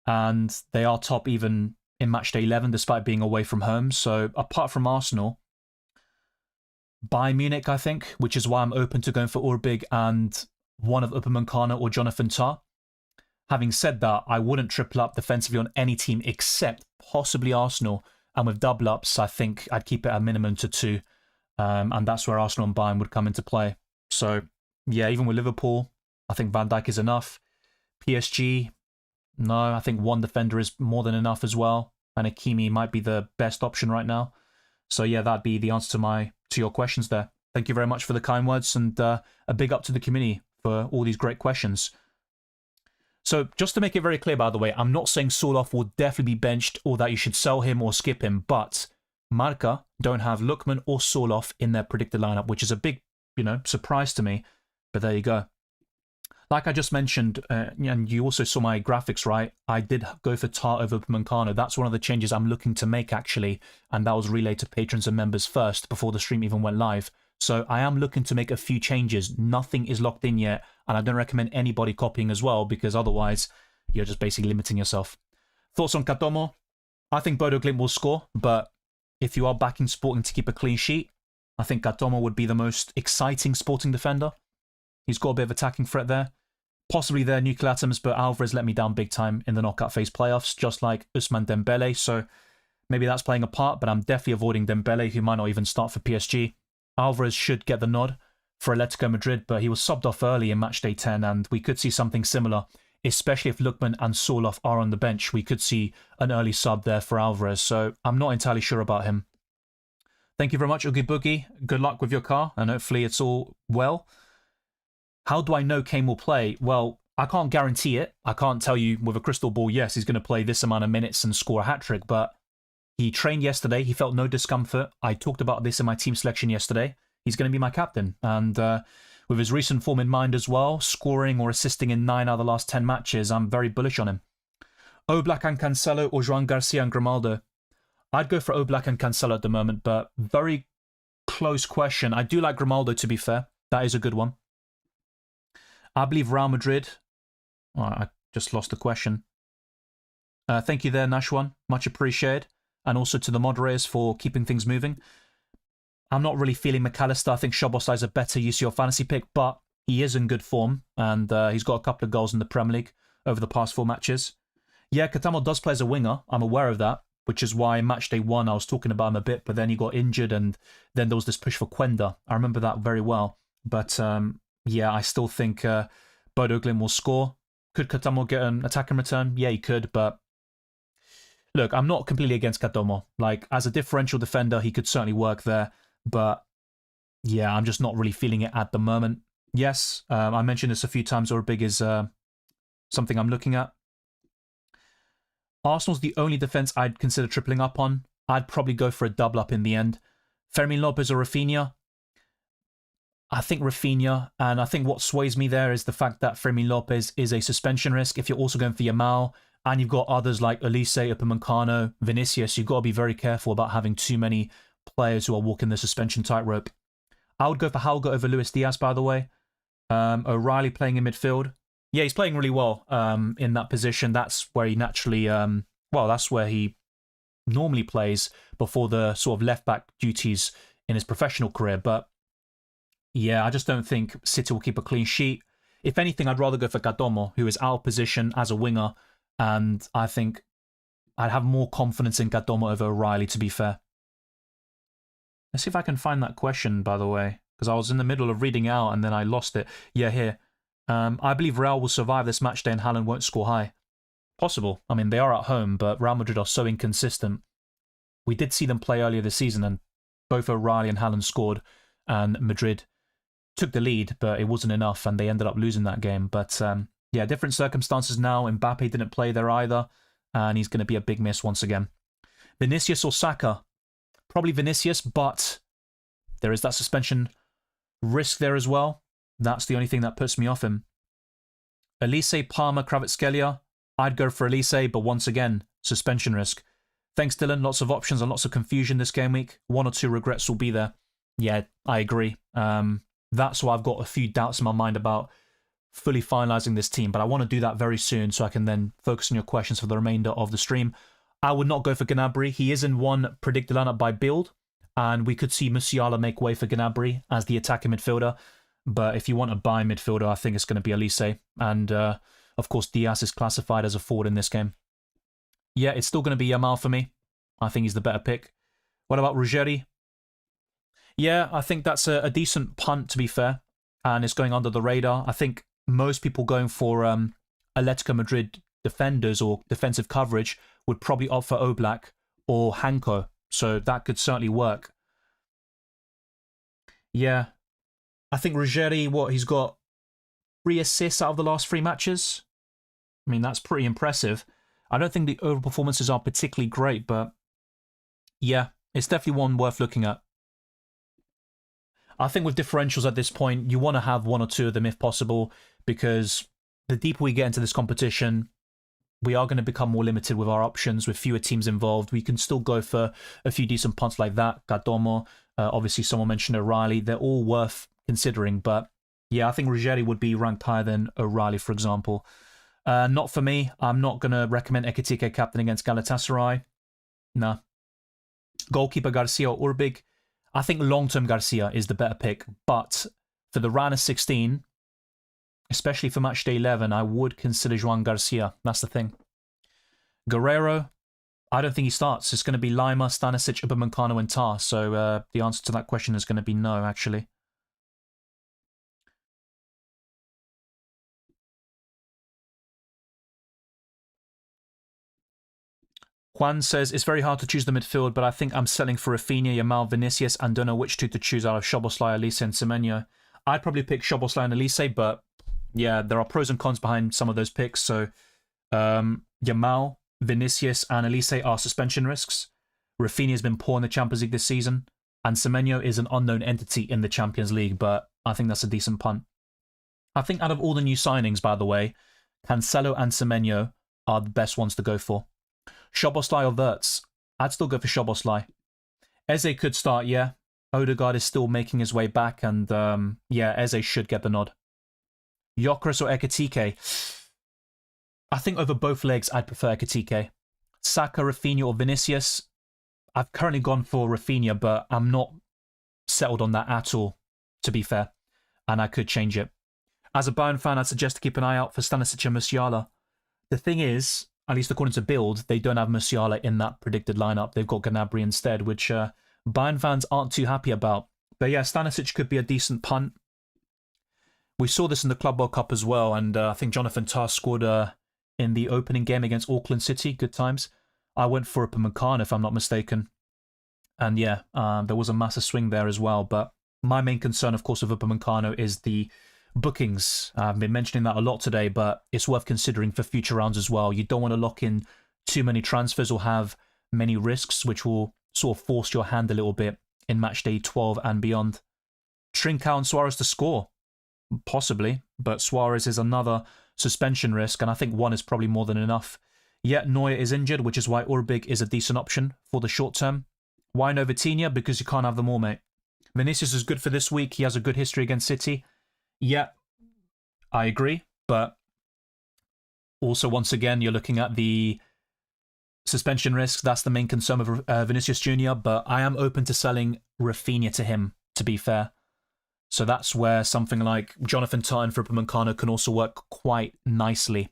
And they are top even in Matchday 11, despite being away from home. So apart from Arsenal, Bayern Munich, I think, which is why I'm open to going for Urbig and one of Upamecano or Jonathan Tah. Having said that, I wouldn't triple up defensively on any team except possibly Arsenal. And with double ups, I think I'd keep it at a minimum to 2. And that's where Arsenal and Bayern would come into play. So yeah, even with Liverpool, I think Van Dijk is enough. PSG, no, I think one defender is more than enough as well. And Hakimi might be the best option right now. So yeah, that'd be the answer to your questions there. Thank you very much for the kind words and a big up to the community for all these great questions. So just to make it very clear, by the way, I'm not saying Soloff will definitely be benched or that you should sell him or skip him, but Marca don't have Lookman or Soloff in their predicted lineup, which is a big, surprise to me. But there you go. Like I just mentioned, and you also saw my graphics, right? I did go for Tah over Upamecano. That's one of the changes I'm looking to make, actually. And that was relayed to patrons and members first before the stream even went live. So I am looking to make a few changes. Nothing is locked in yet. And I don't recommend anybody copying as well, because otherwise you're just basically limiting yourself. Thoughts on Katomo? I think Bodo Glimt will score. But if you are backing Sporting to keep a clean sheet, I think Katomo would be the most exciting Sporting defender. He's got a bit of attacking threat there. Possibly their nuclear atoms, but Alvarez let me down big time in the knockout phase playoffs, just like Ousmane Dembele. So maybe that's playing a part, but I'm definitely avoiding Dembele, who might not even start for PSG. Alvarez should get the nod for Atletico Madrid, but he was subbed off early in Matchday 10, and we could see something similar, especially if Lookman and Soloff are on the bench. We could see an early sub there for Alvarez, so I'm not entirely sure about him. Thank you very much, Oogie Boogie. Good luck with your car, and hopefully it's all well. How do I know Kane will play? Well, I can't guarantee it. I can't tell you with a crystal ball, yes, he's going to play this amount of minutes and score a hat-trick, but he trained yesterday. He felt no discomfort. I talked about this in my team selection yesterday. He's going to be my captain. And with his recent form in mind as well, scoring or assisting in 9 out of the last 10 matches, I'm very bullish on him. Oblak and Cancelo or Joan Garcia and Grimaldo? I'd go for Oblak and Cancelo at the moment, but very close question. I do like Grimaldo, to be fair. That is a good one. I believe Real Madrid. Oh, I just lost the question. Thank you there, Nashwan. Much appreciated. And also to the moderators for keeping things moving. I'm not really feeling McAllister. I think Szoboszlai is a better UCL fantasy pick, but he is in good form. And he's got a couple of goals in the Premier League over the past 4 matches. Yeah, Katamo does play as a winger. I'm aware of that, which is why Matchday 1 I was talking about him a bit, but then he got injured and then there was this push for Quenda. I remember that very well. But yeah, I still think Bodo Glimt will score. Could Katamo get an attack in return? Yeah, he could, but look, I'm not completely against Katomo. Like, as a differential defender, he could certainly work there, but yeah, I'm just not really feeling it at the moment. Yes, I mentioned this a few times, Orbig is something I'm looking at. Arsenal's the only defence I'd consider tripling up on. I'd probably go for a double up in the end. Fermin Lopez or Rafinha? I think Rafinha, and I think what sways me there is the fact that Fermin Lopez is a suspension risk. If you're also going for Yamal, and you've got others like Elise, Upamecano, Vinicius, you've got to be very careful about having too many players who are walking the suspension tightrope. I would go for Halga over Luis Diaz, by the way. O'Reilly playing in midfield. Yeah, he's playing really well in that position. That's where he naturally, well, that's where he normally plays before the sort of left-back duties in his professional career. But yeah, I just don't think City will keep a clean sheet. If anything, I'd rather go for Gadomo, who is out of position as a winger, and I think I'd have more confidence in Gadomo over O'Reilly, to be fair. Let's see if I can find that question, by the way, because I was in the middle of reading it out and then I lost it. Yeah, here. I believe Real will survive this match day and Haaland won't score high. Possible. I mean, they are at home, but Real Madrid are so inconsistent. We did see them play earlier this season, and both O'Reilly and Haaland scored, and Madrid took the lead, but it wasn't enough, and they ended up losing that game. But yeah, different circumstances now. Mbappe didn't play there either, and he's going to be a big miss once again. Vinicius or Saka? Probably Vinicius, but there is that suspension risk there as well. That's the only thing that puts me off him. Elise, Palmer, Kvaratskhelia. I'd go for Elise, but once again, suspension risk. Thanks, Dylan. Lots of options and lots of confusion this game week. 1 or 2 regrets will be there. Yeah, I agree. That's why I've got a few doubts in my mind about fully finalising this team, but I want to do that very soon so I can then focus on your questions for the remainder of the stream. I would not go for Gnabry. He is in one predicted lineup by Build, and we could see Musiala make way for Gnabry as the attacking midfielder. But if you want a buy midfielder, I think it's going to be Elise. And of course, Diaz is classified as a forward in this game. Yeah, it's still going to be Yamal for me. I think he's the better pick. What about Ruggeri? Yeah, I think that's a decent punt, to be fair. And it's going under the radar. I think most people going for Atletico Madrid defenders or defensive coverage would probably opt for Oblak or Hanko. So that could certainly work. Yeah. I think Ruggeri, he's got 3 assists out of the last 3 matches. I mean, that's pretty impressive. I don't think the overall performances are particularly great, but yeah, it's definitely one worth looking at. I think with differentials at this point, you want to have 1 or 2 of them if possible, because the deeper we get into this competition, we are going to become more limited with our options, with fewer teams involved. We can still go for a few decent punts like that. Gadomo, obviously someone mentioned O'Reilly. They're all worth considering, but yeah, I think Ruggeri would be ranked higher than O'Reilly, for example. Not for me. I'm not going to recommend Ekitike captain against Galatasaray. Nah. Goalkeeper Garcia or Urbig. I think long-term Garcia is the better pick, but for the round of 16, especially for match day 11, I would consider Joan Garcia. That's the thing. Guerrero, I don't think he starts. It's going to be Lima, Stanisic, Upamecano, and Tar. So the answer to that question is going to be no, actually. Juan says, it's very hard to choose the midfield, but I think I'm selling for Rafinha, Yamal, Vinicius, and don't know which 2 to choose out of Szoboszlai, Elise, and Semenyo. I'd probably pick Szoboszlai and Elise, but yeah, there are pros and cons behind some of those picks. So Yamal, Vinicius, and Elise are suspension risks. Rafinha has been poor in the Champions League this season, and Semenyo is an unknown entity in the Champions League, but I think that's a decent punt. I think out of all the new signings, by the way, Cancelo and Semenyo are the best ones to go for. Szoboszlai or Wirtz? I'd still go for Szoboszlai. Eze could start, yeah. Odegaard is still making his way back, and yeah, Eze should get the nod. Gyökeres or Ekitike? I think over both legs, I'd prefer Ekitike. Saka, Rafinha, or Vinicius? I've currently gone for Rafinha, but I'm not settled on that at all, to be fair, and I could change it. As a Bayern fan, I'd suggest to keep an eye out for Stanisic and Musiala. The thing is, at least according to Build, they don't have Musiala in that predicted lineup. They've got Gnabry instead, which Bayern fans aren't too happy about. But yeah, Stanisic could be a decent punt. We saw this in the Club World Cup as well, and I think Jonathan Tah scored in the opening game against Auckland City. Good times. I went for Upamecano, if I'm not mistaken. And yeah, there was a massive swing there as well. But my main concern, of course, with Upamecano is the bookings. I've been mentioning that a lot today, but it's worth considering for future rounds as well. You don't want to lock in too many transfers or have many risks, which will sort of force your hand a little bit in match day 12 and beyond. Trincao and Suarez to score? Possibly, but Suarez is another suspension risk, and I think one is probably more than enough. Yet Neuer is injured, which is why Urbig is a decent option for the short term. Why no Vitinha? Because you can't have them all, mate. Vinicius is good for this week. He has a good history against City. Yeah, I agree, but also, once again, you're looking at the suspension risk. That's the main concern of Vinicius Jr., but I am open to selling Rafinha to him, to be fair. So that's where something like Jonathan Tah for Upamecano can also work quite nicely.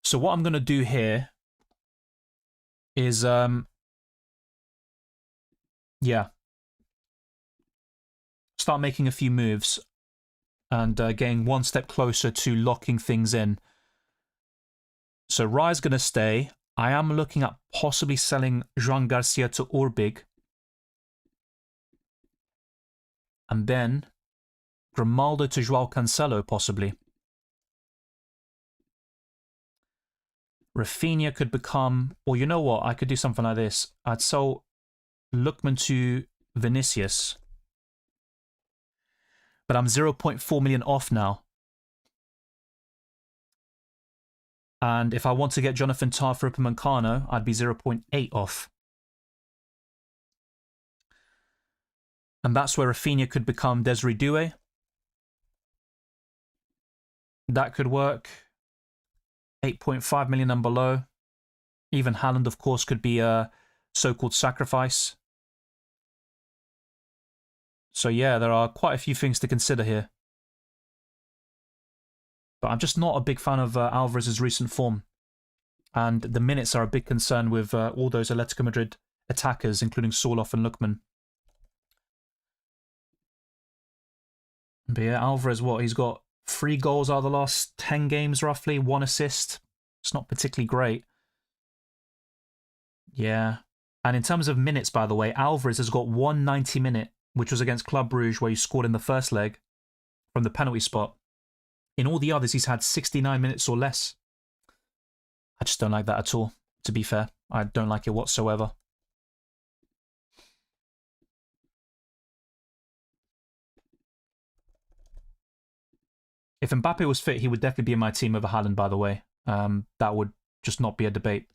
So what I'm going to do here is, start making a few moves and getting one step closer to locking things in. So Rai's going to stay. I am looking at possibly selling Joan Garcia to Urbig. And then Grimaldo to Joao Cancelo, possibly. Rafinha could become... Or you know what? I could do something like this. I'd sell Lookman to Vinicius. But I'm 0.4 million off now. And if I want to get Jonathan Tah for Upamecano, I'd be 0.8 off. And that's where Rafinha could become Desiree Doué. That could work. 8.5 million and below. Even Haaland, of course, could be a so-called sacrifice. So yeah, there are quite a few things to consider here. But I'm just not a big fan of Alvarez's recent form. And the minutes are a big concern with all those Atletico Madrid attackers, including Seinof and Lookman. But yeah, Alvarez, what? He's got 3 goals out of the last 10 games, roughly. 1 assist. It's not particularly great. Yeah. And in terms of minutes, by the way, Alvarez has got 1 90-minute, which was against Club Brugge, where he scored in the first leg from the penalty spot. In all the others, he's had 69 minutes or less. I just don't like that at all, to be fair. I don't like it whatsoever. If Mbappe was fit, he would definitely be in my team over Haaland, by the way. That would just not be a debate.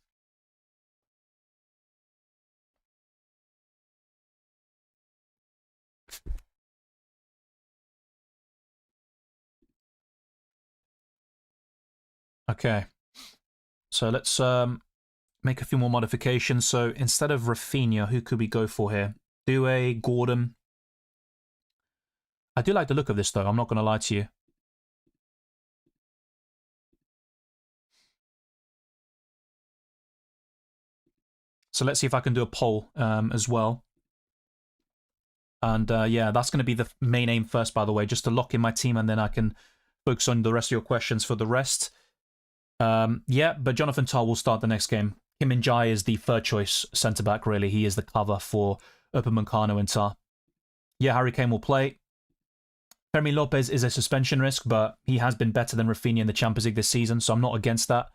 Okay. So let's make a few more modifications. So instead of Rafinha, who could we go for here? Doué, Gordon. I do like the look of this, though. I'm not going to lie to you. So let's see if I can do a poll as well. And yeah, that's going to be the main aim first, by the way, just to lock in my team, and then I can focus on the rest of your questions for the rest. Yeah, but Jonathan Tah will start the next game. Kim Min-jae is the third choice centre-back, really. He is the cover for Upamecano and Tah. Yeah, Harry Kane will play. Fermin Lopez is a suspension risk, but he has been better than Rafinha in the Champions League this season, so I'm not against that.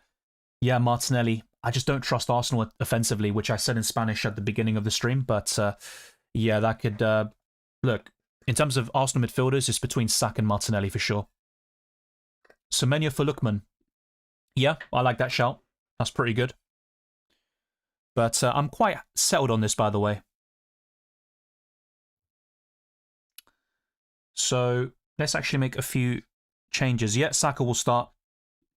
Yeah, Martinelli. I just don't trust Arsenal offensively, which I said in Spanish at the beginning of the stream, but yeah, that could... look, in terms of Arsenal midfielders, it's between Saka and Martinelli for sure. Semenyo for Lookman. Yeah, I like that shout. That's pretty good. But I'm quite settled on this, by the way. So let's actually make a few changes. Yeah, Saka will start.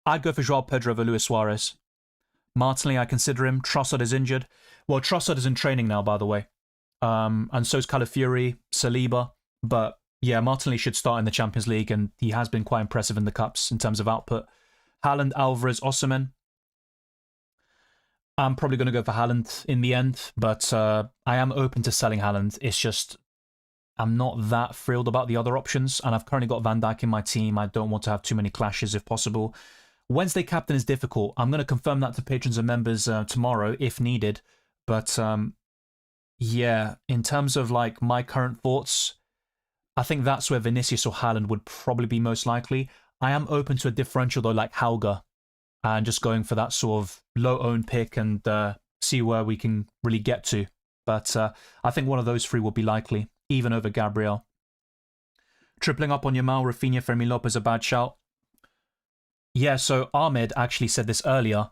I'd go for Joao Pedro over Luis Suarez. Martinelli, I consider him. Trossard is injured. Well, Trossard is in training now, by the way. And so is Calafiori, Saliba. But yeah, Martinelli should start in the Champions League, and he has been quite impressive in the Cups in terms of output. Haaland, Alvarez, Osimhen. I'm probably going to go for Haaland in the end, but I am open to selling Haaland. It's just I'm not that thrilled about the other options, and I've currently got Van Dijk in my team. I don't want to have too many clashes if possible. Wednesday captain is difficult. I'm going to confirm that to patrons and members tomorrow if needed. But yeah, in terms of like my current thoughts, I think that's where Vinicius or Haaland would probably be most likely. I am open to a differential though, like Hauger, and just going for that sort of low-owned pick and see where we can really get to. But I think one of those three will be likely, even over Gabriel. Tripling up on Yamal, Rafinha, Fermin Lopez, a bad shout. Yeah, so Ahmed actually said this earlier.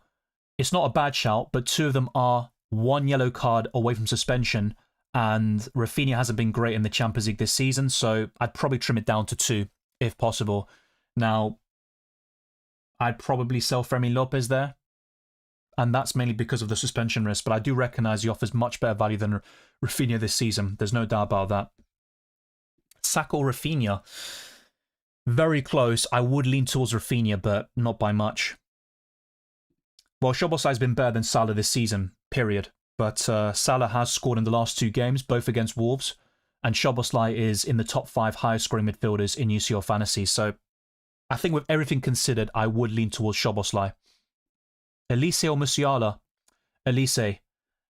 It's not a bad shout, but two of them are one yellow card away from suspension, and Rafinha hasn't been great in the Champions League this season, so I'd probably trim it down to 2, if possible. Now, I'd probably sell Fermin Lopez there, and that's mainly because of the suspension risk, but I do recognise he offers much better value than Rafinha this season. There's no doubt about that. Saka or Rafinha? Very close. I would lean towards Rafinha, but not by much. Well, Szoboszlai's been better than Salah this season, period. But Salah has scored in the last 2 games, both against Wolves, and Szoboszlai is in the top 5 highest scoring midfielders in UCL Fantasy. So I think with everything considered, I would lean towards Szoboszlai. Elise or Musiala? Elise.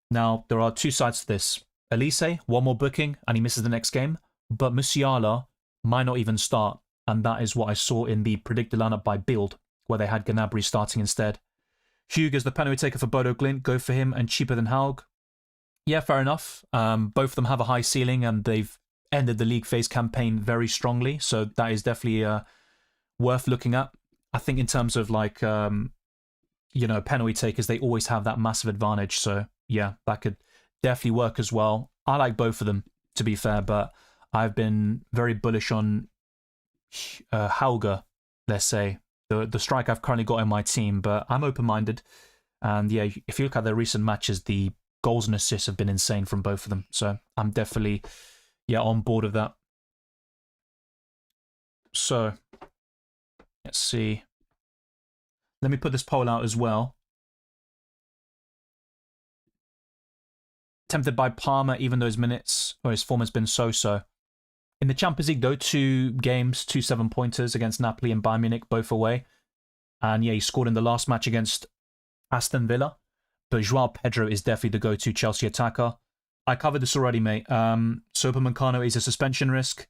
Now, there are 2 sides to this. Elise, 1 more booking, and he misses the next game. But Musiala might not even start, and that is what I saw in the predicted lineup by Build, where they had Gnabry starting instead. Hugh is the penalty taker for Bodo Glimt. Go for him and cheaper than Haug. Yeah, fair enough. Both of them have a high ceiling, and they've ended the league phase campaign very strongly, so that is definitely worth looking at. I think in terms of like, penalty takers, they always have that massive advantage, so yeah, that could definitely work as well. I like both of them, to be fair, but I've been very bullish on Hauger, let's say, the strike I've currently got in my team, but I'm open-minded. And yeah, if you look at their recent matches, the goals and assists have been insane from both of them. So I'm definitely, on board with that. So let's see. Let me put this poll out as well. Tempted by Palmer, even though his minutes or his form has been so-so. In the Champions League, though, 2 games, 2 7-pointers against Napoli and Bayern Munich, both away. And yeah, he scored in the last match against Aston Villa. But Joao Pedro is definitely the go-to Chelsea attacker. I covered this already, mate. So Upamecano is a suspension risk.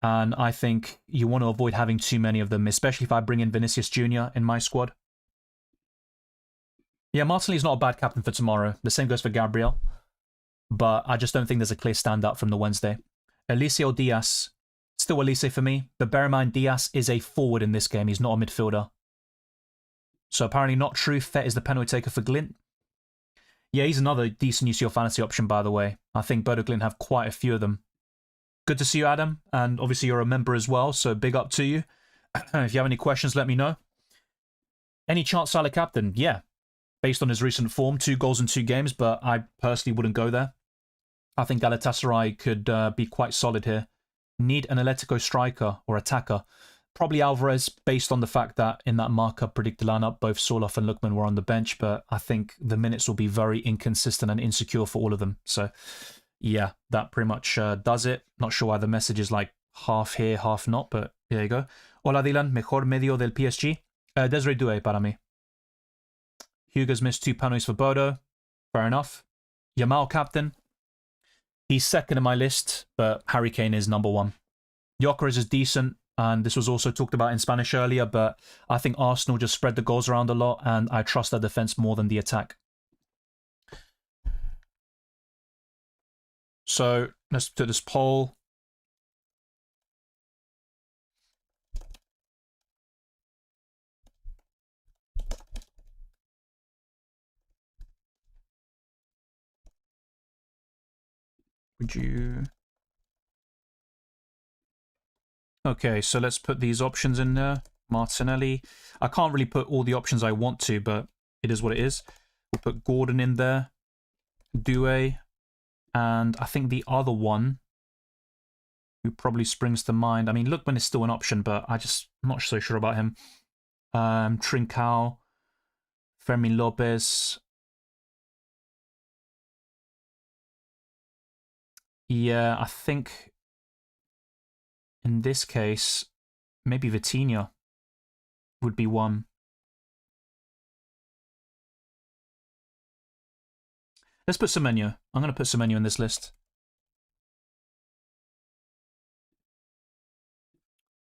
And I think you want to avoid having too many of them, especially if I bring in Vinicius Jr. in my squad. Yeah, Martinelli is not a bad captain for tomorrow. The same goes for Gabriel. But I just don't think there's a clear standout from the Wednesday. Elise or Diaz? Still Elise for me, but bear in mind Diaz is a forward in this game. He's not a midfielder. So apparently not true. Fett is the penalty taker for Glint. Yeah, he's another decent UCL fantasy option, by the way. I think Bodo Glimt have quite a few of them. Good to see you, Adam. And obviously you're a member as well, so big up to you. If you have any questions, let me know. Any chance Salah captain? Yeah. Based on his recent form, 2 goals in 2 games, but I personally wouldn't go there. I think Galatasaray could be quite solid here. Need an Atletico striker or attacker. Probably Alvarez, based on the fact that in that markup predicted lineup, both Soloff and Lookman were on the bench, but I think the minutes will be very inconsistent and insecure for all of them. So, yeah, that pretty much does it. Not sure why the message is like half here, half not, but there you go. Hola Dylan, mejor medio del PSG. Desiree Doué para mí. Hugo's missed 2 penalties for Bodo. Fair enough. Yamal captain. He's second in my list, but Harry Kane is number 1. Gyökeres is decent, and this was also talked about in Spanish earlier, but I think Arsenal just spread the goals around a lot, and I trust their defense more than the attack. So let's do this poll. Would you... Okay, so let's put these options in there. Martinelli. I can't really put all the options I want to, but it is what it is. We'll put Gordon in there. Doué. And I think the other one who probably springs to mind. I mean, Lookman is still an option, but I'm not so sure about him. Trincao. Fermin Lopez. Yeah, I think in this case, maybe Vitinha would be one. Let's put Semenyo. I'm going to put Semenyo in this list.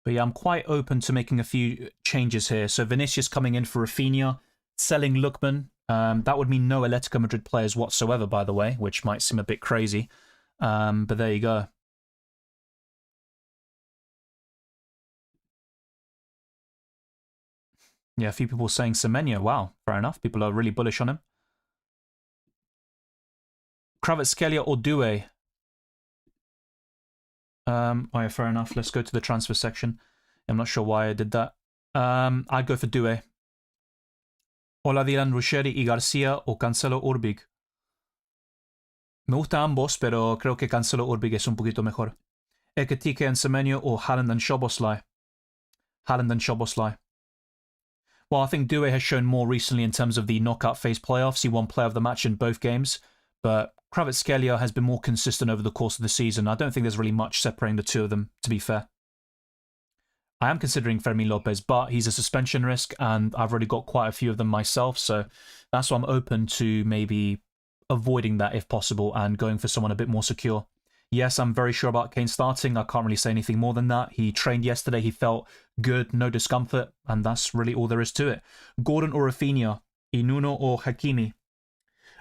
But yeah, I'm quite open to making a few changes here. So Vinicius coming in for Rafinha, selling Lookman. That would mean no Atletico Madrid players whatsoever, by the way, which might seem a bit crazy. But there you go. Yeah, a few people saying Semenyo. Wow, fair enough. People are really bullish on him. Kvaratskhelia or Doué? Oh yeah, fair enough. Let's go to the transfer section. I'm not sure why I did that. I'd go for Doué. Hola Dylan Ruggeri y Garcia o Cancelo Urbig. Me gusta ambos, pero creo que Cancelo Urbig es un poquito mejor. Ekitike and Semenyo or Haaland and Szoboszlai? Haaland and Szoboszlai. Well, I think Doué has shown more recently in terms of the knockout phase playoffs. He won player of the match in both games, but Kvaratskhelia has been more consistent over the course of the season. I don't think there's really much separating the two of them, to be fair. I am considering Fermin Lopez, but he's a suspension risk, and I've already got quite a few of them myself, so that's why I'm open to maybe avoiding that if possible and going for someone a bit more secure. Yes, I'm very sure about Kane starting. I can't really say anything more than that. He trained yesterday. He felt good, no discomfort, and that's really all there is to it. Gordon or Rafinha, y Nuno o Hakimi.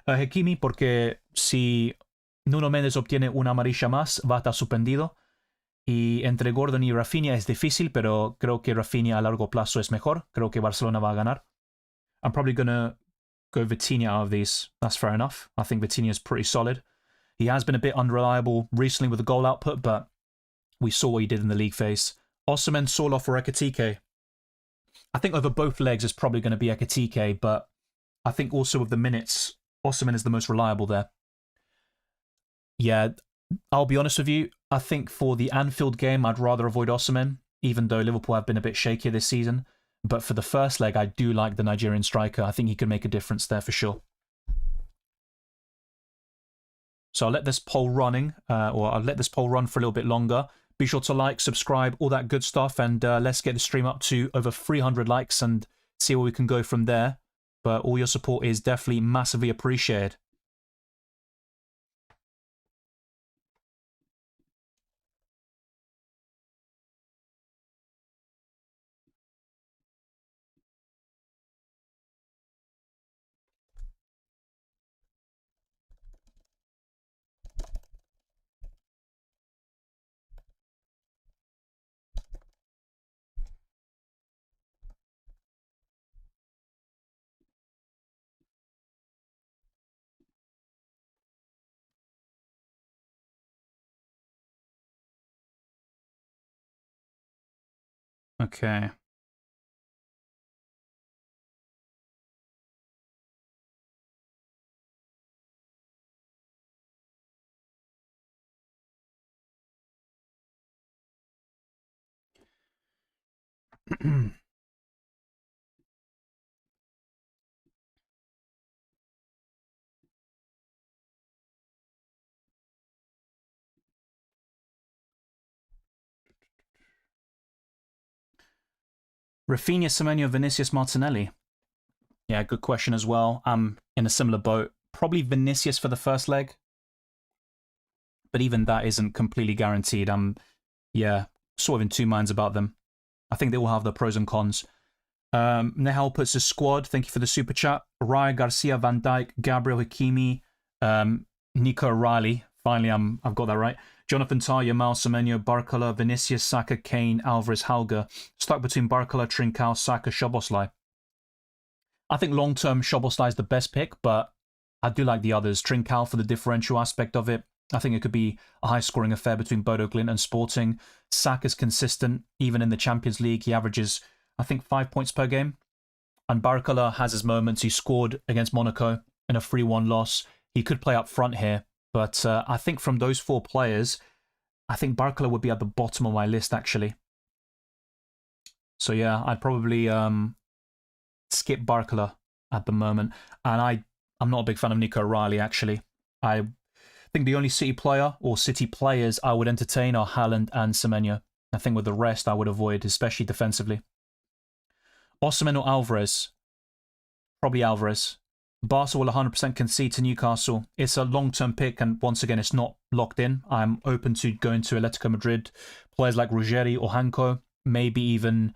Hakimi, porque si Nuno Méndez obtiene una amarilla más, va a estar suspendido. Y entre Gordon y Rafinha es difícil, pero creo que Rafinha a largo plazo es mejor. Creo que Barcelona va a ganar. I'm probably going to go Vitinha out of these. That's fair enough. I think Vitinha is pretty solid. He has been a bit unreliable recently with the goal output, but we saw what he did in the league phase. Osimhen, Sorloth, or Ekitike? I think over both legs it's probably going to be Ekitike, but I think also with the minutes, Osimhen is the most reliable there. Yeah, I'll be honest with you. I think for the Anfield game, I'd rather avoid Osimhen, even though Liverpool have been a bit shaky this season. But for the first leg, I do like the Nigerian striker. I think he could make a difference there for sure. So I'll let this poll running, or I'll let this poll run for a little bit longer. Be sure to like, subscribe, all that good stuff, and let's get the stream up to over 300 likes and see where we can go from there. But all your support is definitely massively appreciated. Okay. Rafinha, Semenyo, Vinicius, Martinelli. Yeah, good question as well. I'm in a similar boat. Probably Vinicius for the first leg. But even that isn't completely guaranteed. I'm, yeah, sort of in two minds about them. I think they all have their pros and cons. Nehal puts a squad. Thank you for the super chat. Raya, Garcia, Van Dijk, Gabriel Hakimi, Nico Riley. Finally, I've got that right. Jonathan Tah, Yamal, Semenyo, Barcola, Vinicius, Saka, Kane, Alvarez, Hauger. Stuck between Barcola, Trincao, Saka, Szoboszlai. I think long-term Szoboszlai is the best pick, but I do like the others. Trincao for the differential aspect of it. I think it could be a high-scoring affair between Bodo Glimt and Sporting. Saka's consistent, even in the Champions League. He averages, I think, 5 points per game. And Barcola has his moments. He scored against Monaco in a 3-1 loss. He could play up front here. But I think from those four players, I think Barcola would be at the bottom of my list, actually. So yeah, I'd probably skip Barcola at the moment. And I'm not a big fan of Nico Riley, actually. think the only City player or City players I would entertain are Haaland and Semenyo. I think with the rest I would avoid, especially defensively. Osimhen or Alvarez? Probably Alvarez. Barca will 100% concede to Newcastle. It's a long-term pick, and once again, it's not locked in. I'm open to going to Atletico Madrid. Players like Ruggeri or Hanko, maybe even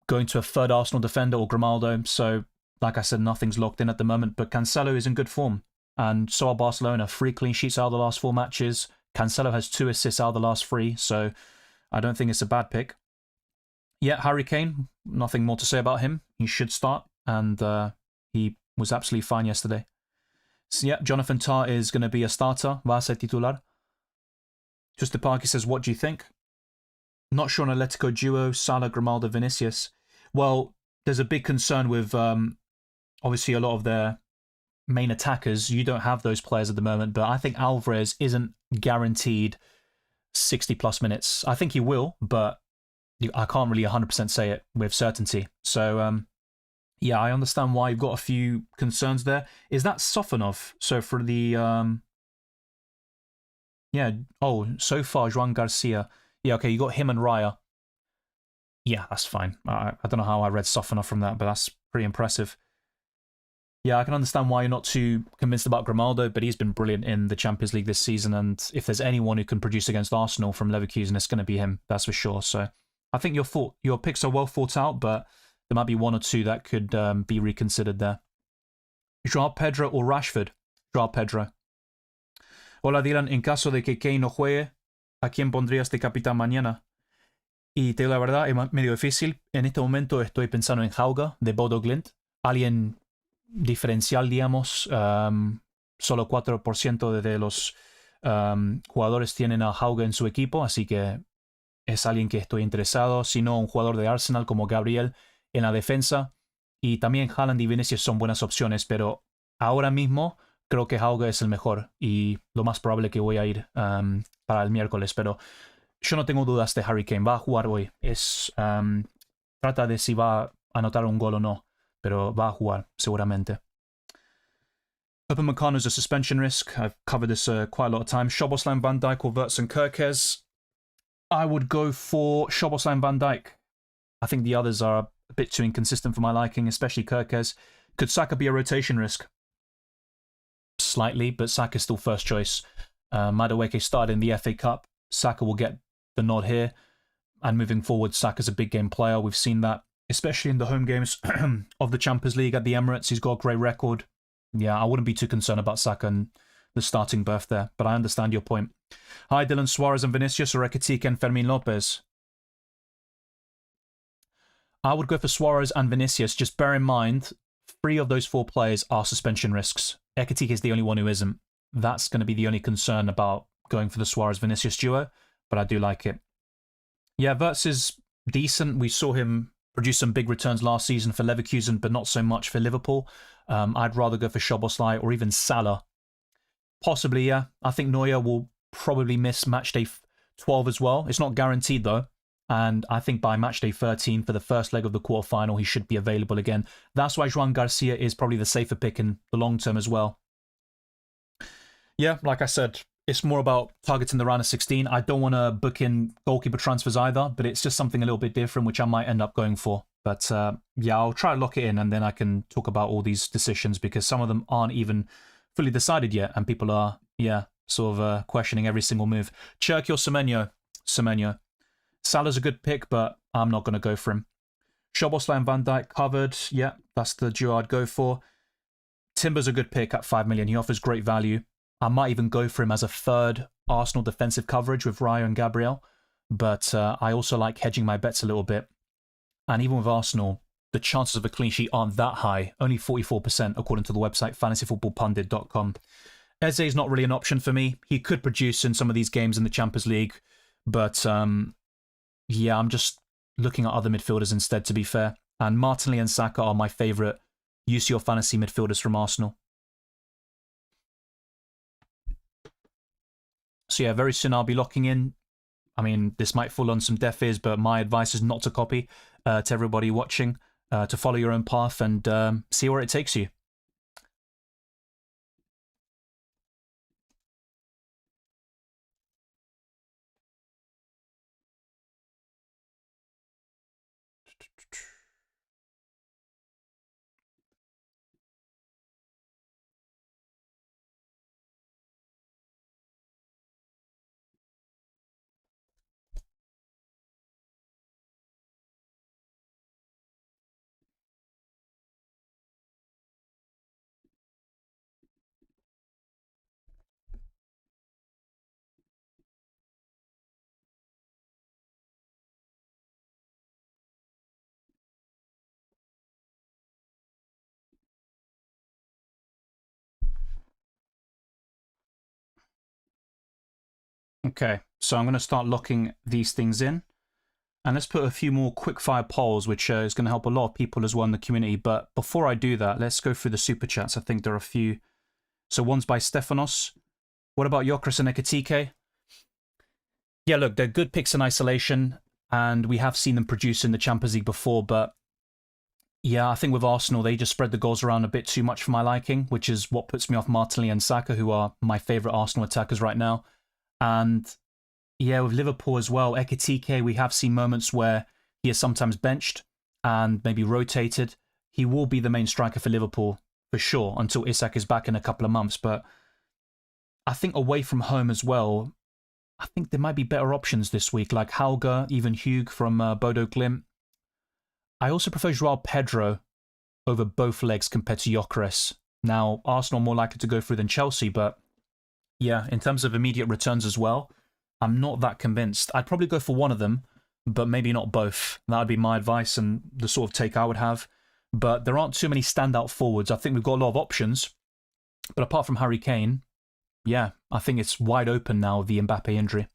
going to a third Arsenal defender or Grimaldo. So, like I said, nothing's locked in at the moment, but Cancelo is in good form. And so are Barcelona. 3 clean sheets out of the last 4 matches. Cancelo has 2 assists out of the last 3, so I don't think it's a bad pick. Yeah, Harry Kane, nothing more to say about him. He should start, and he was absolutely fine yesterday. So yeah, Jonathan Tah is going to be a starter. Va a ser titular. Just the Parky says, what do you think? Not sure on Atletico duo, Salah, Grimaldo, Vinicius. Well, there's a big concern with obviously a lot of their main attackers. You don't have those players at the moment, but I think Alvarez isn't guaranteed 60 plus minutes. I think he will, but I can't really 100% say it with certainty. So, yeah, I understand why you've got a few concerns there. Is that seinof? So for the, yeah, oh, so far, Juan Garcia. Yeah, okay, you got him and Raya. Yeah, that's fine. I don't know how I read seinof from that, but that's pretty impressive. Yeah, I can understand why you're not too convinced about Grimaldo, but he's been brilliant in the Champions League this season, and if there's anyone who can produce against Arsenal from Leverkusen, it's going to be him, that's for sure. So I think your picks are well thought out, but there might be 1 or 2 that could be reconsidered there. Joao Pedro or Rashford? Joao Pedro. Hola Dylan, en caso de que Kane no juegue, ¿a quién pondrías de capitán mañana? Y te digo la verdad, es medio difícil. En este momento estoy pensando en Hauga, de Bodo Glimt. Alguien diferencial, digamos. Solo 4% de los jugadores tienen a Hauga en su equipo, así que es alguien que estoy interesado. Si no, un jugador de Arsenal como Gabriel en la defensa. Y también Haaland y Vinicius son buenas opciones, pero ahora mismo creo que Hauga es el mejor y lo más probable que voy a ir para el miércoles, pero yo no tengo dudas de Harry Kane. Va a jugar hoy. Trata de si va a anotar un gol o no, pero va a jugar seguramente. Upamecano is a suspension risk. I've covered this quite a lot of times. Szoboszlai, Van Dijk or Wirtz and Kerkez. I would go for Szoboszlai and Van Dijk. I think the others are a bit too inconsistent for my liking, especially Kerkez. Could Saka be a rotation risk? Slightly, but Saka's still first choice. Madueke started in the FA Cup. Saka will get the nod here. And moving forward, Saka's a big game player. We've seen that, especially in the home games of the Champions League at the Emirates. He's got a great record. Yeah, I wouldn't be too concerned about Saka and the starting berth there, but I understand your point. Hi, Dylan, Suarez and Vinicius, or Rakitic and Fermin Lopez? I would go for Suarez and Vinicius. Just bear in mind, 3 of those 4 players are suspension risks. Rakitic is the only one who isn't. That's going to be the only concern about going for the Suarez-Vinicius duo, but I do like it. Yeah, Wirtz is decent. We saw him produce some big returns last season for Leverkusen, but not so much for Liverpool. I'd rather go for Szoboszlai or even Salah. Possibly, yeah. I think Neuer will probably miss matchday 12 as well. It's not guaranteed, though. And I think by matchday 13 for the first leg of the quarterfinal, he should be available again. That's why Juan Garcia is probably the safer pick in the long term as well. Yeah, like I said, it's more about targeting the round of 16. I don't want to book in goalkeeper transfers either, but it's just something a little bit different, which I might end up going for. But yeah, I'll try to lock it in, and then I can talk about all these decisions, because some of them aren't even fully decided yet, and people are, yeah, sort of questioning every single move. Cherki or Semenyo? Semenyo. Salah's a good pick, but I'm not going to go for him. Szoboszlai and Van Dijk covered. Yeah, that's the duo I'd go for. Timber's a good pick at 5 million. He offers great value. I might even go for him as a third Arsenal defensive coverage with Raya and Gabriel. But I also like hedging my bets a little bit. And even with Arsenal, the chances of a clean sheet aren't that high. Only 44% according to the website fantasyfootballpundit.com. Eze is not really an option for me. He could produce in some of these games in the Champions League. But yeah, I'm just looking at other midfielders instead, to be fair. And Martinelli and Saka are my favourite UCL Fantasy midfielders from Arsenal. So yeah, very soon I'll be locking in. I mean, this might fall on some deaf ears, but my advice is not to copy to everybody watching, to follow your own path and see where it takes you. Okay, so I'm going to start locking these things in. And let's put a few more quickfire polls, which is going to help a lot of people as well in the community. But before I do that, let's go through the super chats. I think there are a few. So one's by Stefanos. What about Yokris and Ekatike? Yeah, look, they're good picks in isolation, and we have seen them produce in the Champions League before. But yeah, I think with Arsenal, they just spread the goals around a bit too much for my liking, which is what puts me off Martinelli and Saka, who are my favourite Arsenal attackers right now. And yeah, with Liverpool as well, Ekitike, we have seen moments where he is sometimes benched and maybe rotated. He will be the main striker for Liverpool for sure until Isak is back in a couple of months. But I think away from home as well, I think there might be better options this week, like Hauger, even Hugh from Bodo Glimt. I also prefer Joao Pedro over both legs compared to Gyökeres. Now, Arsenal more likely to go through than Chelsea, but yeah, in terms of immediate returns as well, I'm not that convinced. I'd probably go for one of them, but maybe not both. That would be my advice and the sort of take I would have. But there aren't too many standout forwards. I think we've got a lot of options. But apart from Harry Kane, yeah, I think it's wide open now with the Mbappe injury.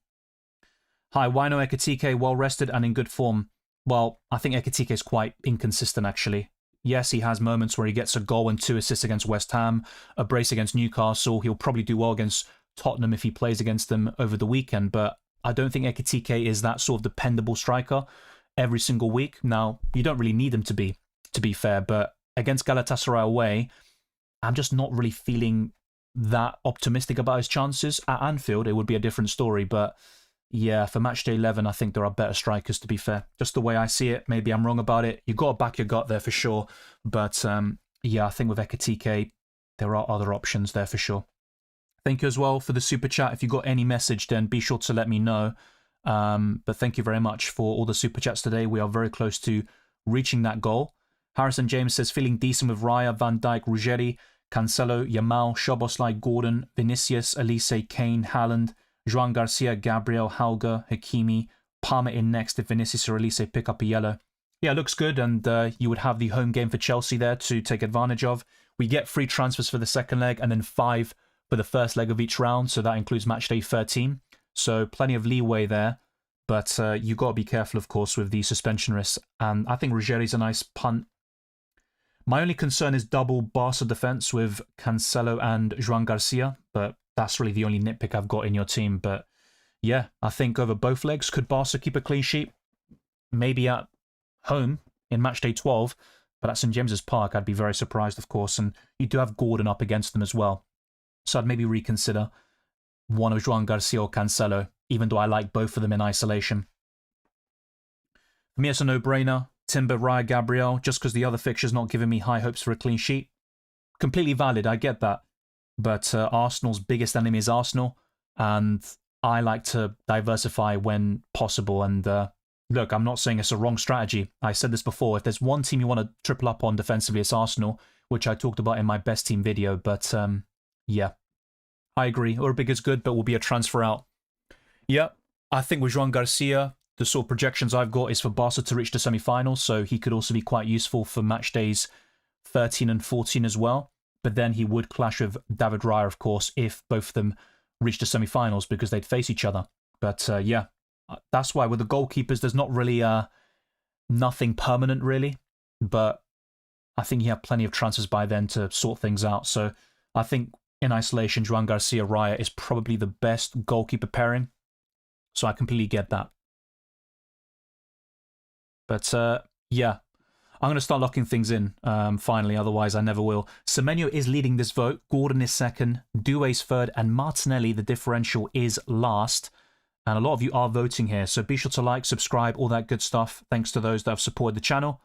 Hi, Wino Ekitike, well rested and in good form. Well, I think Ekitike is quite inconsistent, actually. Yes, he has moments where he gets a goal and 2 assists against West Ham, a brace against Newcastle. He'll probably do well against Tottenham if he plays against them over the weekend, but I don't think Ekitike is that sort of dependable striker every single week. Now, you don't really need him to be fair, but against Galatasaray away, I'm just not really feeling that optimistic about his chances. At Anfield, it would be a different story, but yeah, for Matchday 11, I think there are better strikers, to be fair. Just the way I see it, maybe I'm wrong about it. You've got to back your gut there for sure. But yeah, I think with Ekitike, there are other options there for sure. Thank you as well for the super chat. If you got any message, then be sure to let me know. But thank you very much for all the super chats today. We are very close to reaching that goal. Harrison James says, feeling decent with Raya, Van Dijk, Ruggeri, Cancelo, Yamal, Szoboszlai, Gordon, Vinicius, Elise, Kane, Haaland, Joan Garcia, Gabriel, Hauger, Hakimi, Palmer in next if Vinicius or Elise pick up a yellow. Yeah, looks good, and you would have the home game for Chelsea there to take advantage of. We get free transfers for the second leg and then 5 for the first leg of each round, so that includes Matchday 13. So plenty of leeway there, but you got to be careful, of course, with the suspension risks. And I think Ruggeri's a nice punt. My only concern is double Barca defense with Cancelo and Joan Garcia, but that's really the only nitpick I've got in your team. But yeah, I think over both legs, could Barca keep a clean sheet? Maybe at home in Matchday 12, but at St James's Park, I'd be very surprised, of course. And you do have Gordon up against them as well. So I'd maybe reconsider one of Joan Garcia or Cancelo, even though I like both of them in isolation. For me, it's a no-brainer. Timber, Raya, Gabriel, just because the other fixture's not giving me high hopes for a clean sheet. Completely valid, I get that. But Arsenal's biggest enemy is Arsenal, and I like to diversify when possible. And look, I'm not saying it's a wrong strategy. I said this before. If there's one team you want to triple up on defensively, it's Arsenal, which I talked about in my best team video. But yeah, I agree. Urbig is good, but will be a transfer out. Yeah, I think with Joan Garcia, the sort of projections I've got is for Barca to reach the semi-finals, so he could also be quite useful for match days 13 and 14 as well. But then he would clash with David Raya, of course, if both of them reach the semi-finals because they'd face each other. But yeah, that's why with the goalkeepers, there's not really nothing permanent, really. But I think you have plenty of transfers by then to sort things out. So I think in isolation, Joan Garcia Raya is probably the best goalkeeper pairing. So I completely get that. But yeah, I'm going to start locking things in finally, otherwise I never will. Semenyo is leading this vote, Gordon is second, Doué's third, and Martinelli, the differential, is last. And a lot of you are voting here, so be sure to like, subscribe, all that good stuff. Thanks to those that have supported the channel.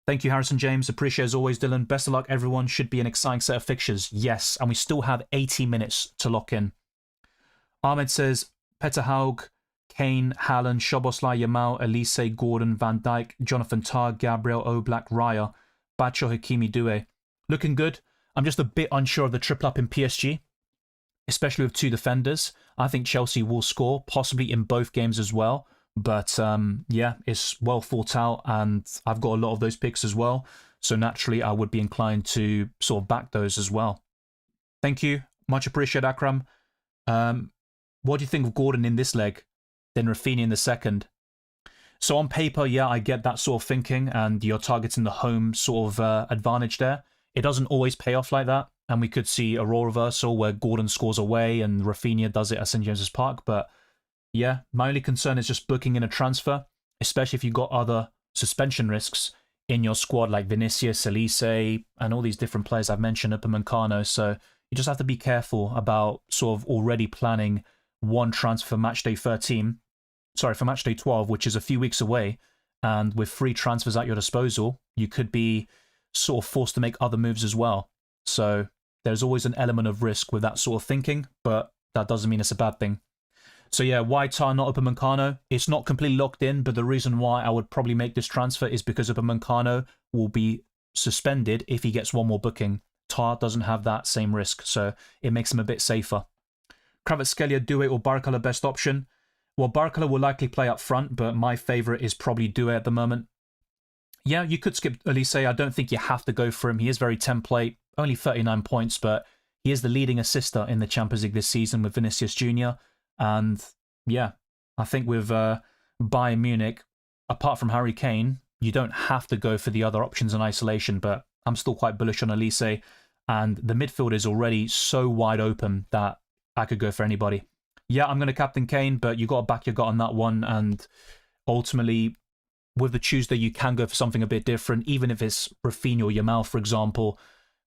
Thank you, Harrison James. Appreciate as always, Dylan. Best of luck, everyone. Should be an exciting set of fixtures. Yes, and we still have 80 minutes to lock in. Ahmed says, Peter Haug, Kane, Haaland, Szoboszlai, Yamal, Elise, Gordon, Van Dijk, Jonathan Tah, Gabriel, Oblak, Raya, Bacho, Hakimi, Doué. Looking good. I'm just a bit unsure of the triple up in PSG, especially with 2 defenders. I think Chelsea will score, possibly in both games as well. But yeah, it's well thought out, and I've got a lot of those picks as well. So naturally, I would be inclined to sort of back those as well. Thank you. Much appreciated, Akram. What do you think of Gordon in this leg? Then Rafinha in the second. So on paper, yeah, I get that sort of thinking, and you're targeting the home sort of advantage there. It doesn't always pay off like that, and we could see a role reversal where Gordon scores away and Rafinha does it at St. James's Park. But yeah, my only concern is just booking in a transfer, especially if you've got other suspension risks in your squad like Vinicius, Elise, and all these different players I've mentioned, Upamecano. So you just have to be careful about sort of already planning one transfer for matchday 13. Sorry, for matchday 12, which is a few weeks away. And with free transfers at your disposal, you could be sort of forced to make other moves as well. So there's always an element of risk with that sort of thinking, but that doesn't mean it's a bad thing. So yeah, why Tar, not Upamecano? It's not completely locked in, but the reason why I would probably make this transfer is because Upamecano will be suspended if he gets one more booking. Tar doesn't have that same risk, so it makes him a bit safer. Kvaratskhelia, Doué, or Barcola best option? Well, Barcola will likely play up front, but my favourite is probably Doué at the moment. Yeah, you could skip Elise. I don't think you have to go for him. He is very template, only 39 points, but he is the leading assister in the Champions League this season with Vinicius Jr. And yeah, I think with Bayern Munich, apart from Harry Kane, you don't have to go for the other options in isolation, but I'm still quite bullish on Elise. And the midfield is already so wide open that I could go for anybody. Yeah, I'm going to captain Kane, but you got to back your gut on that one. And ultimately, with the Tuesday, you can go for something a bit different, even if it's Rafinha or Yamal, for example,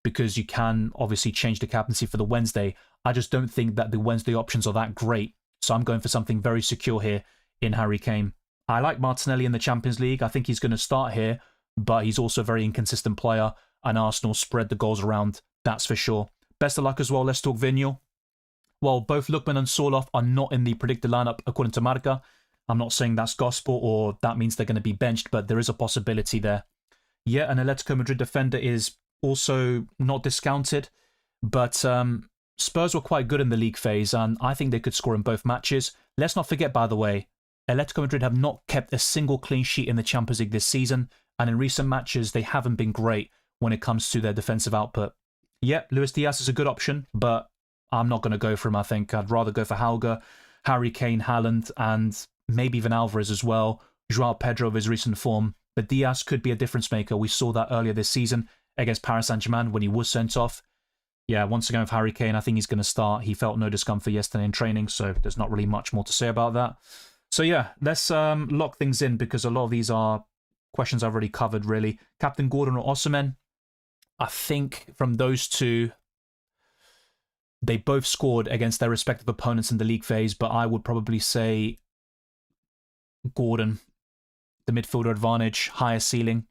because you can obviously change the captaincy for the Wednesday. I just don't think that the Wednesday options are that great. So I'm going for something very secure here in Harry Kane. I like Martinelli in the Champions League. I think he's going to start here, but he's also a very inconsistent player, and Arsenal spread the goals around, that's for sure. Best of luck as well. Let's talk Vinyl. Well, both Lookman and Sorloth are not in the predicted lineup according to Marca. I'm not saying that's gospel or that means they're going to be benched, but there is a possibility there. Yeah, an Atletico Madrid defender is also not discounted, but Spurs were quite good in the league phase, and I think they could score in both matches. Let's not forget, by the way, Atletico Madrid have not kept a single clean sheet in the Champions League this season, and in recent matches, they haven't been great when it comes to their defensive output. Yeah, Luis Diaz is a good option, but I'm not going to go for him, I think. I'd rather go for Hauge, Harry Kane, Haaland, and maybe even Alvarez as well. Joao Pedro of his recent form. But Diaz could be a difference maker. We saw that earlier this season against Paris Saint-Germain when he was sent off. Yeah, once again with Harry Kane, I think he's going to start. He felt no discomfort yesterday in training, so there's not really much more to say about that. So yeah, let's lock things in because a lot of these are questions I've already covered, really. Captain Gordon or Osimhen? I think from those two, they both scored against their respective opponents in the league phase, but I would probably say Gordon, the midfielder advantage, higher ceiling.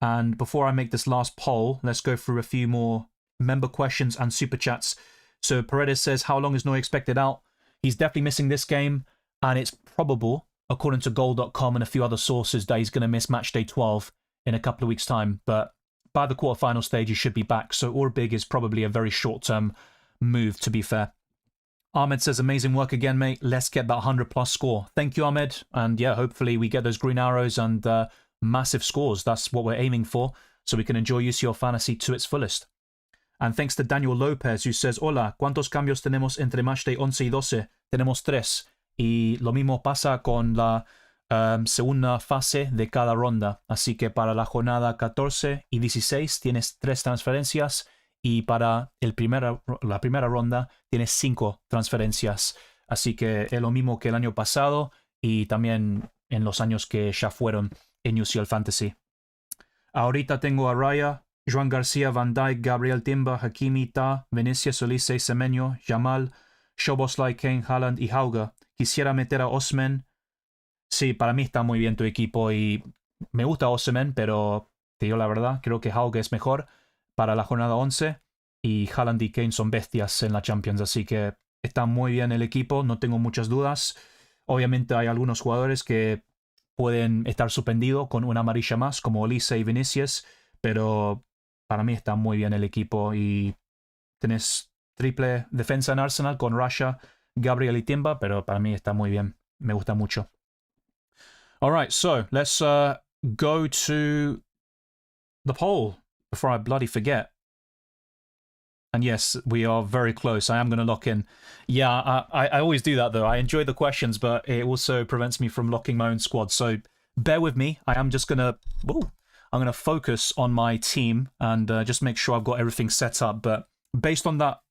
And before I make this last poll, let's go through a few more member questions and super chats. So Paredes says, how long is Neuer expected out? He's definitely missing this game, and it's probable, according to goal.com and a few other sources, that he's going to miss matchday 12 in a couple of weeks' time. But by the quarterfinal stage, he should be back. So Orbig is probably a very short-term move, to be fair. Ahmed says, amazing work again, mate. Let's get that 100-plus score. Thank you, Ahmed. And yeah, hopefully we get those green arrows and massive scores. That's what we're aiming for, so we can enjoy UCL Fantasy to its fullest. And thanks to Daniel Lopez, who says, hola, ¿cuántos cambios tenemos entre matchday 11 y 12? Tenemos 3. Y lo mismo pasa con la segunda fase de cada ronda. Así que para la jornada 14 y 16 tienes 3 transferencias. Y para la primera ronda tienes 5 transferencias. Así que es lo mismo que el año pasado y también en los años que ya fueron en UCL Fantasy. Ahorita tengo a Raya, Joan García, Van Dijk, Gabriel Timber, Hakimi, Ta, Vinicius, Olise, Semenyo, Yamal, Szoboszlai, Kane, Haaland y Hauge. Quisiera meter a Osimhen. Sí, para mí está muy bien tu equipo y me gusta Osimhen, pero te digo la verdad, creo que Hauge es mejor para la jornada 11 y Haaland y Kane son bestias en la Champions, así que está muy bien el equipo, no tengo muchas dudas. Obviamente hay algunos jugadores que pueden estar suspendidos con una amarilla más, como Olise y Vinicius, pero para mí está muy bien el equipo y tenés triple defensa en Arsenal con Rasha, Gabriel y Timba, pero para mí está muy bien, me gusta mucho. Alright, so let's go to the poll before I bloody forget. And yes, we are very close. I am going to lock in. Yeah, I always do that, though. I enjoy the questions, but it also prevents me from locking my own squad. So bear with me. I am just going to... I'm going to focus on my team and just make sure I've got everything set up. But based on that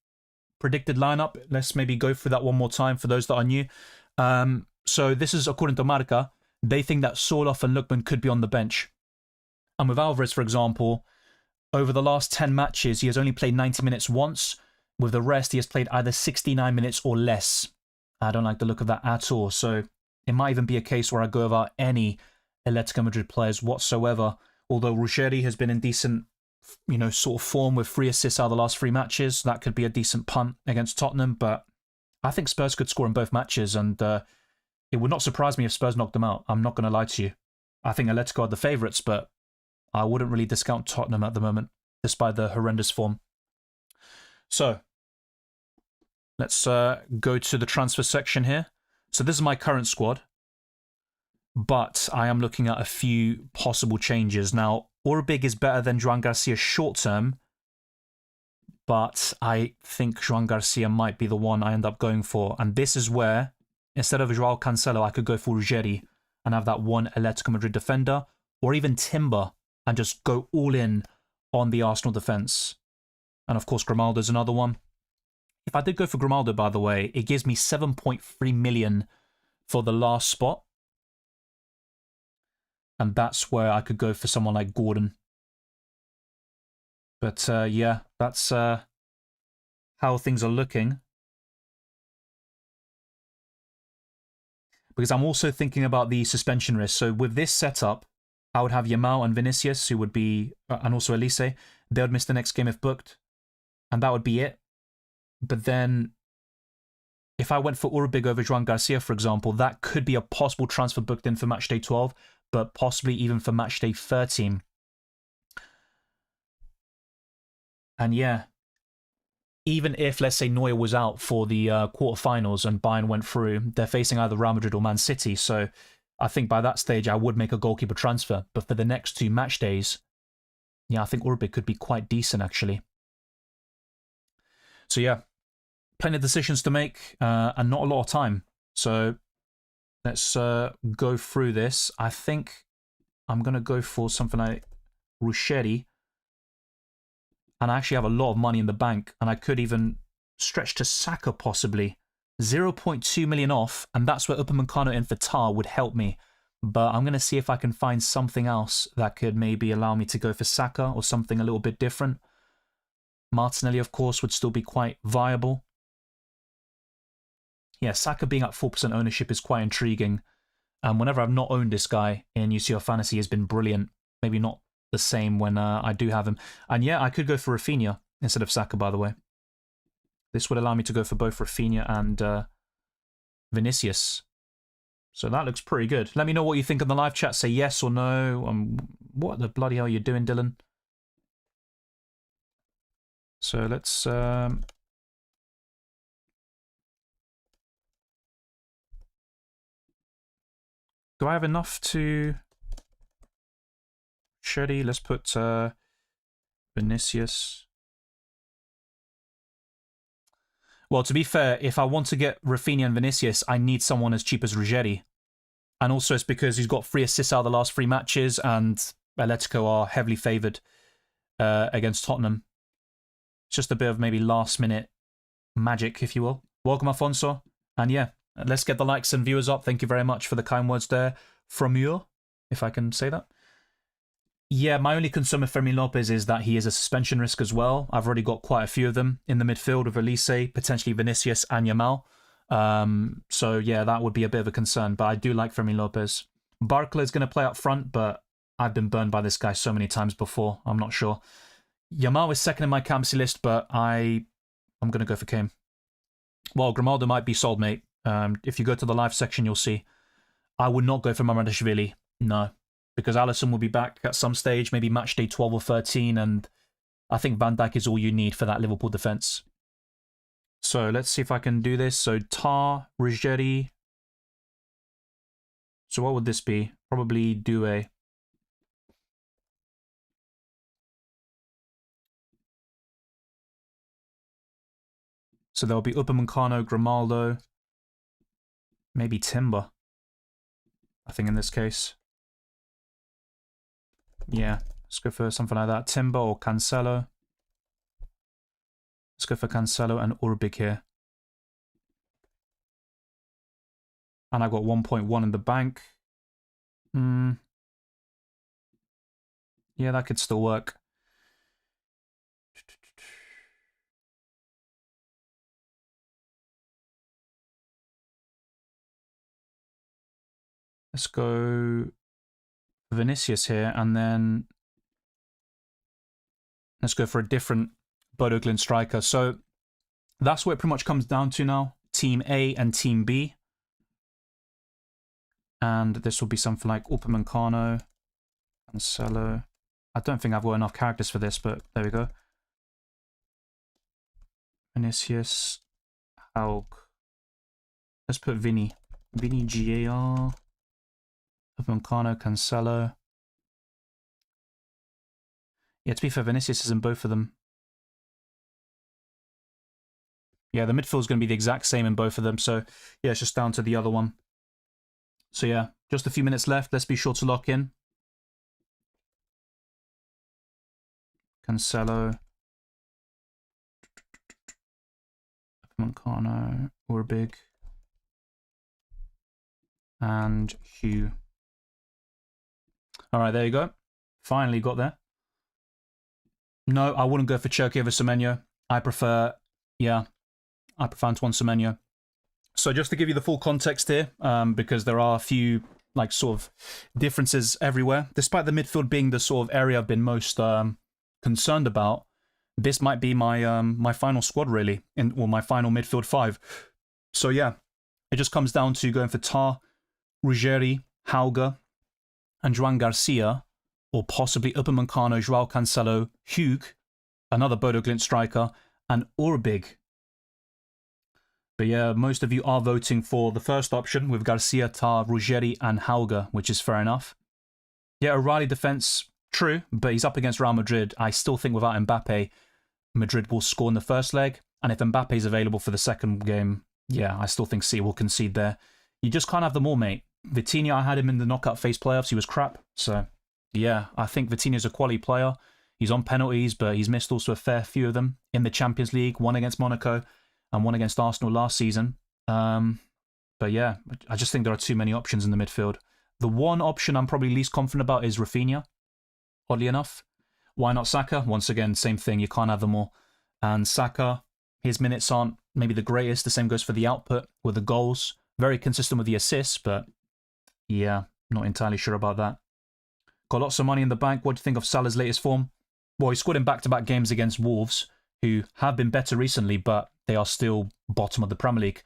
predicted lineup, let's maybe go through that one more time for those that are new. So this is according to Marca. They think that Seinof and Lookman could be on the bench. And with Alvarez, for example, over the last 10 matches, he has only played 90 minutes once. With the rest, he has played either 69 minutes or less. I don't like the look of that at all. So it might even be a case where I go without any Atletico Madrid players whatsoever. Although Ruggeri has been in decent, sort of form with 3 assists out of the last 3 matches. That could be a decent punt against Tottenham. But I think Spurs could score in both matches. And it would not surprise me if Spurs knocked them out. I'm not going to lie to you. I think Atletico are the favourites, but I wouldn't really discount Tottenham at the moment, despite the horrendous form. So, let's go to the transfer section here. So this is my current squad, but I am looking at a few possible changes. Now, Orbig is better than Joan Garcia short term, but I think Joan Garcia might be the one I end up going for. And this is where, instead of Joao Cancelo, I could go for Ruggeri and have that one Atletico Madrid defender, or even Timber, and just go all in on the Arsenal defence. And of course, Grimaldo's another one. If I did go for Grimaldo, by the way, it gives me 7.3 million for the last spot. And that's where I could go for someone like Gordon. But yeah, that's how things are looking. Because I'm also thinking about the suspension risk. So with this setup, I would have Yamal and Vinicius, who would be, and also Elise. They would miss the next game if booked. And that would be it. But then, if I went for Urbig over Joan Garcia, for example, that could be a possible transfer booked in for matchday 12, but possibly even for matchday 13. And yeah, even if, let's say, Neuer was out for the quarterfinals and Bayern went through, they're facing either Real Madrid or Man City. So I think by that stage, I would make a goalkeeper transfer. But for the next 2 match days, yeah, I think Urbig could be quite decent, actually. So yeah, plenty of decisions to make and not a lot of time. So let's go through this. I think I'm going to go for something like Ruggeri. And I actually have a lot of money in the bank. And I could even stretch to Saka possibly. 0.2 million off. And that's where Upamecano in for Tar would help me. But I'm going to see if I can find something else that could maybe allow me to go for Saka or something a little bit different. Martinelli, of course, would still be quite viable. Yeah, Saka being at 4% ownership is quite intriguing. And whenever I've not owned this guy in UCL Fantasy, has been brilliant. Maybe not the same when I do have him. And yeah, I could go for Rafinha instead of Saka, by the way. This would allow me to go for both Rafinha and Vinicius. So that looks pretty good. Let me know what you think in the live chat. Say yes or no. What the bloody hell are you doing, Dylan? So let's... do I have enough to... Shetty, let's put Vinicius. Well, to be fair, if I want to get Rafinha and Vinicius, I need someone as cheap as Ruggeri. And also it's because he's got 3 assists out of the last 3 matches and Atletico are heavily favoured against Tottenham. It's just a bit of maybe last-minute magic, if you will. Welcome, Afonso. And yeah, let's get the likes and viewers up. Thank you very much for the kind words there from you, if I can say that. Yeah, my only concern with Fermin Lopez is that he is a suspension risk as well. I've already got quite a few of them in the midfield with Elise, potentially Vinicius and Yamal. So yeah, that would be a bit of a concern, but I do like Fermin Lopez. Barkley is going to play up front, but I've been burned by this guy so many times before. I'm not sure. Yamal is second in my captaincy list, but I'm going to go for Kane. Well, Grimaldo might be sold, mate. If you go to the live section, you'll see. I would not go for Mamardashvili. No. Because Alisson will be back at some stage, maybe match day 12 or 13, and I think Van Dijk is all you need for that Liverpool defence. So let's see if I can do this. So Tar, Ruggeri. So what would this be? Probably Doué. So there'll be Upamecano, Grimaldo, maybe Timber, I think in this case. Yeah, let's go for something like that. Timber or Cancelo. Let's go for Cancelo and Urbik here. And I got 1.1 in the bank. Yeah, that could still work. Let's go Vinicius here, and then let's go for a different Bodo Glimt striker. So that's what it pretty much comes down to now. Team A and Team B. And this will be something like Upamecano, Cancelo. I don't think I've got enough characters for this, but there we go. Vinicius, Haug. Let's put Vinny. Vinny GAR. Upamecano, Cancelo. Yeah, to be fair, Vinicius is in both of them. Yeah, the midfield is going to be the exact same in both of them. So, yeah, it's just down to the other one. So, yeah, just a few minutes left. Let's be sure to lock in. Cancelo. Upamecano. Urbik. And Hugh. All right, there you go. Finally got there. No, I wouldn't go for Cherki over Semenyo. I prefer Antoine Semenyo. So just to give you the full context here, because there are a few like sort of differences everywhere. Despite the midfield being the sort of area I've been most concerned about, this might be my my final squad really, or my final midfield five. So yeah, it just comes down to going for Tar, Ruggeri, Hauger, and Joan Garcia, or possibly Upamecano, Joao Cancelo, Hugh, another Bodo Glimt striker, and Urbik. But yeah, most of you are voting for the first option with Garcia, Tar, Ruggeri, and Hauger, which is fair enough. Yeah, O'Reilly defense, true, but he's up against Real Madrid. I still think without Mbappe, Madrid will score in the first leg. And if Mbappe is available for the second game, yeah, I still think City will concede there. You just can't have them all, mate. Vitinha, I had him in the knockout phase playoffs. He was crap. So, yeah, I think Vitinha's a quality player. He's on penalties, but he's missed also a fair few of them in the Champions League, one against Monaco and one against Arsenal last season. But yeah, I just think there are too many options in the midfield. The one option I'm probably least confident about is Rafinha, oddly enough. Why not Saka? Once again, same thing. You can't have them all. And Saka, his minutes aren't maybe the greatest. The same goes for the output with the goals. Very consistent with the assists, but yeah, not entirely sure about that. Got lots of money in the bank. What do you think of Salah's latest form? Well, he scored in back-to-back games against Wolves, who have been better recently, but they are still bottom of the Premier League.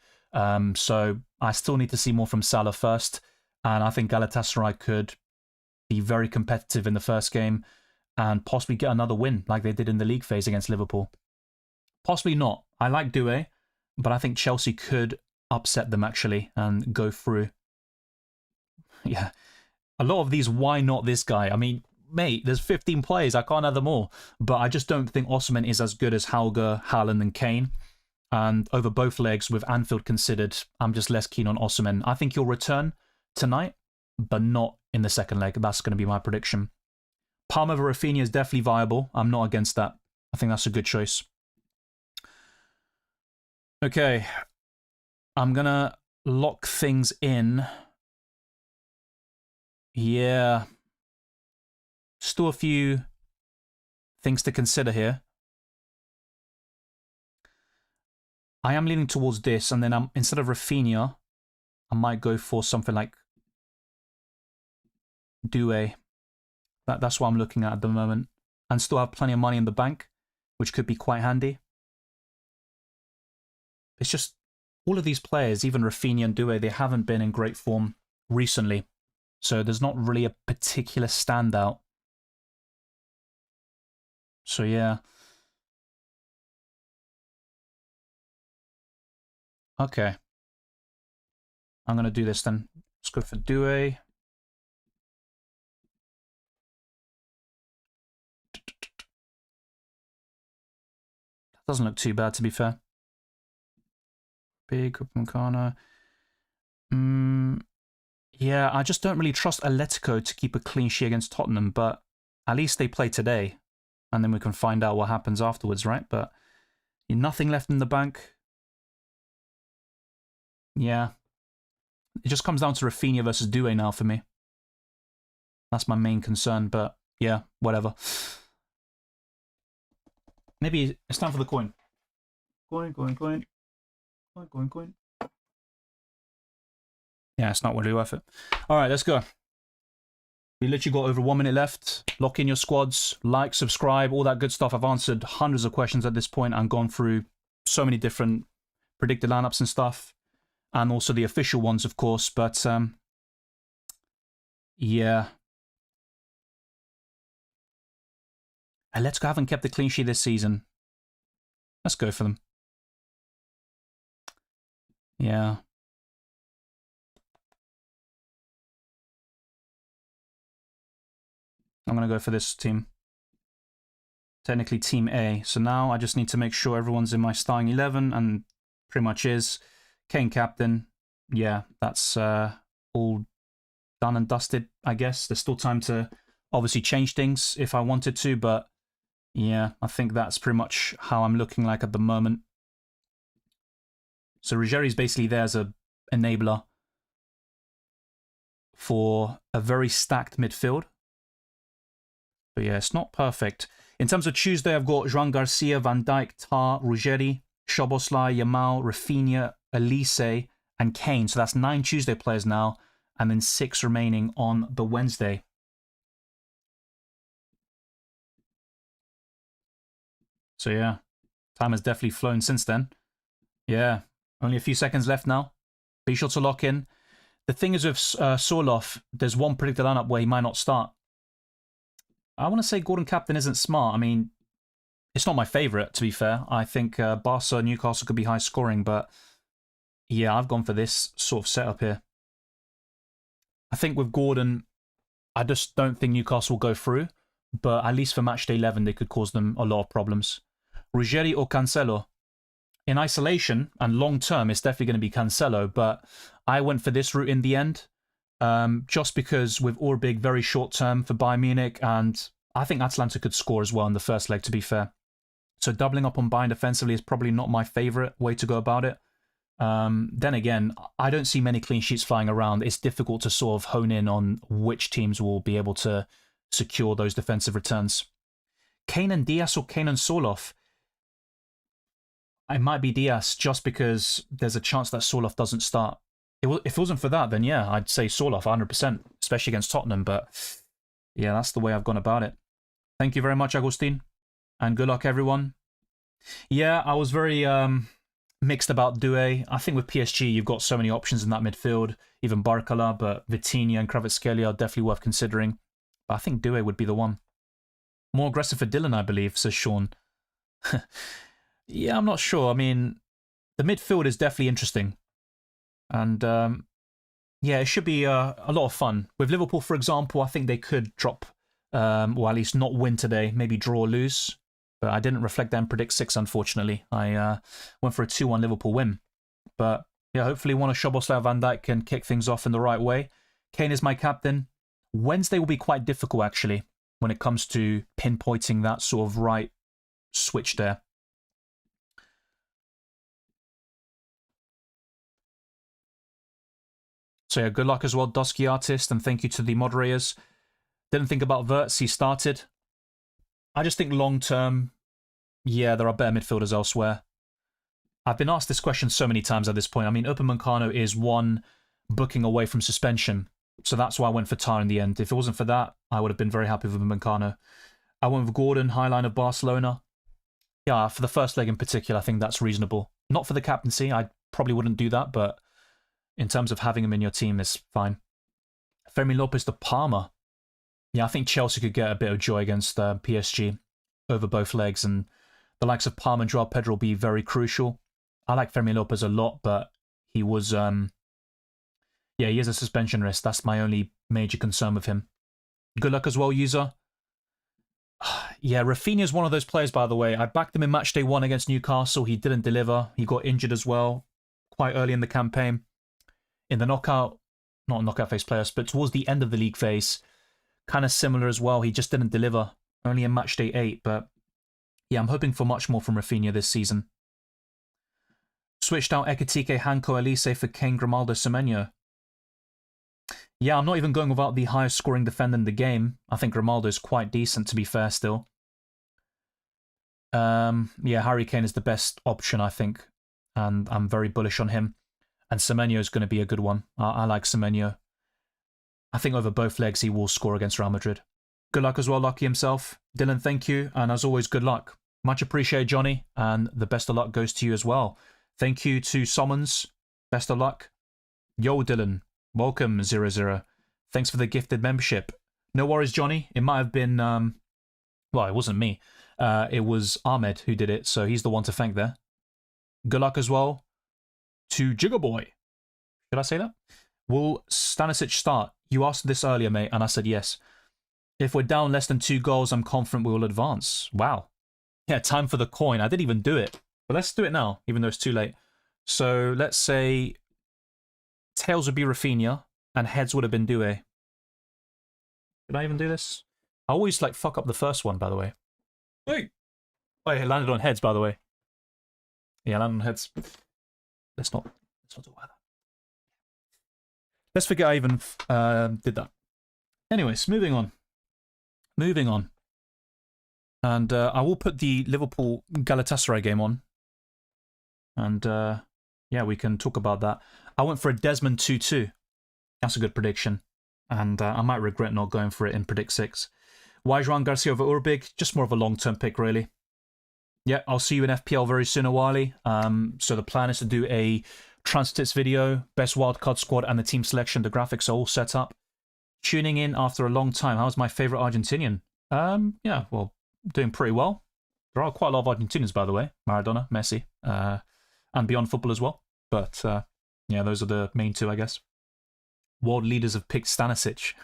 So I still need to see more from Salah first. And I think Galatasaray could be very competitive in the first game and possibly get another win like they did in the league phase against Liverpool. Possibly not. I like Doué, but I think Chelsea could upset them actually and go through. Yeah. A lot of these, why not this guy? I mean, mate, there's 15 players. I can't have them all. But I just don't think Osimhen is as good as Hauger, Haaland and Kane. And over both legs, with Anfield considered, I'm just less keen on Osimhen. I think he'll return tonight, but not in the second leg. That's going to be my prediction. Palm over Rafinha is definitely viable. I'm not against that. I think that's a good choice. Okay. I'm going to lock things in. Yeah. Still a few things to consider here. I am leaning towards this, and then instead of Rafinha, I might go for something like Doué. That's what I'm looking at the moment. And still have plenty of money in the bank, which could be quite handy. It's just, all of these players, even Rafinha and Doué, they haven't been in great form recently. So there's not really a particular standout. So yeah. Okay. I'm going to do this then. Let's go for Doué. That doesn't look too bad, to be fair. big Upamecano. Yeah, I just don't really trust Atletico to keep a clean sheet against Tottenham, but at least they play today, and then we can find out what happens afterwards, right? But nothing left in the bank. Yeah. It just comes down to Rafinha versus Doué now for me. That's my main concern, but yeah, whatever. Maybe it's time for the coin. Coin. Yeah, it's not really worth it. All right, let's go. We literally got over 1 minute left. Lock in your squads, like, subscribe, all that good stuff. I've answered hundreds of questions at this point and gone through so many different predicted lineups and stuff. And also the official ones, of course. But, yeah. Atletico haven't kept the clean sheet this season. Let's go for them. Yeah. I'm going to go for this team. Technically Team A. So now I just need to make sure everyone's in my starting 11, and pretty much is. Kane captain. Yeah, that's all done and dusted, I guess. There's still time to obviously change things if I wanted to, but yeah, I think that's pretty much how I'm looking like at the moment. So Ruggeri's basically there as a enabler for a very stacked midfield. But yeah, it's not perfect. In terms of Tuesday, I've got Joan Garcia, Van Dijk, Tar, Ruggeri, Szoboszlai, Yamal, Rafinha, Elise, and Kane. So that's 9 Tuesday players now, and then 6 remaining on the Wednesday. So yeah, time has definitely flown since then. Yeah, only a few seconds left now. Be sure to lock in. The thing is with Sorloth, there's one predicted lineup where he might not start. I want to say Gordon captain isn't smart. I mean, it's not my favourite, to be fair. I think Barca, Newcastle could be high scoring, but yeah, I've gone for this sort of setup here. I think with Gordon, I just don't think Newcastle will go through, but at least for matchday 11, they could cause them a lot of problems. Ruggeri or Cancelo? In isolation and long term, it's definitely going to be Cancelo, but I went for this route in the end, just because with Orbig, very short term for Bayern Munich, and I think Atalanta could score as well in the first leg, to be fair. So doubling up on Bayern defensively is probably not my favourite way to go about it. Then again, I don't see many clean sheets flying around. It's difficult to sort of hone in on which teams will be able to secure those defensive returns. Kane and Diaz or Kane and Sorloth? It might be Diaz just because there's a chance that Sorloth doesn't start. If it wasn't for that, then yeah, I'd say Sorloth 100%, especially against Tottenham. But yeah, that's the way I've gone about it. Thank you very much, Agustin. And good luck, everyone. Yeah, I was very mixed about Doué. I think with PSG, you've got so many options in that midfield. Even Barcola, but Vitinha and Kvaratskhelia are definitely worth considering. But I think Doué would be the one. More aggressive for Dylan, I believe, says Sean. Yeah, I'm not sure. I mean, the midfield is definitely interesting. And yeah, it should be a lot of fun. With Liverpool, for example, I think they could drop, or at least not win today, maybe draw or lose. But I didn't reflect that and predict 6, unfortunately. I went for a 2-1 Liverpool win. But yeah, hopefully one of Szoboszlai Van Dijk can kick things off in the right way. Kane is my captain. Wednesday will be quite difficult, actually, when it comes to pinpointing that sort of right switch there. So yeah, good luck as well, Dusky Artist, and thank you to the moderators. Didn't think about Wirtz, he started. I just think long-term, yeah, there are better midfielders elsewhere. I've been asked this question so many times at this point. I mean, Upamecano is one booking away from suspension, so that's why I went for Tar in the end. If it wasn't for that, I would have been very happy with Upamecano. I went with Gordon, highline of Barcelona. Yeah, for the first leg in particular, I think that's reasonable. Not for the captaincy, I probably wouldn't do that, but in terms of having him in your team, is fine. Fermin Lopez to Parma. Yeah, I think Chelsea could get a bit of joy against PSG over both legs, and the likes of Parma and Joao Pedro will be very crucial. I like Fermin Lopez a lot, but he was, yeah, he has a suspension risk. That's my only major concern with him. Good luck as well, user. Yeah, Rafinha is one of those players, by the way. I backed him in matchday 1 against Newcastle. He didn't deliver. He got injured as well. quite early in the campaign. In the knockout, not knockout phase playoffs, but towards the end of the league phase, kind of similar as well. He just didn't deliver, only in matchday 8, but yeah, I'm hoping for much more from Rafinha this season. Switched out Ekitike, Hanko, Elise for Kane, Grimaldo, Semenyo. Yeah, I'm not even going without the highest scoring defender in the game. I think Grimaldo is quite decent, to be fair, still. Yeah, Harry Kane is the best option, I think, and I'm very bullish on him. And Semenyo is going to be a good one. I like Semenyo. I think over both legs he will score against Real Madrid. Good luck as well, Lucky himself. Dylan, thank you, and as always, good luck. Much appreciated, Johnny, and the best of luck goes to you as well. Thank you to Summons. Best of luck. Yo, Dylan. Welcome, 00. Thanks for the gifted membership. No worries, Johnny. It might have been, well, it wasn't me. It was Ahmed who did it, so he's the one to thank there. Good luck as well to Jiggerboy. Should I say that? Will Stanisic start? You asked this earlier, mate, and I said yes. If we're down less than 2 goals, I'm confident we will advance. Wow. Yeah, time for the coin. I didn't even do it. But let's do it now, even though it's too late. So let's say tails would be Rafinha, and heads would have been Doué. Did I even do this? I always like fuck up the first one, by the way. Wait. Oh, yeah, it landed on heads, by the way. Yeah, landed on heads. Let's not talk about that. Let's forget I even did that. Anyways, moving on. Moving on. And I will put the Liverpool Galatasaray game on. And yeah, we can talk about that. I went for a Desmond 2-2. That's a good prediction. And I might regret not going for it in Predict 6. Why Joan Garcia over Urbig? Just more of a long-term pick, really. Yeah, I'll see you in FPL very soon, Awali. So the plan is to do a transfer tips video, best wildcard squad, and the team selection. The graphics are all set up. Tuning in after a long time. How's my favourite Argentinian? Yeah, well, doing pretty well. There are quite a lot of Argentinians, by the way. Maradona, Messi, and beyond football as well. But yeah, those are the main 2, I guess. World leaders have picked Stanisic.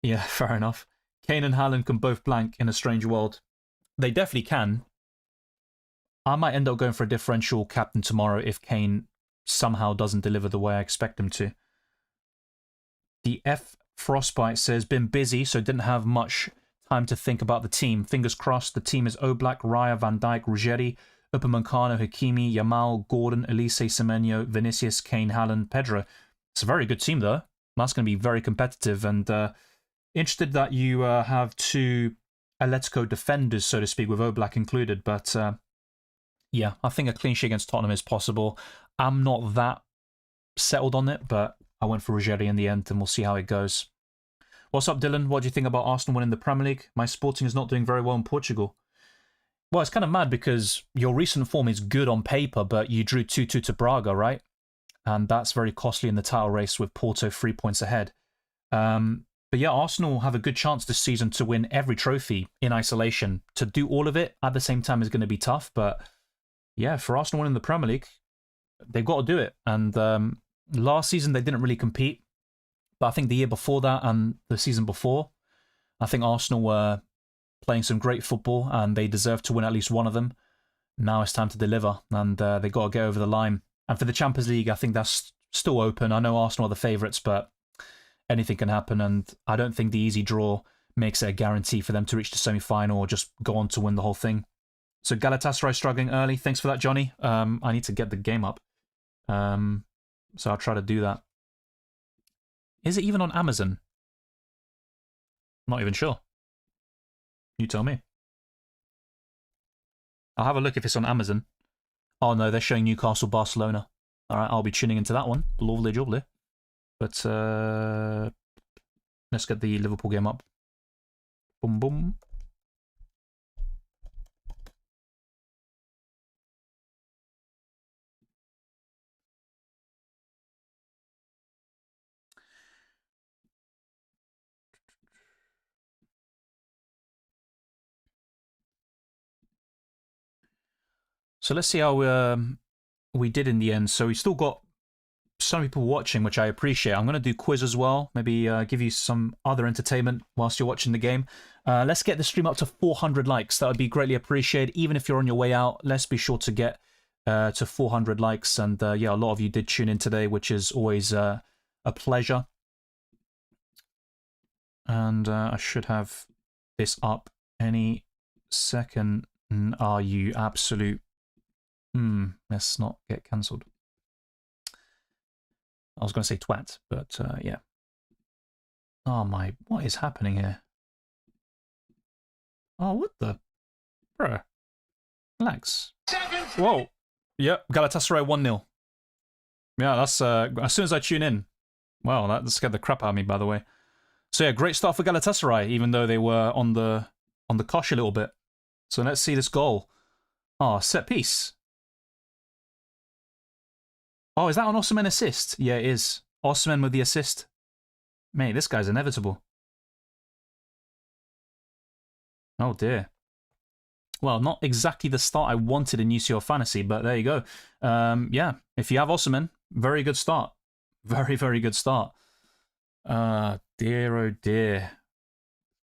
Yeah, fair enough. Kane and Haaland can both blank in a strange world. They definitely can. I might end up going for a differential captain tomorrow if Kane somehow doesn't deliver the way I expect him to. The F Frostbite says, been busy, so didn't have much time to think about the team. Fingers crossed, the team is Oblak, Raya, Van Dijk, Ruggeri, Upamecano, Hakimi, Yamal, Gordon, Elise, Semenyo, Vinicius, Kane, Haaland, Pedro. It's a very good team, though. That's going to be very competitive, and interested that you have 2 Atletico defenders, so to speak, with Oblak included, but yeah, I think a clean sheet against Tottenham is possible. I'm not that settled on it, but I went for Ruggeri in the end, and we'll see how it goes. What's up, Dylan? What do you think about Arsenal winning the Premier League? My Sporting is not doing very well in Portugal. Well, it's kind of mad because your recent form is good on paper, but you drew 2-2 to Braga, right? And that's very costly in the title race with Porto 3 points ahead. But yeah, Arsenal have a good chance this season to win every trophy in isolation. To do all of it at the same time is going to be tough, but yeah, for Arsenal winning the Premier League, they've got to do it. And last season, they didn't really compete. But I think the year before that and the season before, I think Arsenal were playing some great football and they deserve to win at least one of them. Now it's time to deliver, and they got to get over the line. And for the Champions League, I think that's still open. I know Arsenal are the favourites, but anything can happen, and I don't think the easy draw makes it a guarantee for them to reach the semi-final or just go on to win the whole thing. So Galatasaray struggling early. Thanks for that, Johnny. I need to get the game up. So I'll try to do that. Is it even on Amazon? Not even sure. You tell me. I'll have a look if it's on Amazon. Oh no, they're showing Newcastle Barcelona. Alright, I'll be tuning into that one. Lovely jubbly. But let's get the Liverpool game up. Boom boom. So let's see how we did in the end. So we still got some people watching, which I appreciate. I'm going to do quiz as well. Maybe give you some other entertainment whilst you're watching the game. Let's get the stream up to 400 likes. That would be greatly appreciated. Even if you're on your way out, let's be sure to get to 400 likes. And yeah, a lot of you did tune in today, which is always a pleasure. And I should have this up any second. Are you absolute... let's not get cancelled. I was going to say twat, but yeah. Oh my, what is happening here? Oh, what the... Bruh. Relax. Whoa. Yep, Galatasaray 1-0. Yeah, that's as soon as I tune in. Wow, that scared the crap out of me, by the way. So yeah, great start for Galatasaray, even though they were on the cosh a little bit. So let's see this goal. Oh, set piece. Oh, is that an Osimhen assist? Yeah, it is. Osimhen with the assist. Mate, this guy's inevitable. Oh dear. Well, not exactly the start I wanted in UCL Fantasy, but there you go. Yeah, if you have Osimhen, very good start. Very, very good start. Dear, oh dear.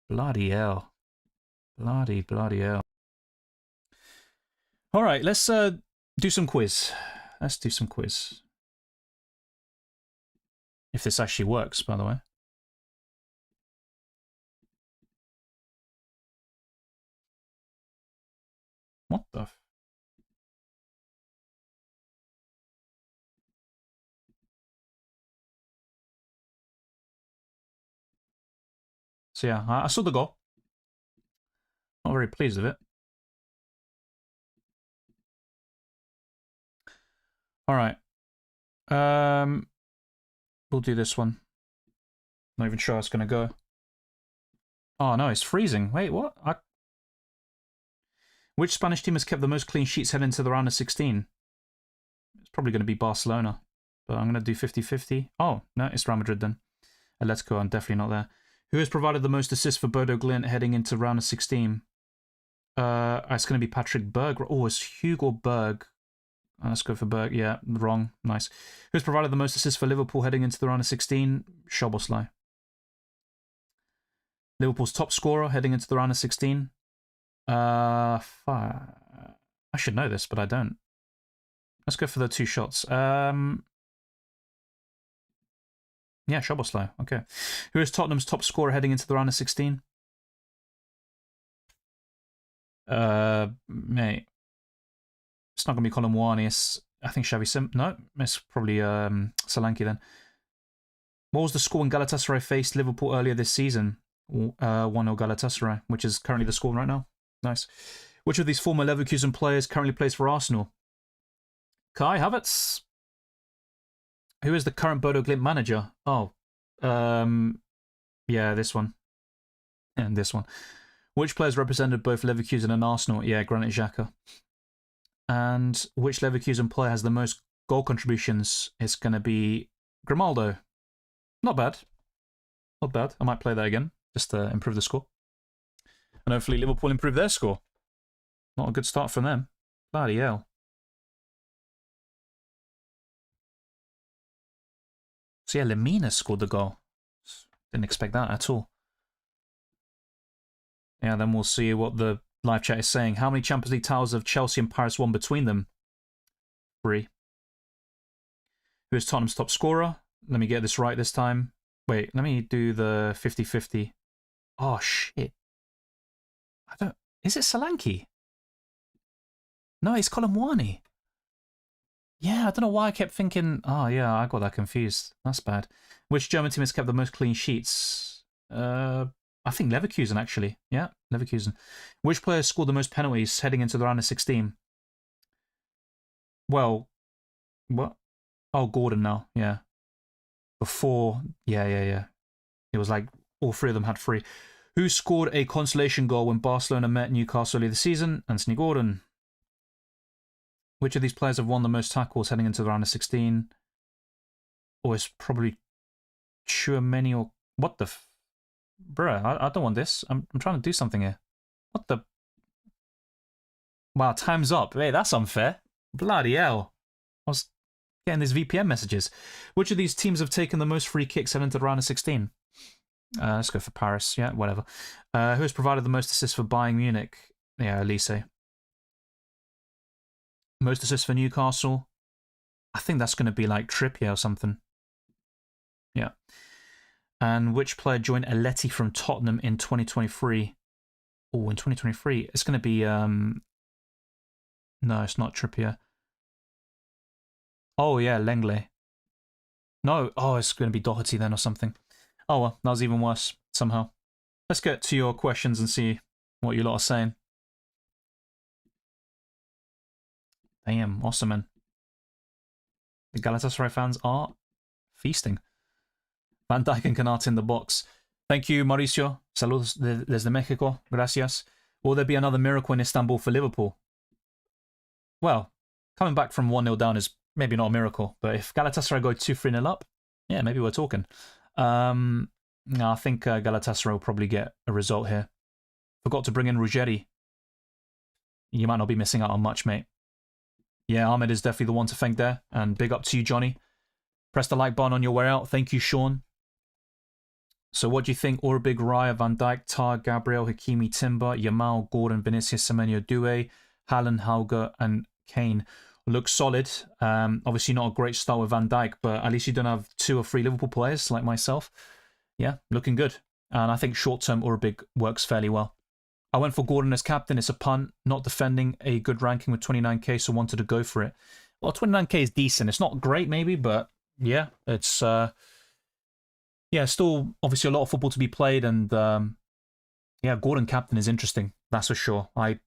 Bloody hell. Bloody hell. All right, let's do some quiz. Let's do some quiz. If this actually works, by the way. What the... So yeah, I saw the goal. Not very pleased with it. All right. We'll do this one. Not even sure how it's going to go. Oh no, it's freezing. Wait, what? Which Spanish team has kept the most clean sheets heading into the round of 16? It's probably going to be Barcelona, but I'm going to do 50-50. Oh, no, it's Real Madrid then. Atletico, I'm definitely not there. Who has provided the most assists for Bodo Glimt heading into round of 16? It's going to be Patrick Berg. Oh, it's Hugo Berg. Let's go for Berg. Yeah, wrong. Nice. Who's provided the most assists for Liverpool heading into the round of 16? Szoboszlai. Liverpool's top scorer heading into the round of 16? I should know this, but I don't. Let's go for the two shots. Yeah, Szoboszlai. Okay. Who is Tottenham's top scorer heading into the round of 16? Mate. It's not going to be Colin Warney. It's, I think, Xavi Sim. No, it's probably Solanke then. What was the score when Galatasaray faced Liverpool earlier this season? 1-0 Galatasaray, which is currently the score right now. Nice. Which of these former Leverkusen players currently plays for Arsenal? Kai Havertz. Who is the current Bodo Glimt manager? Oh, yeah, this one. And this one. Which players represented both Leverkusen and Arsenal? Yeah, Granit Xhaka. And which Leverkusen player has the most goal contributions? It's going to be Grimaldo. Not bad. Not bad. I might play that again, just to improve the score. And hopefully Liverpool improve their score. Not a good start from them. Bloody hell. So yeah, Lemina scored the goal. Didn't expect that at all. Yeah, then we'll see what the live chat is saying. How many Champions League titles have Chelsea and Paris won between them? 3. Who is Tottenham's top scorer? Let me get this right this time. Wait, let me do the 50-50. Oh, shit. I don't... Is it Solanke? No, it's Colin Warney. Yeah, I don't know why I kept thinking... Oh, yeah, I got that confused. That's bad. Which German team has kept the most clean sheets? I think Leverkusen, actually. Yeah, Leverkusen. Which player scored the most penalties heading into the round of 16? Well, what? Oh, Gordon now, yeah. Before, yeah. It was like all 3 of them had 3. Who scored a consolation goal when Barcelona met Newcastle earlier this season? Anthony Gordon. Which of these players have won the most tackles heading into the round of 16? Or it's probably Chouameni or... What the... Bruh, I don't want this. I'm trying to do something here. What the... Wow, time's up. Hey, that's unfair. Bloody hell. I was getting these VPN messages. Which of these teams have taken the most free kicks heading into the round of 16? Let's go for Paris. Yeah, whatever. Who has provided the most assists for Bayern Munich? Yeah, Elise. Most assists for Newcastle. I think that's going to be like Trippier or something. Yeah. And which player joined Aletti from Tottenham in 2023? Oh, in 2023. It's going to be... No, it's not Trippier. Oh, yeah, Lenglet. No, oh, it's going to be Doherty then or something. Oh, well, that was even worse somehow. Let's get to your questions and see what you lot are saying. Damn, awesome, man. The Galatasaray fans are feasting. Van Dijk and Canate in the box. Thank you, Mauricio. Saludos desde Mexico. Gracias. Will there be another miracle in Istanbul for Liverpool? Well, coming back from 1-0 down is maybe not a miracle, but if Galatasaray go 2-3-0 up, yeah, maybe we're talking. No, I think Galatasaray will probably get a result here. Forgot to bring in Ruggeri. You might not be missing out on much, mate. Yeah, Ahmed is definitely the one to thank there. And big up to you, Johnny. Press the like button on your way out. Thank you, Sean. So what do you think? Orbig, Raya, Van Dijk, Tar, Gabriel, Hakimi, Timber, Yamal, Gordon, Vinicius, Semenyo, Doué, Haaland, Hauger, and Kane. Looks solid. Obviously not a great start with Van Dijk, but at least you don't have 2 or 3 Liverpool players like myself. Yeah, looking good. And I think short-term Orbig works fairly well. I went for Gordon as captain. It's a punt, not defending, a good ranking with 29k, so wanted to go for it. Well, 29k is decent. It's not great, maybe, but yeah, it's yeah, still obviously a lot of football to be played, and yeah, Gordon captain is interesting, that's for sure. I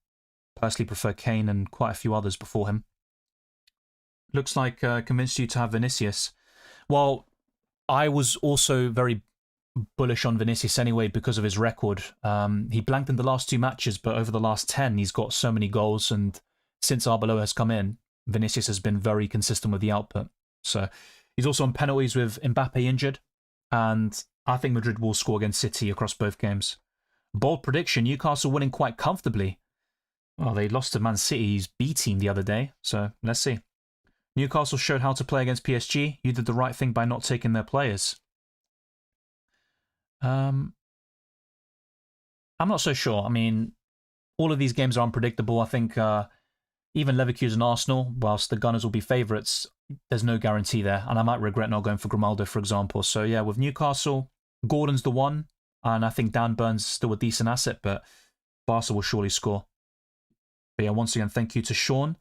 personally prefer Kane and quite a few others before him. Looks like convinced you to have Vinicius. Well, I was also very bullish on Vinicius anyway because of his record. He blanked in the last 2 matches, but over the last 10, he's got so many goals, and since Arbeloa has come in, Vinicius has been very consistent with the output. So he's also on penalties with Mbappe injured, and I think Madrid will score against City across both games. Bold prediction, Newcastle winning quite comfortably. Well, they lost to Man City's B team the other day, so let's see. Newcastle showed how to play against PSG. You did the right thing by not taking their players. I'm not so sure. I mean, all of these games are unpredictable. I think even Leverkusen and Arsenal, whilst the Gunners will be favourites, there's no guarantee there. And I might regret not going for Grimaldo, for example. So yeah, with Newcastle, Gordon's the one. And I think Dan Burns is still a decent asset, but Barca will surely score. But yeah, once again, thank you to Sean.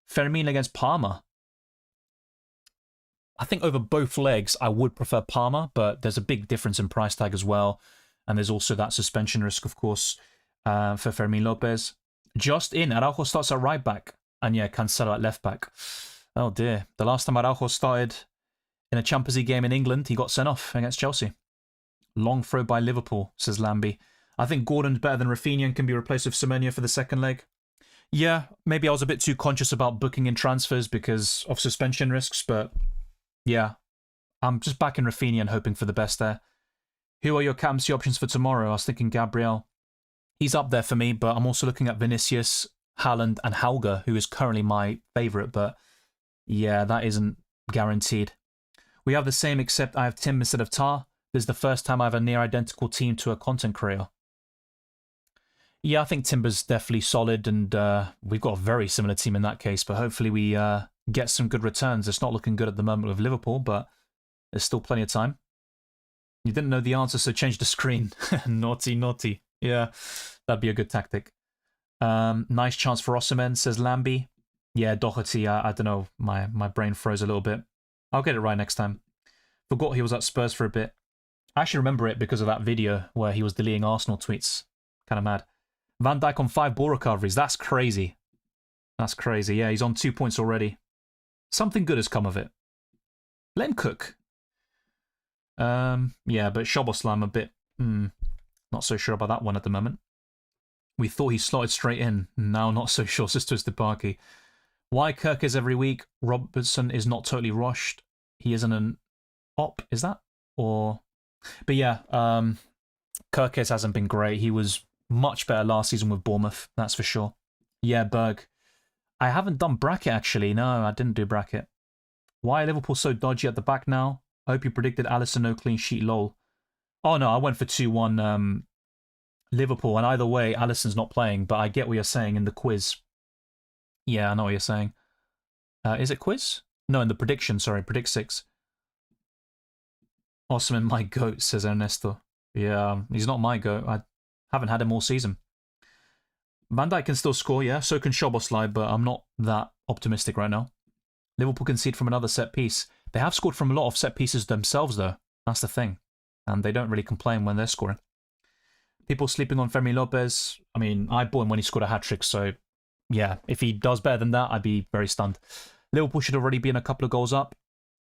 Fermin against Parma. I think over both legs, I would prefer Parma, but there's a big difference in price tag as well. And there's also that suspension risk, of course, for Fermin Lopez. Just in, Araujo starts at right back. And yeah, Cancelo at left back. Oh dear. The last time Araujo started in a Champions League game in England, he got sent off against Chelsea. Long throw by Liverpool, says Lambie. I think Gordon's better than Rafinha and can be replaced with Semenyo for the second leg. Yeah, maybe I was a bit too conscious about booking in transfers because of suspension risks, but yeah, I'm just backing Rafinha and hoping for the best there. Who are your captaincy options for tomorrow? I was thinking Gabriel. He's up there for me, but I'm also looking at Vinicius, Haaland, and Hauger, who is currently my favourite, but yeah, that isn't guaranteed. We have the same, except I have Tim instead of Tar. This is the first time I have a near identical team to a content creator. Yeah, I think Timber's definitely solid, and we've got a very similar team in that case, but hopefully we get some good returns. It's not looking good at the moment with Liverpool, but there's still plenty of time. You didn't know the answer, so change the screen. Naughty, naughty. Yeah, that'd be a good tactic. Nice chance for Osimhen, says Lambie. Yeah, Doherty, I don't know, my brain froze a little bit. I'll get it right next time. Forgot he was at Spurs for a bit. I actually remember it because of that video where he was deleting Arsenal tweets. Kind of mad. Van Dijk on 5 ball recoveries. That's crazy. That's crazy. Yeah, he's on 2 points already. Something good has come of it. Let him cook. Yeah, but Szoboszlai, I'm a bit not so sure about that one at the moment. We thought he slotted straight in. Now not so sure, says Twisted Parky. Why Kirkes every week? Robertson is not totally rushed. He isn't an op, is that? Or... But yeah, Kirkes hasn't been great. He was much better last season with Bournemouth, that's for sure. Yeah, Berg. I haven't done bracket, actually. No, I didn't do bracket. Why are Liverpool so dodgy at the back now? I hope you predicted Alisson no clean sheet, lol. Oh, no, I went for 2-1 Liverpool, and either way, Alisson's not playing, but I get what you're saying in the quiz. Yeah, I know what you're saying. Is it quiz? No, in the prediction, sorry, predict 6. Awesome and my goat, says Ernesto. Yeah, he's not my goat. I haven't had him all season. Van Dijk can still score, yeah, so can Szoboszlai, but I'm not that optimistic right now. Liverpool concede from another set piece. They have scored from a lot of set pieces themselves, though. That's the thing. And they don't really complain when they're scoring. People sleeping on Fermi Lopez. I mean, I bought him when he scored a hat-trick, so yeah, if he does better than that, I'd be very stunned. Liverpool should already be in a couple of goals up.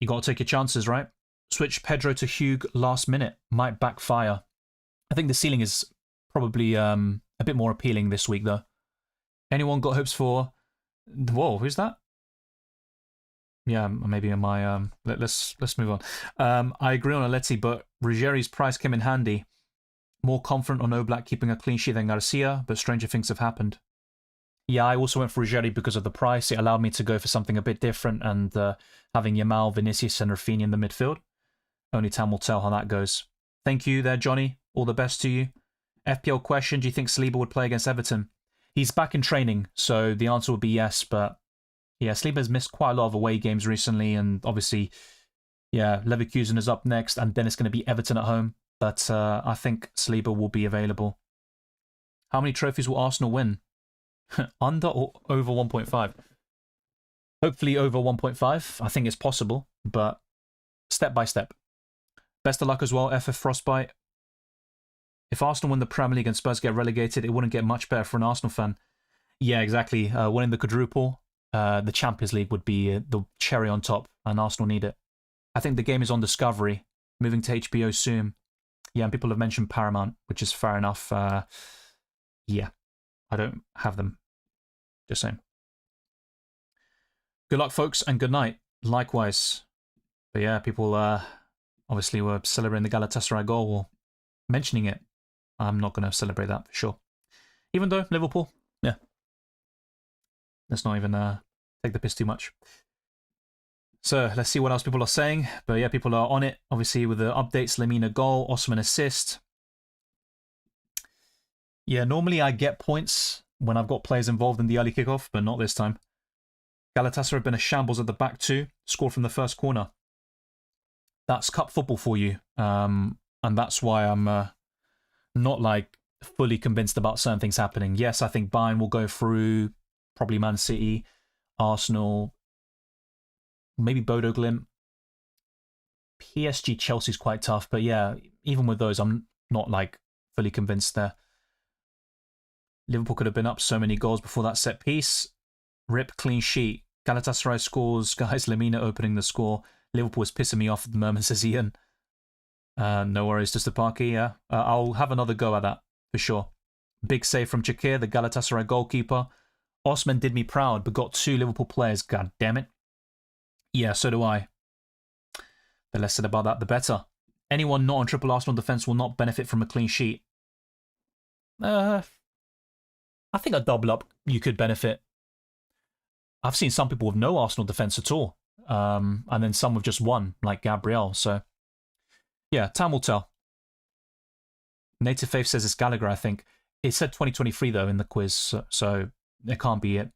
You got to take your chances, right? Switch Pedro to Hugh last minute. Might backfire. I think the ceiling is probably a bit more appealing this week, though. Anyone got hopes for... Whoa, who's that? Yeah, maybe in my... Let's move on. I agree on Aleti, but Ruggeri's price came in handy. More confident on Oblak keeping a clean sheet than Garcia, but stranger things have happened. Yeah, I also went for Ruggeri because of the price. It allowed me to go for something a bit different, and having Yamal, Vinicius and Rafinha in the midfield. Only time will tell how that goes. Thank you there, Johnny. All the best to you. FPL question, do you think Saliba would play against Everton? He's back in training, so the answer would be yes, but yeah, Saliba's missed quite a lot of away games recently, and obviously, yeah, Leverkusen is up next, and then it's going to be Everton at home, but I think Saliba will be available. How many trophies will Arsenal win? Under or over 1.5? Hopefully over 1.5. I think it's possible, but step by step. Best of luck as well, FF Frostbite. If Arsenal win the Premier League and Spurs get relegated, it wouldn't get much better for an Arsenal fan. Yeah, exactly. Winning the quadruple, the Champions League would be the cherry on top, and Arsenal need it. I think the game is on Discovery, moving to HBO soon. Yeah, and people have mentioned Paramount, which is fair enough. Yeah, I don't have them. Just saying. Good luck, folks, and good night. Likewise. But yeah, people obviously were celebrating the Galatasaray goal or mentioning it. I'm not going to celebrate that for sure. Even though Liverpool, yeah. Let's not even take the piss too much. So let's see what else people are saying. But yeah, people are on it. Obviously with the updates, Lemina goal, Osman assist. Yeah, normally I get points when I've got players involved in the early kickoff, but not this time. Galatasaray have been a shambles at the back too. Scored from the first corner. That's cup football for you. And that's why I'm not like fully convinced about certain things happening. Yes, I think Bayern will go through, probably Man City, Arsenal, maybe Bodo Glimt. PSG, Chelsea's quite tough, but yeah, even with those, I'm not like fully convinced there. Liverpool could have been up so many goals before that set piece. Rip, clean sheet. Galatasaray scores. Guys, Lemina opening the score. Liverpool is pissing me off at the moment, says Ian. No worries, just a parky, yeah. I'll have another go at that, for sure. Big save from Chakir, the Galatasaray goalkeeper. Osman did me proud, but got 2 Liverpool players, god damn it. Yeah, so do I. The less said about that, the better. Anyone not on triple Arsenal defence will not benefit from a clean sheet. I think a double up, you could benefit. I've seen some people with no Arsenal defence at all. And then some with just one, like Gabriel, so... Yeah, time will tell. Native Faith says it's Gallagher, I think. It said 2023, though, in the quiz, so it can't be it.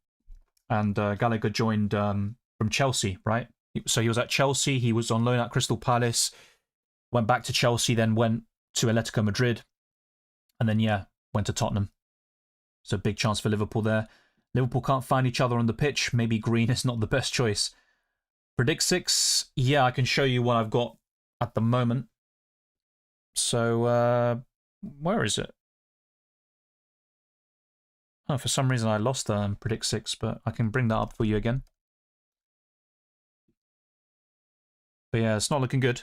And Gallagher joined from Chelsea, right? So he was at Chelsea, he was on loan at Crystal Palace, went back to Chelsea, then went to Atletico Madrid, and then, yeah, went to Tottenham. So big chance for Liverpool there. Liverpool can't find each other on the pitch. Maybe Green is not the best choice. Predict 6. Yeah, I can show you what I've got at the moment. So, where is it? Oh, for some reason I lost Predict 6, but I can bring that up for you again. But yeah, it's not looking good.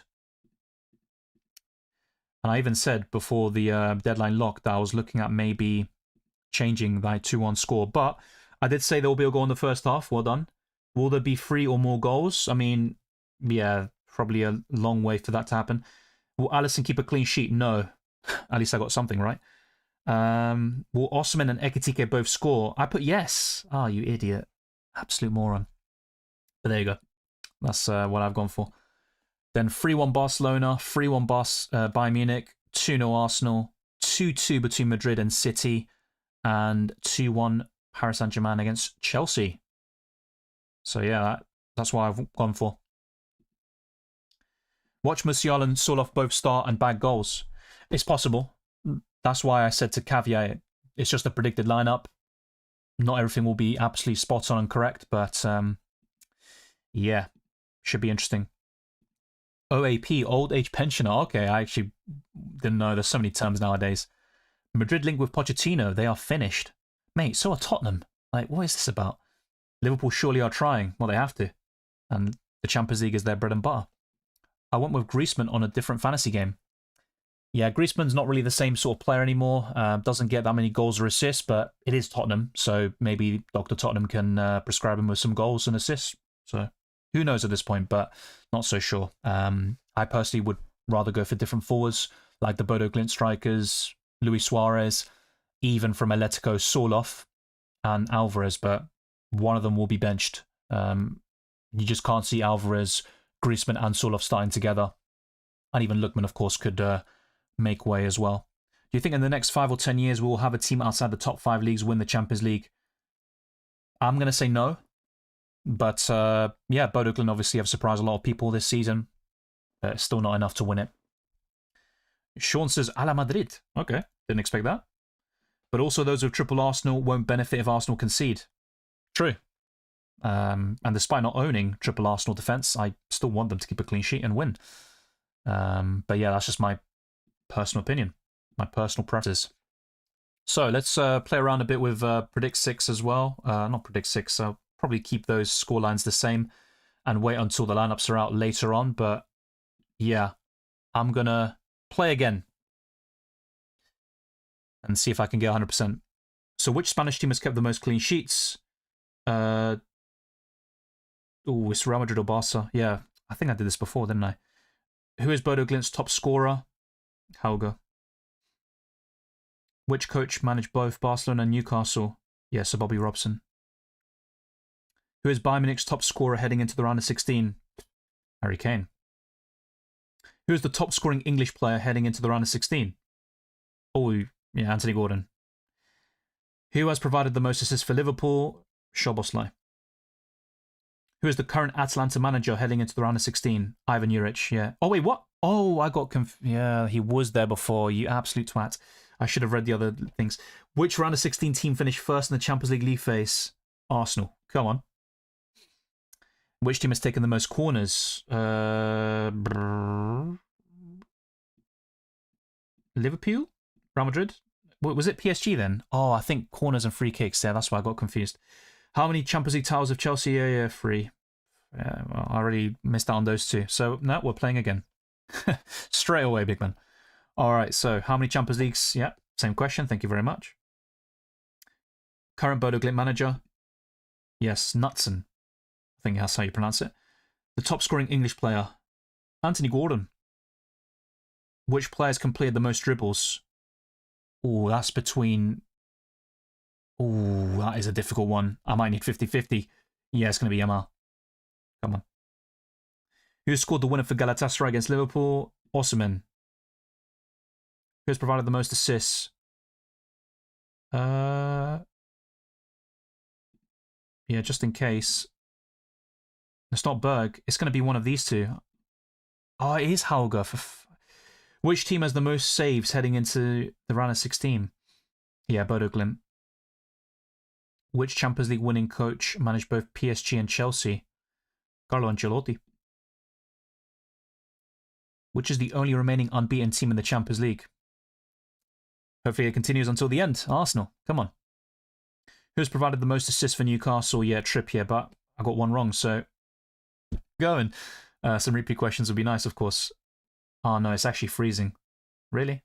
And I even said before the deadline lock that I was looking at maybe changing that 2-1 score. But I did say there will be a goal in the first half. Well done. Will there be 3 or more goals? I mean, yeah, probably a long way for that to happen. Will Alisson keep a clean sheet? No. At least I got something right. Will Osman and Ekitike both score? I put yes. Ah, you idiot. Absolute moron. But there you go. That's what I've gone for. Then 3-1 Barcelona, 3-1 Bayern Munich, 2-0 Arsenal, 2-2 between Madrid and City, and 2-1 Paris Saint-Germain against Chelsea. So yeah, That's what I've gone for. Watch Musiala and Soloff both start and bag goals. It's possible. That's why I said to caveat it. It's just a predicted lineup. Not everything will be absolutely spot on and correct, but yeah, should be interesting. OAP, old age pensioner. Okay, I actually didn't know. There's so many terms nowadays. Madrid linked with Pochettino. They are finished. Mate, so are Tottenham. Like, what is this about? Liverpool surely are trying. Well, they have to. And the Champions League is their bread and butter. I went with Griezmann on a different fantasy game. Yeah, Griezmann's not really the same sort of player anymore. Doesn't get that many goals or assists, but it is Tottenham. So maybe Dr. Tottenham can prescribe him with some goals and assists. So who knows at this point, but not so sure. I personally would rather go for different forwards, like the Bodo Glimt strikers, Luis Suarez, even from Atletico, Soloff and Alvarez, but one of them will be benched. You just can't see Alvarez, Griezmann and Soloff starting together. And even Lookman, of course, could make way as well. Do you think in the next 5 or 10 years we will have a team outside the top 5 leagues win the Champions League? I'm going to say no. But yeah, Bodo Glimt obviously have surprised a lot of people this season. Still not enough to win it. Sean says, a la Madrid. Okay, didn't expect that. But also those with triple Arsenal won't benefit if Arsenal concede. True. And despite not owning triple Arsenal defence, I still want them to keep a clean sheet and win. But yeah, that's just my personal opinion, my personal preferences. So let's play around a bit with Predict 6 as well. Not Predict 6, I'll probably keep those scorelines the same and wait until the lineups are out later on. But yeah, I'm going to play again and see if I can get 100%. So which Spanish team has kept the most clean sheets? Oh, it's Real Madrid or Barca. Yeah, I think I did this before, didn't I? Who is Bodo Glimt's top scorer? Helga. Which coach managed both Barcelona and Newcastle? Yes, Sir Bobby Robson. Who is Bayern Munich's top scorer heading into the round of 16? Harry Kane. Who is the top scoring English player heading into the round of 16? Oh, yeah, Anthony Gordon. Who has provided the most assists for Liverpool? Szoboszlai. Who is the current Atalanta manager heading into the round of 16? Ivan Juric, yeah. Oh, wait, what? Oh, I got yeah, he was there before, you absolute twat. I should have read the other things. Which round of 16 team finished first in the Champions League phase? Arsenal. Come on. Which team has taken the most corners? Liverpool? Real Madrid? Was it PSG then? Oh, I think corners and free kicks. Yeah, that's why I got confused. How many Champions League titles have Chelsea? Yeah, 3. Well, I already missed out on those 2. So, no, we're playing again. Straight away, big man. All right, so how many Champions Leagues? Yeah, same question. Thank you very much. Current Bodo Glimt manager? Yes, Knutson. I think that's how you pronounce it. The top scoring English player? Anthony Gordon. Which players completed the most dribbles? Oh, that's between... Oh, that is a difficult one. I might need 50-50. Yeah, it's going to be Yamal. Come on. Who scored the winner for Galatasaray against Liverpool? Osimhen. Who has provided the most assists? Yeah, just in case. It's not Berg. It's going to be one of these 2. Oh, it is Hauger. Which team has the most saves heading into the round of 16? Yeah, Bodo Glimt. Which Champions League winning coach managed both PSG and Chelsea? Carlo Ancelotti. Which is the only remaining unbeaten team in the Champions League? Hopefully it continues until the end. Arsenal. Come on. Who's provided the most assists for Newcastle? Yeah, Trippier, but I got one wrong, so going. Some repeat questions would be nice, of course. Oh no, it's actually freezing. Really?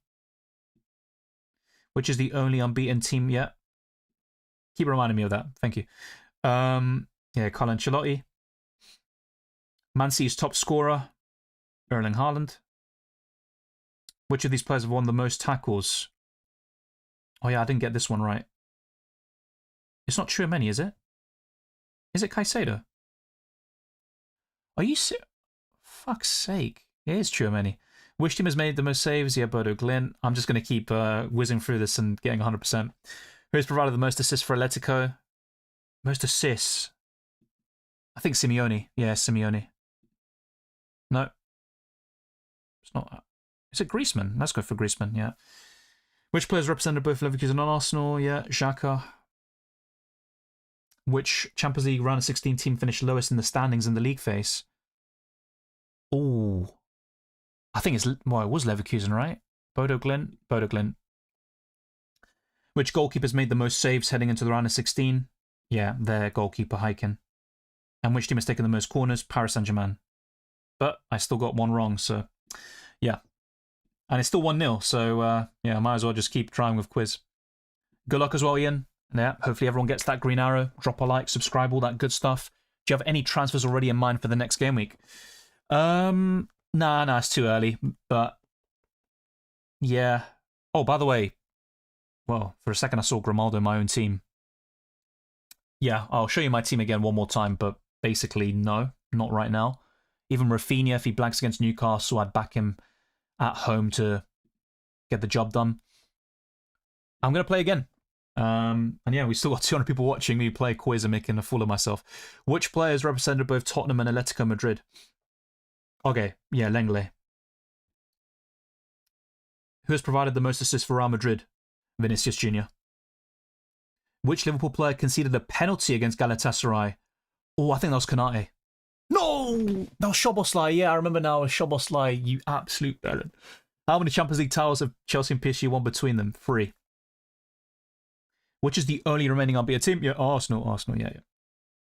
Which is the only unbeaten team yet? Keep reminding me of that. Thank you. Yeah, Carlo Ancelotti. Man City's top scorer? Erling Haaland. Which of these players have won the most tackles? Oh yeah, I didn't get this one right. It's not Tchouaméni, is it? Is it Caicedo? Are you fuck's sake. It is Tchouaméni. Which team has made the most saves? Yeah, Bodo Glimt. I'm just going to keep whizzing through this and getting 100%. Who has provided the most assists for Atletico? Most assists? I think Simeone. Yeah, Simeone. No. It's not. Is it Griezmann? Let's go for Griezmann, yeah. Which players represented both Leverkusen and Arsenal? Yeah, Xhaka. Which Champions League round of 16 team finished lowest in the standings in the league phase? Oh. I think it's, well, it was Leverkusen, right? Bodo Glimt. Bodo Glimt. Which goalkeepers made the most saves heading into the round of 16? Yeah, their goalkeeper, Heiken. And which team has taken the most corners? Paris Saint-Germain. But I still got one wrong, so yeah. And it's still 1-0, so yeah, I might as well just keep trying with quiz. Good luck as well, Ian. Yeah, hopefully everyone gets that green arrow. Drop a like, subscribe, all that good stuff. Do you have any transfers already in mind for the next game week? Nah, it's too early. But yeah. Oh, by the way, well, for a second I saw Grimaldo in my own team. Yeah, I'll show you my team again one more time, but basically no, not right now. Even Rafinha, if he blanks against Newcastle, I'd back him at home to get the job done. I'm going to play again. And yeah, we still got 200 people watching me play quiz and making a fool of myself. Which players represented both Tottenham and Atletico Madrid? Okay, yeah, Lenglet. Who has provided the most assists for Real Madrid? Vinicius Jr. Which Liverpool player conceded a penalty against Galatasaray? Oh, I think that was Konate. No! That was Szoboszlai. Yeah, I remember now. It was Szoboszlai, you absolute bellend. How many Champions League titles have Chelsea and PSG won between them? 3. Which is the only remaining unbeaten team? Yeah, Arsenal, yeah.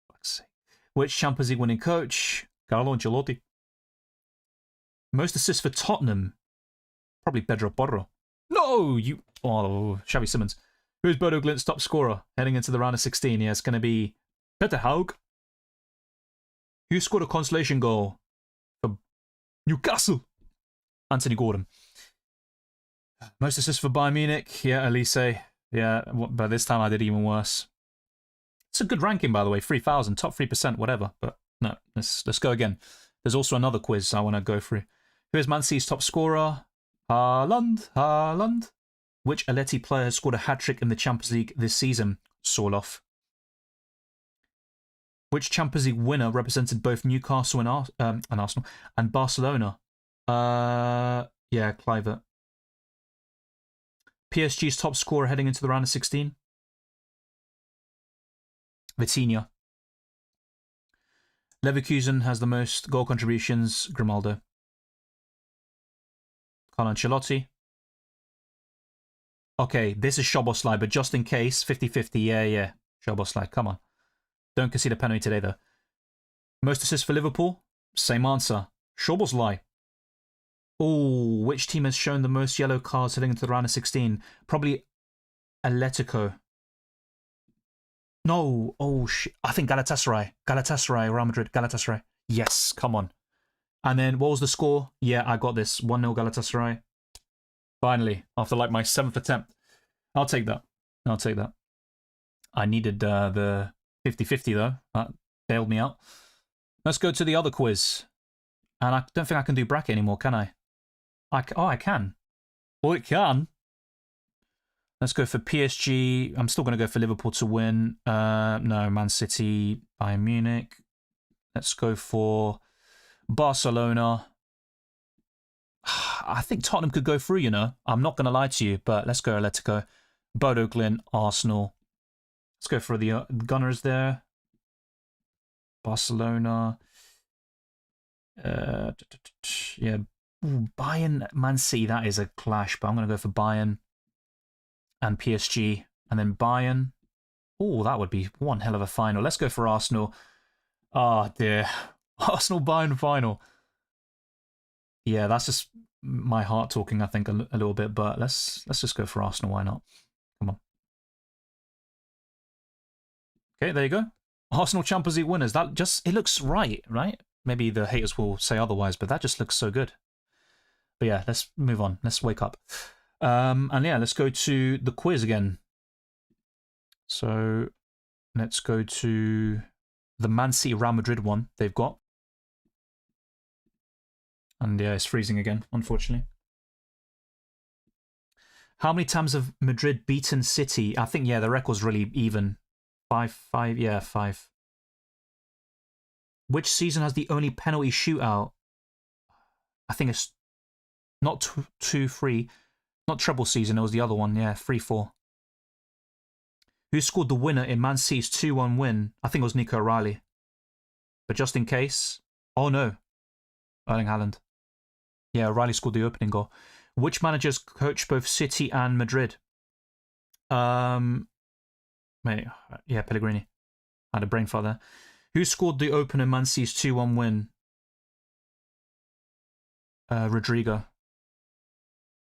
Fuck's sake. Which Champions League winning coach? Carlo Ancelotti. Most assists for Tottenham? Probably Pedro Porro. No! You... Oh, Xavi Simons. Who's Bodo Glint's top scorer heading into the round of 16? Yeah, it's going to be Peter Haug. Who scored a consolation goal for Newcastle? Anthony Gordon. Most assists for Bayern Munich? Yeah, Elise. Yeah, but this time I did even worse. It's a good ranking, by the way. 3,000, top 3%, whatever. But no, let's go again. There's also another quiz I want to go through. Who is Man City's top scorer? Haaland. Which Atleti player has scored a hat-trick in the Champions League this season? Seinof. Which Champions League winner represented both Newcastle and Arsenal and Barcelona? Yeah, Kluivert. PSG's top scorer heading into the round of 16? Vitinha. Leverkusen has the most goal contributions. Grimaldo. Carlo Ancelotti. Okay, this is Szoboszlai, but just in case, 50-50, yeah. Szoboszlai, come on. Don't concede a penalty today, though. Most assists for Liverpool? Same answer. Szoboszlai. Oh, which team has shown the most yellow cards heading into the round of 16? Probably Atletico. No. Oh, shit. I think Galatasaray. Real Madrid. Galatasaray. Yes, come on. And then, what was the score? Yeah, I got this. 1-0 Galatasaray. Finally, after like my 7th attempt. I'll take that. I needed the 50-50 though. That bailed me out. Let's go to the other quiz. And I don't think I can do bracket anymore, can I? I can. Oh, it can. Let's go for PSG. I'm still going to go for Liverpool to win. No, Man City, Bayern Munich. Let's go for Barcelona. I think Tottenham could go through, you know. I'm not going to lie to you, but let's go Atletico. Bodo Glimt, Arsenal. Let's go for the Gunners there. Barcelona. Yeah. Ooh, Bayern, Man City, that is a clash, but I'm going to go for Bayern and PSG. And then Bayern. Oh, that would be one hell of a final. Let's go for Arsenal. Oh, dear. Arsenal-Bayern final. Yeah, that's just my heart talking, I think, a little bit, but let's just go for Arsenal. Why not? Come on. Okay, there you go. Arsenal Champions League winners. That just, it looks right? Maybe the haters will say otherwise, but that just looks so good. But yeah, let's move on. Let's wake up. And yeah, let's go to the quiz again. So let's go to the Man City Real Madrid one they've got. And yeah, it's freezing again, unfortunately. How many times have Madrid beaten City? I think, yeah, the record's really even. 5. Yeah, 5. Which season has the only penalty shootout? I think it's not 2-3, not treble season. It was the other one. Yeah, 3-4. Who scored the winner in Man City's 2-1 win? I think it was Nico O'Reilly. But just in case, oh no, Erling Haaland. Yeah, O'Reilly scored the opening goal. Which managers coached both City and Madrid? Yeah, Pellegrini. I had a brain fart there. Who scored the opener in Man City's 2-1 win? Rodrigo.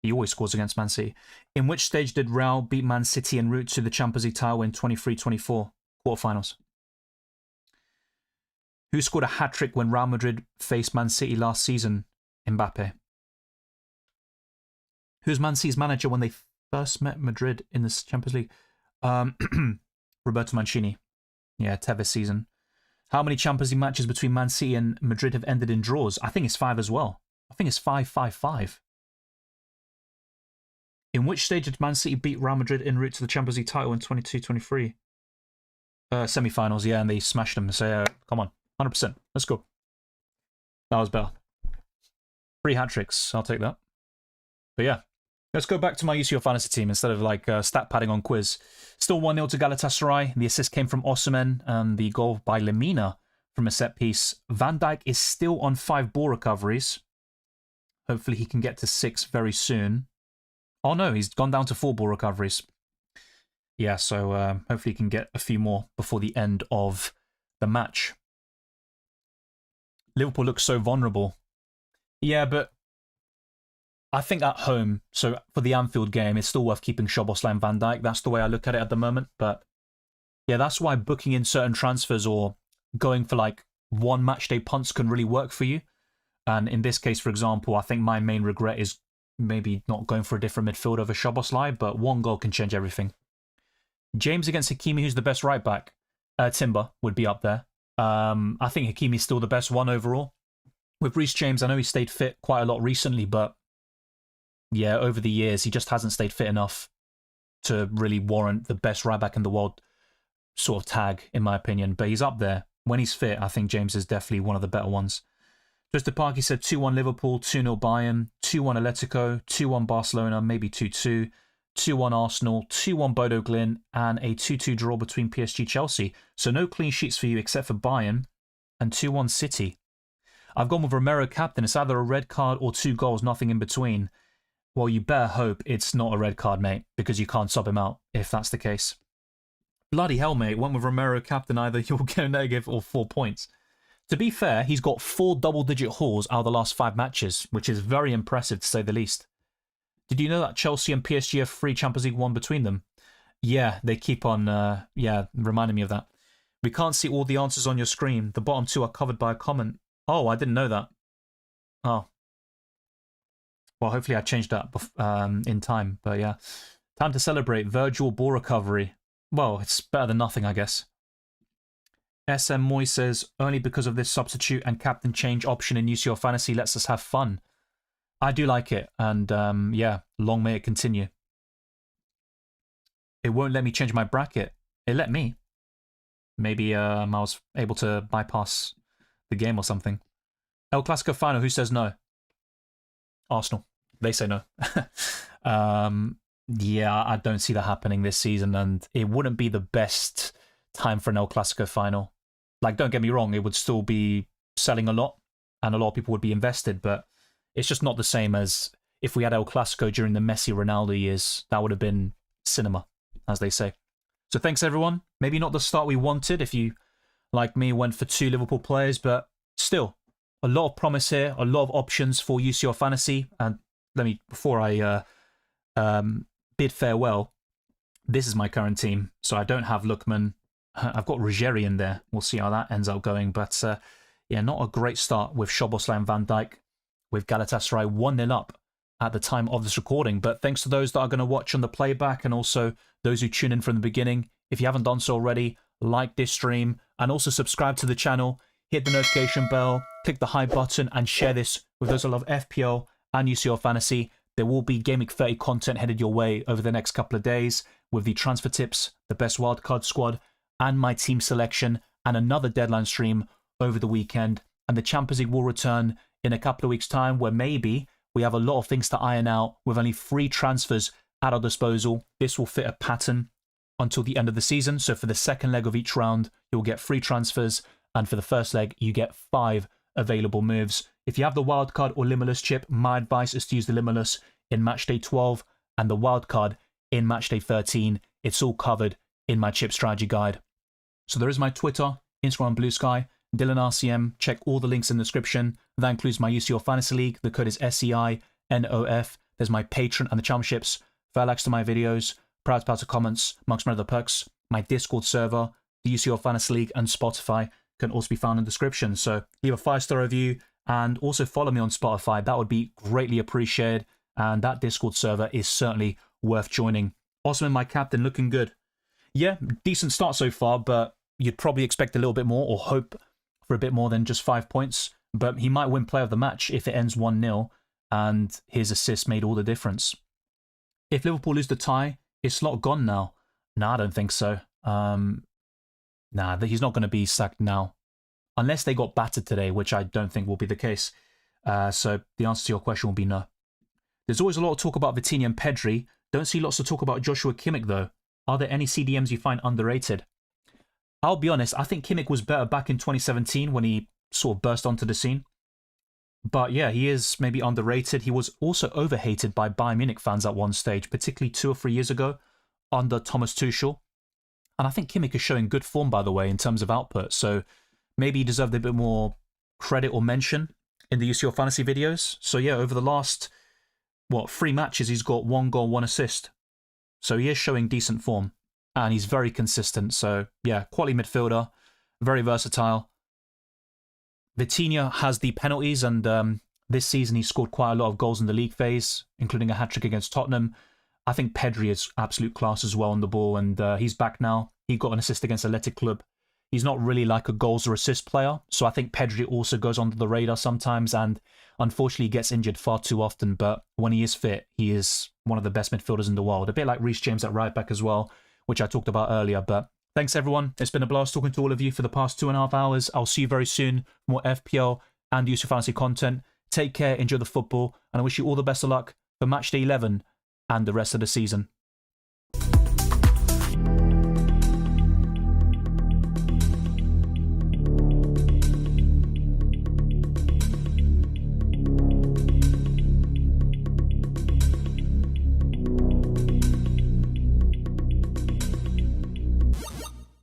He always scores against Man City. In which stage did Real beat Man City en route to the Champions League title in 23-24 quarterfinals? Who scored a hat-trick when Real Madrid faced Man City last season? Mbappe. Who's Man City's manager when they first met Madrid in the Champions League? Roberto Mancini. Yeah, Tevez season. How many Champions League matches between Man City and Madrid have ended in draws? I think it's 5 as well. I think it's 5-5-5. In which stage did Man City beat Real Madrid en route to the Champions League title in 22-23? Semi-finals, yeah, and they smashed them. So, come on, 100%. Let's go. That was better. 3 hat-tricks, I'll take that. But yeah, let's go back to my UCL Fantasy team instead of like stat padding on quiz. Still 1-0 to Galatasaray. The assist came from Osimhen and the goal by Lemina from a set piece. Van Dijk is still on 5 ball recoveries. Hopefully he can get to 6 very soon. Oh no, he's gone down to 4 ball recoveries. Yeah, so hopefully he can get a few more before the end of the match. Liverpool looks so vulnerable. Yeah, but I think at home, so for the Anfield game, it's still worth keeping Szoboszlai and Van Dijk. That's the way I look at it at the moment. But yeah, that's why booking in certain transfers or going for like 1 matchday punts can really work for you. And in this case, for example, I think my main regret is maybe not going for a different midfield over Szoboszlai, but 1 goal can change everything. James against Hakimi, who's the best right back? Timber would be up there. I think Hakimi's still the best one overall. With Reece James, I know he stayed fit quite a lot recently, but yeah, over the years, he just hasn't stayed fit enough to really warrant the best right back in the world sort of tag, in my opinion. But he's up there. When he's fit, I think James is definitely one of the better ones. Just Parky said 2-1 Liverpool, 2-0 Bayern, 2-1 Atletico, 2-1 Barcelona, maybe 2-2, 2-1 Arsenal, 2-1 Bodo Glimt, and a 2-2 draw between PSG Chelsea. So no clean sheets for you except for Bayern, and 2-1 City. I've gone with Romero captain. It's either a red card or 2 goals, nothing in between. Well, you better hope it's not a red card, mate, because you can't sub him out if that's the case. Bloody hell, mate. Went with Romero captain, either you'll get a negative or 4 points. To be fair, he's got 4 double-digit hauls out of the last 5 matches, which is very impressive to say the least. Did you know that Chelsea and PSG have 3 Champions League 1 between them? Yeah, they keep on, reminding me of that. We can't see all the answers on your screen. The bottom 2 are covered by a comment. Oh, I didn't know that. Oh. Well, hopefully I changed that in time. But yeah, time to celebrate. Virtual ball recovery. Well, it's better than nothing, I guess. SM Moy says, only because of this substitute and captain change option in UCL Fantasy lets us have fun. I do like it, and yeah, long may it continue. It won't let me change my bracket. It let me. Maybe I was able to bypass the game or something. El Clasico final, who says no? Arsenal. They say no. Yeah, I don't see that happening this season, and it wouldn't be the best time for an El Clasico final. Like, don't get me wrong, it would still be selling a lot, and a lot of people would be invested, but it's just not the same as if we had El Clasico during the Messi Ronaldo years. That would have been cinema, as they say. So thanks, everyone. Maybe not the start we wanted if you, like me, went for 2 Liverpool players, but still, a lot of promise here, a lot of options for UCL Fantasy. And let me, before I bid farewell, this is my current team. So I don't have Lookman. I've got Ruggeri in there. We'll see how that ends up going. But yeah, not a great start with Szoboszlai and Van Dijk, with Galatasaray 1-0 up at the time of this recording. But thanks to those that are going to watch on the playback, and also those who tune in from the beginning. If you haven't done so already, like this stream and also subscribe to the channel, hit the notification bell, click the hype button, and share this with those who love FPL and UCL Fantasy. There will be Game Week 30 content headed your way over the next couple of days with the transfer tips, the best wildcard squad, and my team selection, and another deadline stream over the weekend, and the Champions League will return in a couple of weeks' time, where maybe we have a lot of things to iron out with only 3 transfers at our disposal. This will fit a pattern until the end of the season. So for the second leg of each round, you'll get 3 transfers, and for the first leg, you get 5 available moves. If you have the wildcard or limitless chip, my advice is to use the limitless in Matchday 12 and the wildcard in Matchday 13. It's all covered in my chip strategy guide. So there is my Twitter, Instagram, Blue Sky, Dylan RCM. Check all the links in the description. That includes my UCL Fantasy League. The code is SEINOF. There's my Patreon and the championships. For likes to my videos, proud to comments, amongst my other perks. My Discord server, the UCL Fantasy League, and Spotify can also be found in the description. So leave a 5-star review and also follow me on Spotify. That would be greatly appreciated. And that Discord server is certainly worth joining. Also, in my captain, looking good. Yeah, decent start so far, but you'd probably expect a little bit more or hope for a bit more than just 5 points. But he might win player of the match if it ends 1-0 and his assist made all the difference. If Liverpool lose the tie, is Slot gone now? No, I don't think so. Nah, he's not going to be sacked now. Unless they got battered today, which I don't think will be the case. So the answer to your question will be no. There's always a lot of talk about Vitinha and Pedri. Don't see lots of talk about Joshua Kimmich though. Are there any CDMs you find underrated? I'll be honest, I think Kimmich was better back in 2017 when he sort of burst onto the scene. But yeah, he is maybe underrated. He was also overhated by Bayern Munich fans at one stage, particularly 2 or 3 years ago under Thomas Tuchel. And I think Kimmich is showing good form, by the way, in terms of output. So maybe he deserved a bit more credit or mention in the UCL Fantasy videos. So yeah, over the last, 3 matches, he's got 1 goal, 1 assist. So he is showing decent form. And he's very consistent. So yeah, quality midfielder, very versatile. Vitinha has the penalties, and this season he scored quite a lot of goals in the league phase, including a hat-trick against Tottenham. I think Pedri is absolute class as well on the ball, and he's back now. He got an assist against Athletic Club. He's not really like a goals or assist player, so I think Pedri also goes under the radar sometimes, and unfortunately he gets injured far too often, but when he is fit, he is one of the best midfielders in the world. A bit like Reece James at right back as well, which I talked about earlier. But thanks everyone. It's been a blast talking to all of you for the past 2.5 hours. I'll see you very soon for more FPL and UCL Fantasy content. Take care, enjoy the football, and I wish you all the best of luck for Matchday 11 and the rest of the season.